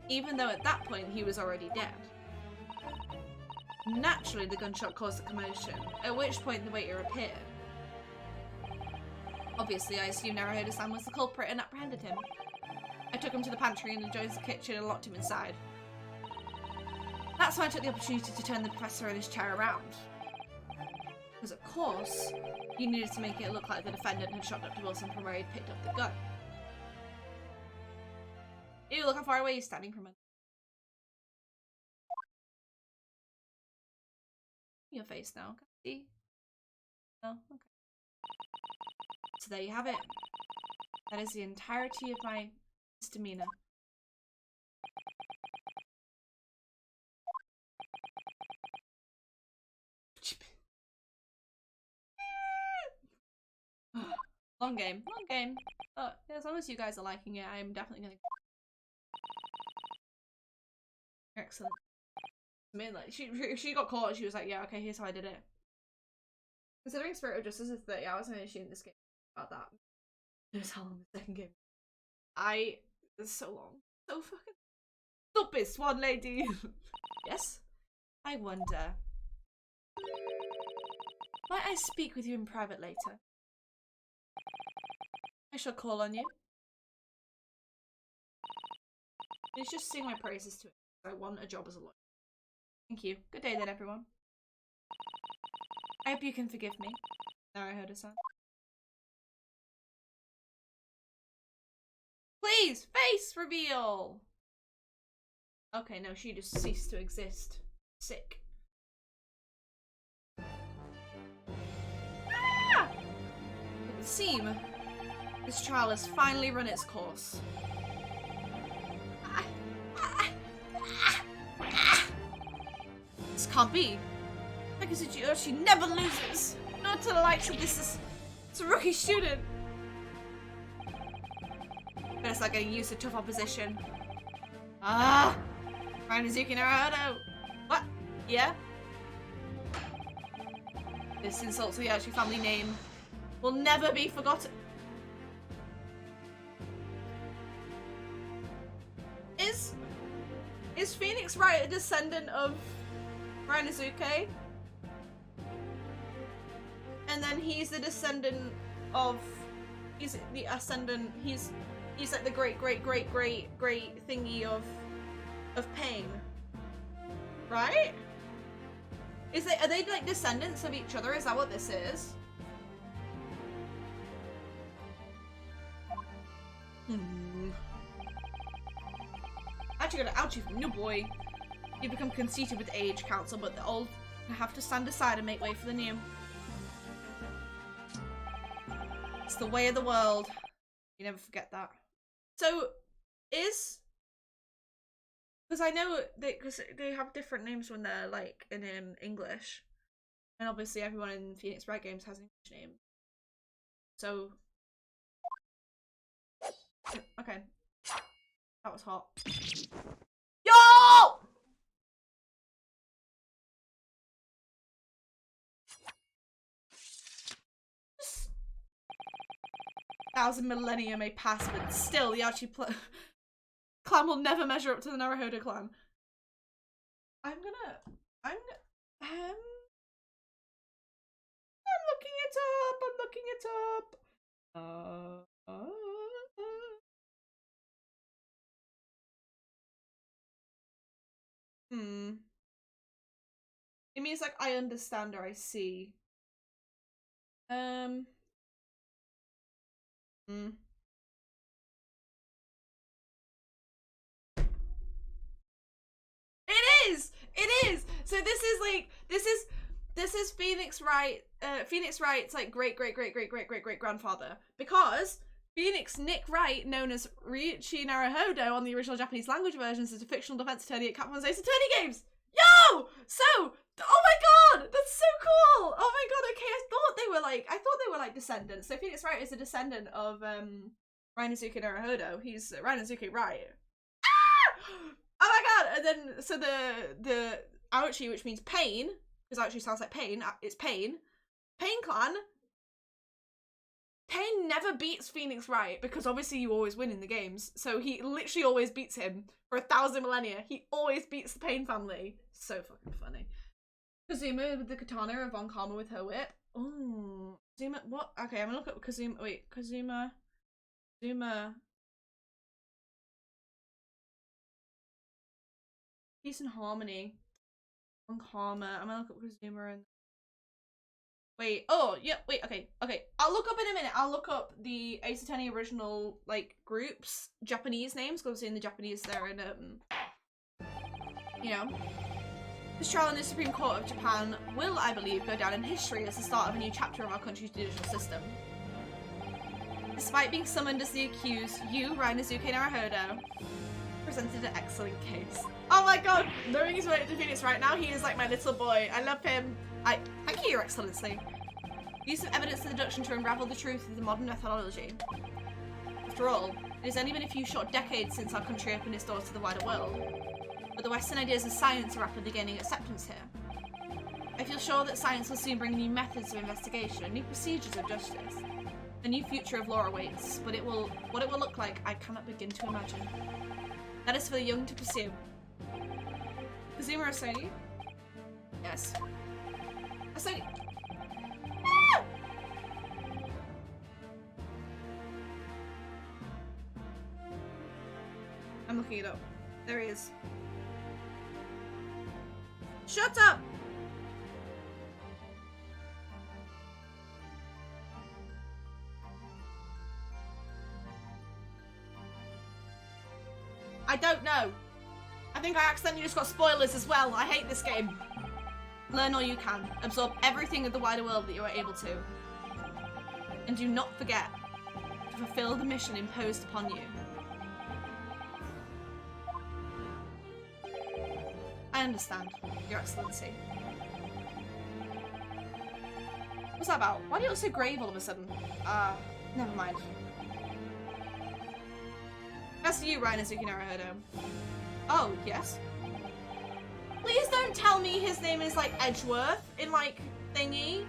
even though at that point he was already dead. Naturally, the gunshot caused a commotion, at which point the waiter appeared. Obviously, I assumed Naruhodo-san was the culprit and apprehended him. I took him to the pantry and adjoined the kitchen and locked him inside. That's when I took the opportunity to turn the professor in his chair around. Because of course, you needed to make it look like the defendant had shot Dr. Wilson from where he'd picked up the gun. Ew, look how far away he's standing from it. Your face now, can I see? Oh, okay. So there you have it. That is the entirety of my misdemeanor. Long game, long game. But as long as you guys are liking it, I'm definitely gonna. Excellent. I mean, like, she got caught and she was like, yeah, okay, here's how I did it. Considering Spirit of Justice is 30 hours, I'm assuming this game about that. Knows how long the second game. It's so long. So fucking. Stop it, Swan Lady! Yes? I wonder. Might I speak with you in private later? I shall call on you. Please just sing my praises to it. I want a job as a lawyer. Thank you. Good day then, everyone. I hope you can forgive me. Naruhodo-san. Please, face reveal! Okay, no, she just ceased to exist. Sick. Ah! It would seem this trial has finally run its course. This can't be. Because she never loses. Not to the likes of this. It's a rookie student. Better start getting used to tough opposition. Ah! Rinazuki Naruhodo! What? Yeah? This insult to the Archie family name will never be forgotten. Is Phoenix Wright a descendant of Rinazuki? And then he's the descendant of... He's the ascendant... He's like the great thingy of Pain. Right? Are they like descendants of each other? Is that what this is? Actually gonna out you from new boy. You become conceited with age, counsel, but the old have to stand aside and make way for the new. It's the way of the world. You never forget that. So, is Because I know they have different names when they're like in English, and obviously everyone in Phoenix Wright games has an English name. So okay, that was hot. Yo! 1,000 millennia may pass, but still, the Archie clan will never measure up to the Naruhodo clan. I'm looking it up. I'm looking it up. It means like I understand or I see. It is! It is! So this is like, this is Phoenix Wright, Phoenix Wright's like great grandfather. Because Phoenix Nick Wright, known as Ryuichi Naruhodo on the original Japanese language versions, is a fictional defense attorney at Capcom's Ace Attorney games! Yo! So, oh my god! That's so cool! Oh my god, okay, I thought they were like descendants. So Phoenix Wright is a descendant of Ryunosuke Naruhodo. He's Ryunosuke Wright. Ah! Oh my god! And then, so the Aochi, which means pain, because Aochi sounds like pain, it's pain. Pain clan. Pain never beats Phoenix Wright, because obviously you always win in the games. So he literally always beats him for 1,000 millennia. He always beats the Pain family. So fucking funny. Kazuma with the katana, of Von Karma with her whip. Oh, Kazuma, what? Okay, I'm gonna look up Kazuma. Wait, Kazuma. Peace and harmony. Von Karma. I'm gonna look up Kazuma and. Wait, oh, yeah, wait, okay. I'll look up in a minute. I'll look up the Ace Attorney original, like, groups, Japanese names, because obviously in the Japanese they're in, you know. This trial in the Supreme Court of Japan will, I believe, go down in history as the start of a new chapter of our country's judicial system. Despite being summoned as the accused, you, Ryunosuke Naruhodo, presented an excellent case. Oh my god, knowing he's waiting to Phoenix right now, he is like my little boy. I love him. Thank you, Your Excellency. Use of evidence and deduction to unravel the truth of the modern methodology. After all, it has only been a few short decades since our country opened its doors to the wider world. But the Western ideas of science are rapidly gaining acceptance here. I feel sure that science will soon bring new methods of investigation and new procedures of justice. A new future of law awaits, but what it will look like, I cannot begin to imagine. That is for the young to pursue. Kazuma Asoni? Yes. Asoni! Ah! I'm looking it up. There he is. Shut up! I don't know. I think I accidentally just got spoilers as well. I hate this game. Learn all you can. Absorb everything of the wider world that you are able to. And do not forget to fulfill the mission imposed upon you. I understand, Your Excellency. What's that about? Why do you look so grave all of a sudden? Never mind. That's you, Ryunosuke Naruhodo. Oh, yes? Please don't tell me his name is, like, Edgeworth in, like, thingy.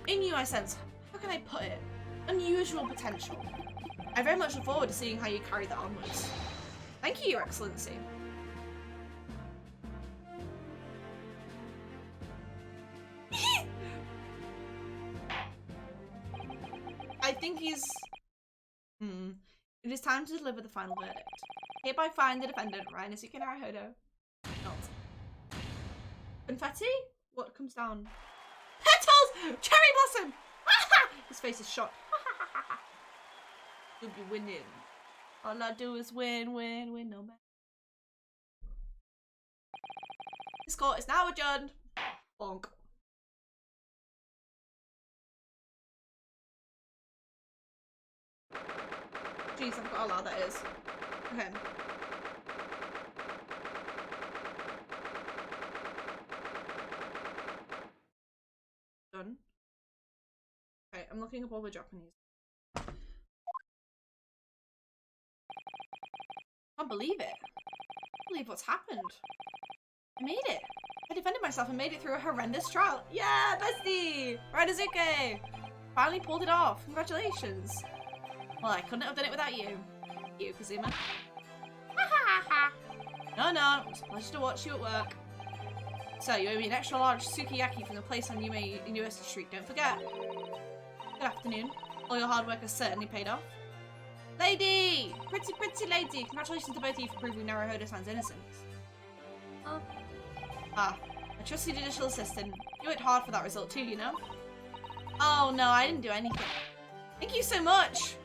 In you, I sense, how can I put it? Unusual potential. I very much look forward to seeing how you carry that onwards. Thank you, Your Excellency. I think he's... It is time to deliver the final verdict. Hereby find the defendant, Ryunosuke Naruhodo. Not. Confetti? What comes down? Petals! Cherry blossom! His face is shocked. You'll be winning. All I do is win, no matter. This court is now adjourned. Bonk. Jeez, I forgot how loud that is. Okay. Done. Okay, I'm looking up all the Japanese. I can't believe it. I can't believe what's happened. I made it. I defended myself and made it through a horrendous trial. Yeah, bestie! Raidazuke! Finally pulled it off. Congratulations. Well, I couldn't have done it without you. You, Kazuma. No, it's a pleasure to watch you at work. So, you owe me an extra large sukiyaki from the place on Yume University Street, don't forget. Good afternoon. All your hard work has certainly paid off. Lady! Pretty lady! Congratulations to both of you for proving Naruhodo-san's innocence. Oh. Ah, a trusty judicial assistant. You worked hard for that result too, you know? Oh no, I didn't do anything. Thank you so much!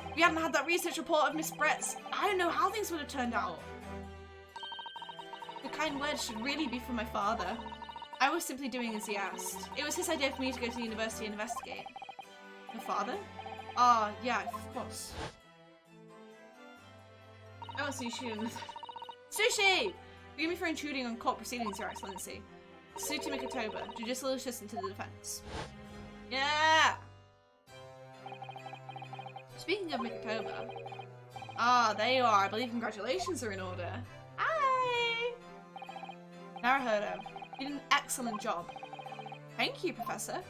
If we hadn't had that research report of Miss Brett's, I don't know how things would have turned out. The kind words should really be from my father. I was simply doing as he asked. It was his idea for me to go to the university and investigate. Your father? Ah, yeah, of course. Oh, sushi. Sushi! Forgive me for intruding on court proceedings, Your Excellency. Suti Mikotoba, judicial assistant to the defense. Yeah! Speaking of Mikotoba. Ah, there you are. I believe congratulations are in order. Hi! Naruhodo, you did an excellent job. Thank you, Professor.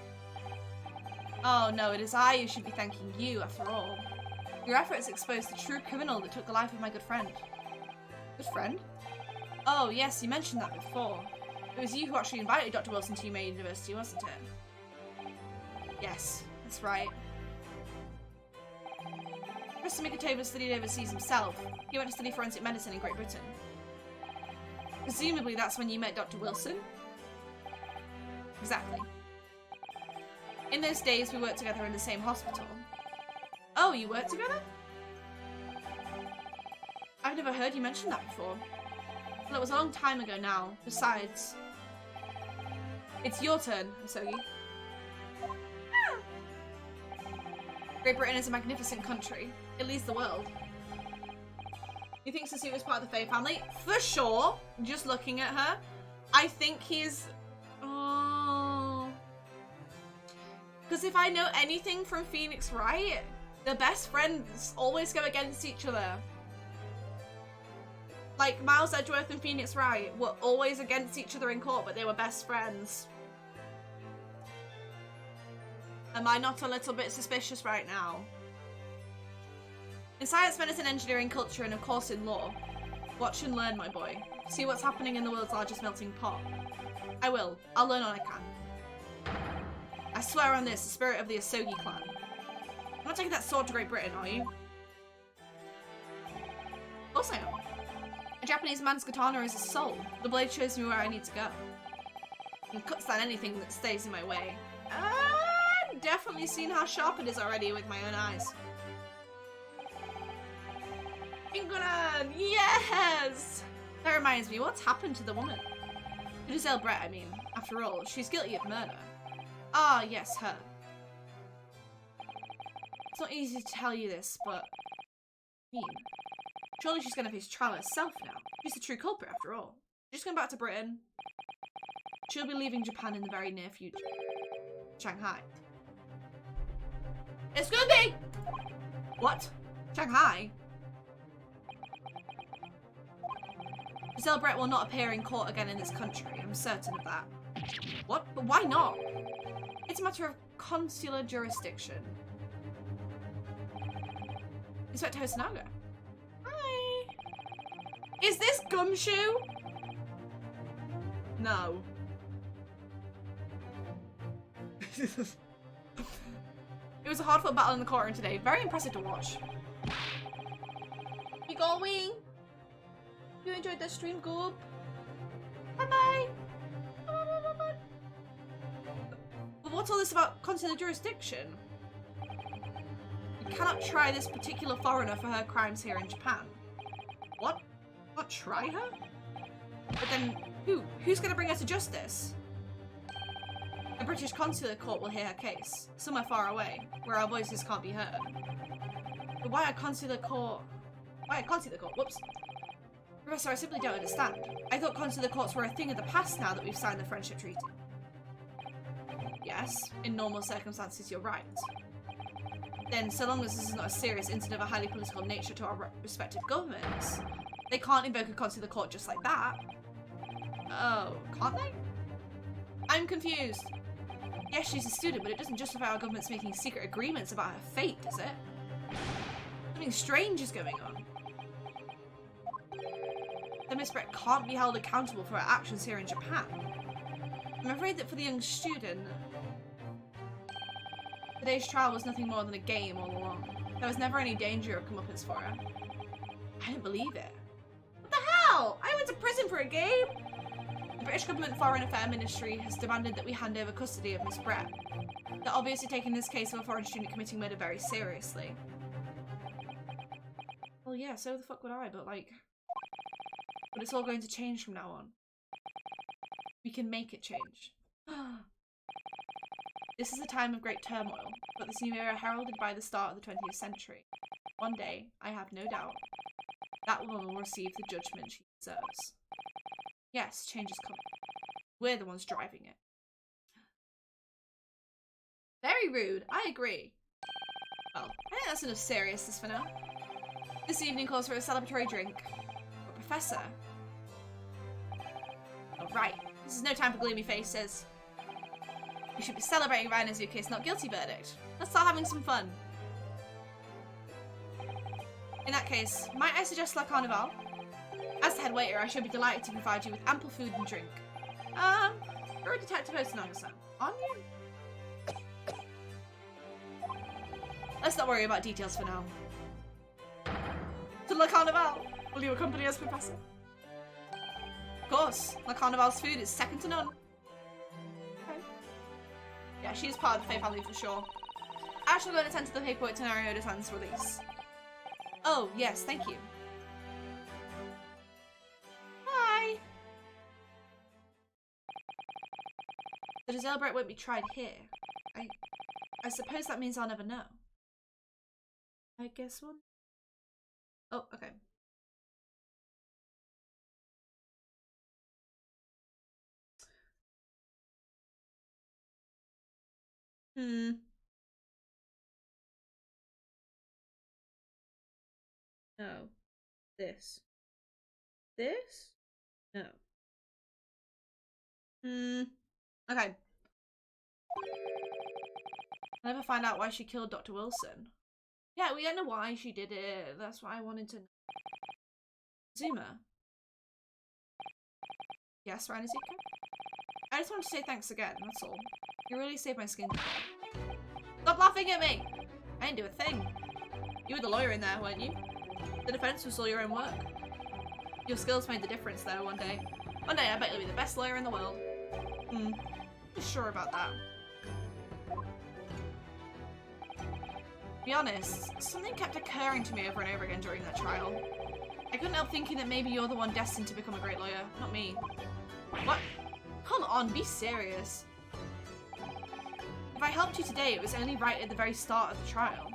Oh no, it is I who should be thanking you, after all. Your efforts exposed the true criminal that took the life of my good friend. Good friend? Oh yes, you mentioned that before. It was you who actually invited Dr. Wilson to Yume University, wasn't it? Yes, that's right. Professor Mikotoba studied overseas himself. He went to study forensic medicine in Great Britain. Presumably that's when you met Dr. Wilson? Exactly. In those days, we worked together in the same hospital. Oh, you worked together? I've never heard you mention that before. Well, it was a long time ago now. Besides... It's your turn, Hisogi. Great Britain is a magnificent country. It leads the world. You think Sasui was part of the Fae family? For sure. Just looking at her. I think he's... Oh... Because if I know anything from Phoenix Wright, the best friends always go against each other. Like, Miles Edgeworth and Phoenix Wright were always against each other in court, but they were best friends. Am I not a little bit suspicious right now? In science, medicine, engineering, culture, and of course in law. Watch and learn, my boy. See what's happening in the world's largest melting pot. I will. I'll learn all I can. I swear on this, the spirit of the Asogi clan. You're not taking that sword to Great Britain, are you? Of course I am. A Japanese man's katana is a soul. The blade shows me where I need to go. It cuts down anything that stays in my way. I've definitely seen how sharp it is already with my own eyes. Ingunan! Yes! That reminds me, what's happened to the woman? Giselle Brett, I mean. After all, she's guilty of murder. Ah, yes, her. It's not easy to tell you this, but... Surely she's going to face trial herself now. She's the true culprit, after all. She's going back to Britain. She'll be leaving Japan in the very near future. Shanghai. It's gonna be! What? Shanghai? Giselle Brett will not appear in court again in this country. I'm certain of that. What? But why not? It's a matter of consular jurisdiction. Inspector Hosonaga. Hi. Is this Gumshoe? No. It was a hard-fought battle in the courtroom today. Very impressive to watch. You going? You enjoyed the stream, Goob? Bye-bye. But what's all this about consular jurisdiction? You cannot try this particular foreigner for her crimes here in Japan. What? Not try her? But then, who's gonna bring her to justice? The British Consular Court will hear her case, somewhere far away, where our voices can't be heard. But why a consular court Why, I can't see the court. Whoops. Professor, I simply don't understand. I thought consular courts were a thing of the past now that we've signed the friendship treaty. Yes, in normal circumstances, you're right. Then, so long as this is not a serious incident of a highly political nature to our respective governments, they can't invoke a consular court just like that. Oh, can't they? I'm confused. Yes, she's a student, but it doesn't justify our governments making secret agreements about her fate, does it? Something strange is going on. The Miss Brett can't be held accountable for her actions here in Japan. I'm afraid that for the young student, today's trial was nothing more than a game all along. There was never any danger of comeuppance for her. I don't believe it. What the hell? I went to prison for a game? The British Government Foreign Affairs Ministry has demanded that we hand over custody of Miss Brett. They're obviously taking this case of a foreign student committing murder very seriously. Well, yeah, so the fuck would I, but like... But it's all going to change from now on. We can make it change. This is a time of great turmoil, but this new era heralded by the start of the 20th century. One day, I have no doubt, that woman will receive the judgment she deserves. Yes, change is coming. We're the ones driving it. Very rude, I agree. Well, I think that's enough seriousness for now. This evening calls for a celebratory drink. But Professor... Oh, right. This is no time for gloomy faces. We should be celebrating Ryan Azuki's not guilty verdict. Let's start having some fun. In that case, might I suggest La Carnival? As the head waiter, I should be delighted to provide you with ample food and drink. You're a detective Otanaga-san, aren't you? Let's not worry about details for now. To La Carnival! Will you accompany us, Professor? Of course, La Carnival's food is second to none. Okay. Yeah, she's part of the Fae family for sure. I shall go and attend to the paperwork to Narioda-san's release. Oh, yes, thank you. Bye! The Giselle won't be tried here. I suppose that means I'll never know. I guess one. Oh, okay. No. This. This? No. Okay. I'll never find out why she killed Dr. Wilson. Yeah, we don't know why she did it. That's what I wanted to know. Zuma. Yes, Ryan Azuka? I just wanted to say thanks again, that's all. You really saved my skin. Stop laughing at me! I didn't do a thing. You were the lawyer in there, weren't you? The defense was all your own work. Your skills made the difference there one day. One day I bet you'll be the best lawyer in the world. Not sure about that. To be honest, something kept occurring to me over and over again during that trial. I couldn't help thinking that maybe you're the one destined to become a great lawyer, not me. What? Come on, be serious. If I helped you today, it was only right at the very start of the trial.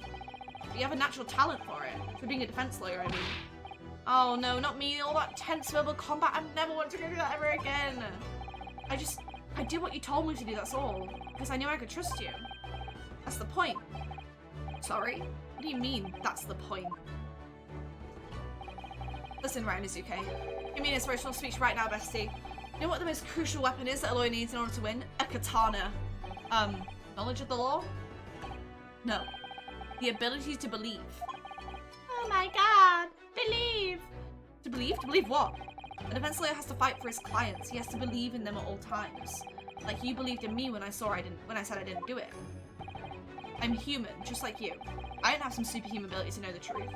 But you have a natural talent for it. For being a defense lawyer, I mean. Oh no, not me. All that tense verbal combat. I never want to go through that ever again. I did what you told me to do, that's all. Because I knew I could trust you. That's the point. Sorry? What do you mean, that's the point? Listen, Ryan Azuki. Give me an inspirational speech right now, bestie. You know what the most crucial weapon is that a lawyer needs in order to win? A katana. Knowledge of the law? No. The ability to believe. Oh my god! Believe! To believe? To believe what? A defense lawyer has to fight for his clients. He has to believe in them at all times. Like you believed in me when I said I didn't do it. I'm human, just like you. I don't have some superhuman ability to know the truth.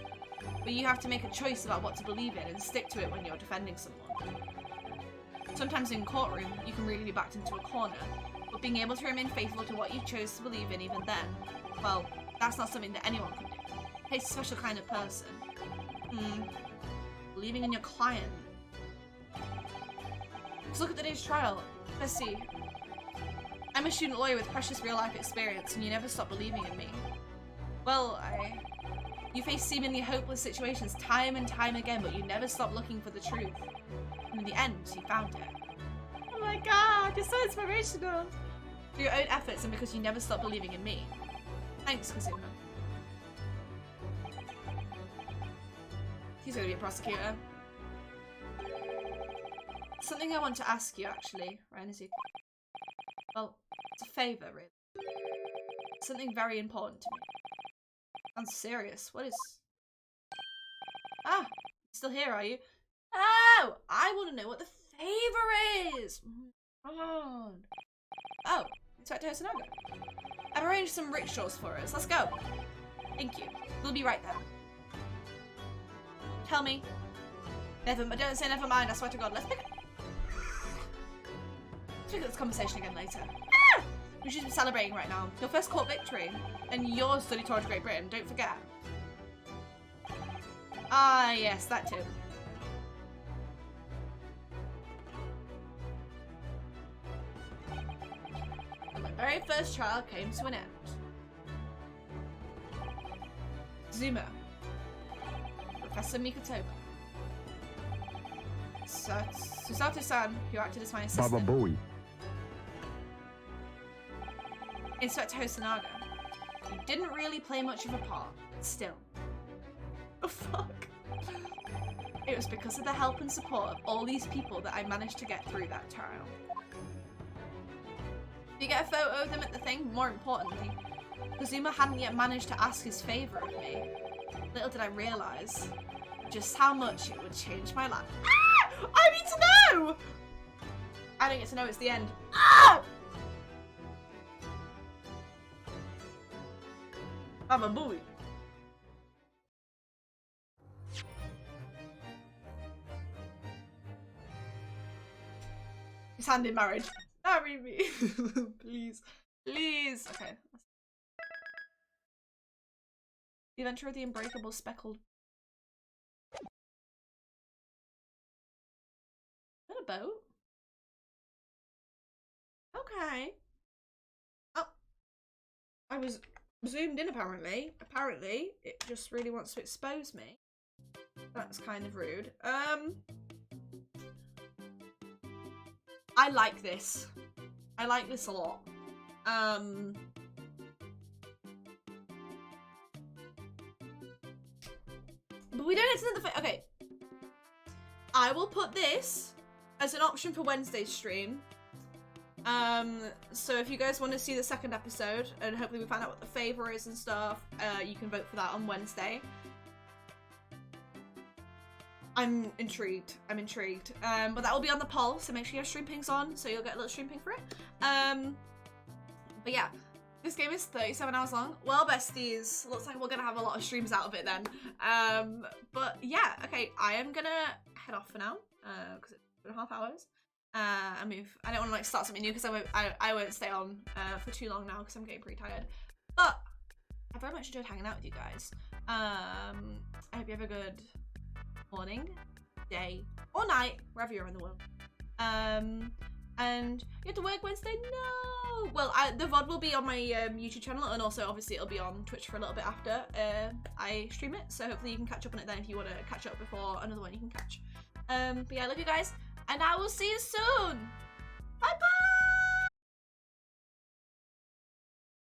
But you have to make a choice about what to believe in and stick to it when you're defending someone. Sometimes in courtroom, you can really be backed into a corner, but being able to remain faithful to what you chose to believe in even then, well, that's not something that anyone can do. It takes a special kind of person. Believing in your client. Just look at today's trial. Let's see. I'm a student lawyer with precious real-life experience, and you never stop believing in me. Well, You face seemingly hopeless situations time and time again, but you never stop looking for the truth. And in the end, you found it. Oh my god, you're so inspirational. For your own efforts and because you never stop believing in me. Thanks, Kazuma. He's gonna be a prosecutor. Something I want to ask you, actually, Rainezuki. Well, it's a favour, really. Something very important to me. Sounds serious. What is... Ah! Still here, are you? Oh! I want to know what the favour is! Come on. Oh, Inspector Hosonaga. I've arranged some rickshaws for us. Let's go. Thank you. We'll be right there. Tell me. Don't say never mind, I swear to God. Let's pick up this conversation again later. Ah! We should be celebrating right now. Your first court victory. And your study tour to Great Britain, don't forget. Ah, yes, that too. My very first trial came to an end. Zuma. Professor Mikotoba. Susato-san, who acted as my assistant. Baba Booey. Inspector Hosonaga. You didn't really play much of a part, but still. Oh fuck. It was because of the help and support of all these people that I managed to get through that trial. If you get a photo of them at the thing, more importantly, Kazuma hadn't yet managed to ask his favour of me. Little did I realise just how much it would change my life. Ah! I need to know! I don't get to know it's the end. Ah! Baba Booey. His hand in marriage. Marry me. Please. Please. Okay. The Adventure of the Unbreakable Speckled. Is that a boat? Okay. Oh. I was zoomed in apparently. Apparently, it just really wants to expose me. That's kind of rude. I like this. I like this a lot. But we don't get to the okay. I will put this as an option for Wednesday's stream. So if you guys want to see the second episode and hopefully we find out what the favour is and stuff, you can vote for that on Wednesday. I'm intrigued. I'm intrigued. But that will be on the poll, so make sure you have stream pings on, so you'll get a little stream ping for it. But yeah, this game is 37 hours long. Well, besties, looks like we're gonna have a lot of streams out of it then. But yeah, okay, I am gonna head off for now, because it's 2.5 hours. I move. I don't want to like start something new because I won't stay on for too long now because I'm getting pretty tired. But I very much enjoyed hanging out with you guys. I hope you have a good morning, day, or night, wherever you're in the world. And you have to work Wednesday? No! Well, the VOD will be on my YouTube channel, and also obviously it'll be on Twitch for a little bit after I stream it, so hopefully you can catch up on it then if you want to catch up before another one you can catch. But yeah, I love you guys, and I will see you soon! Bye bye!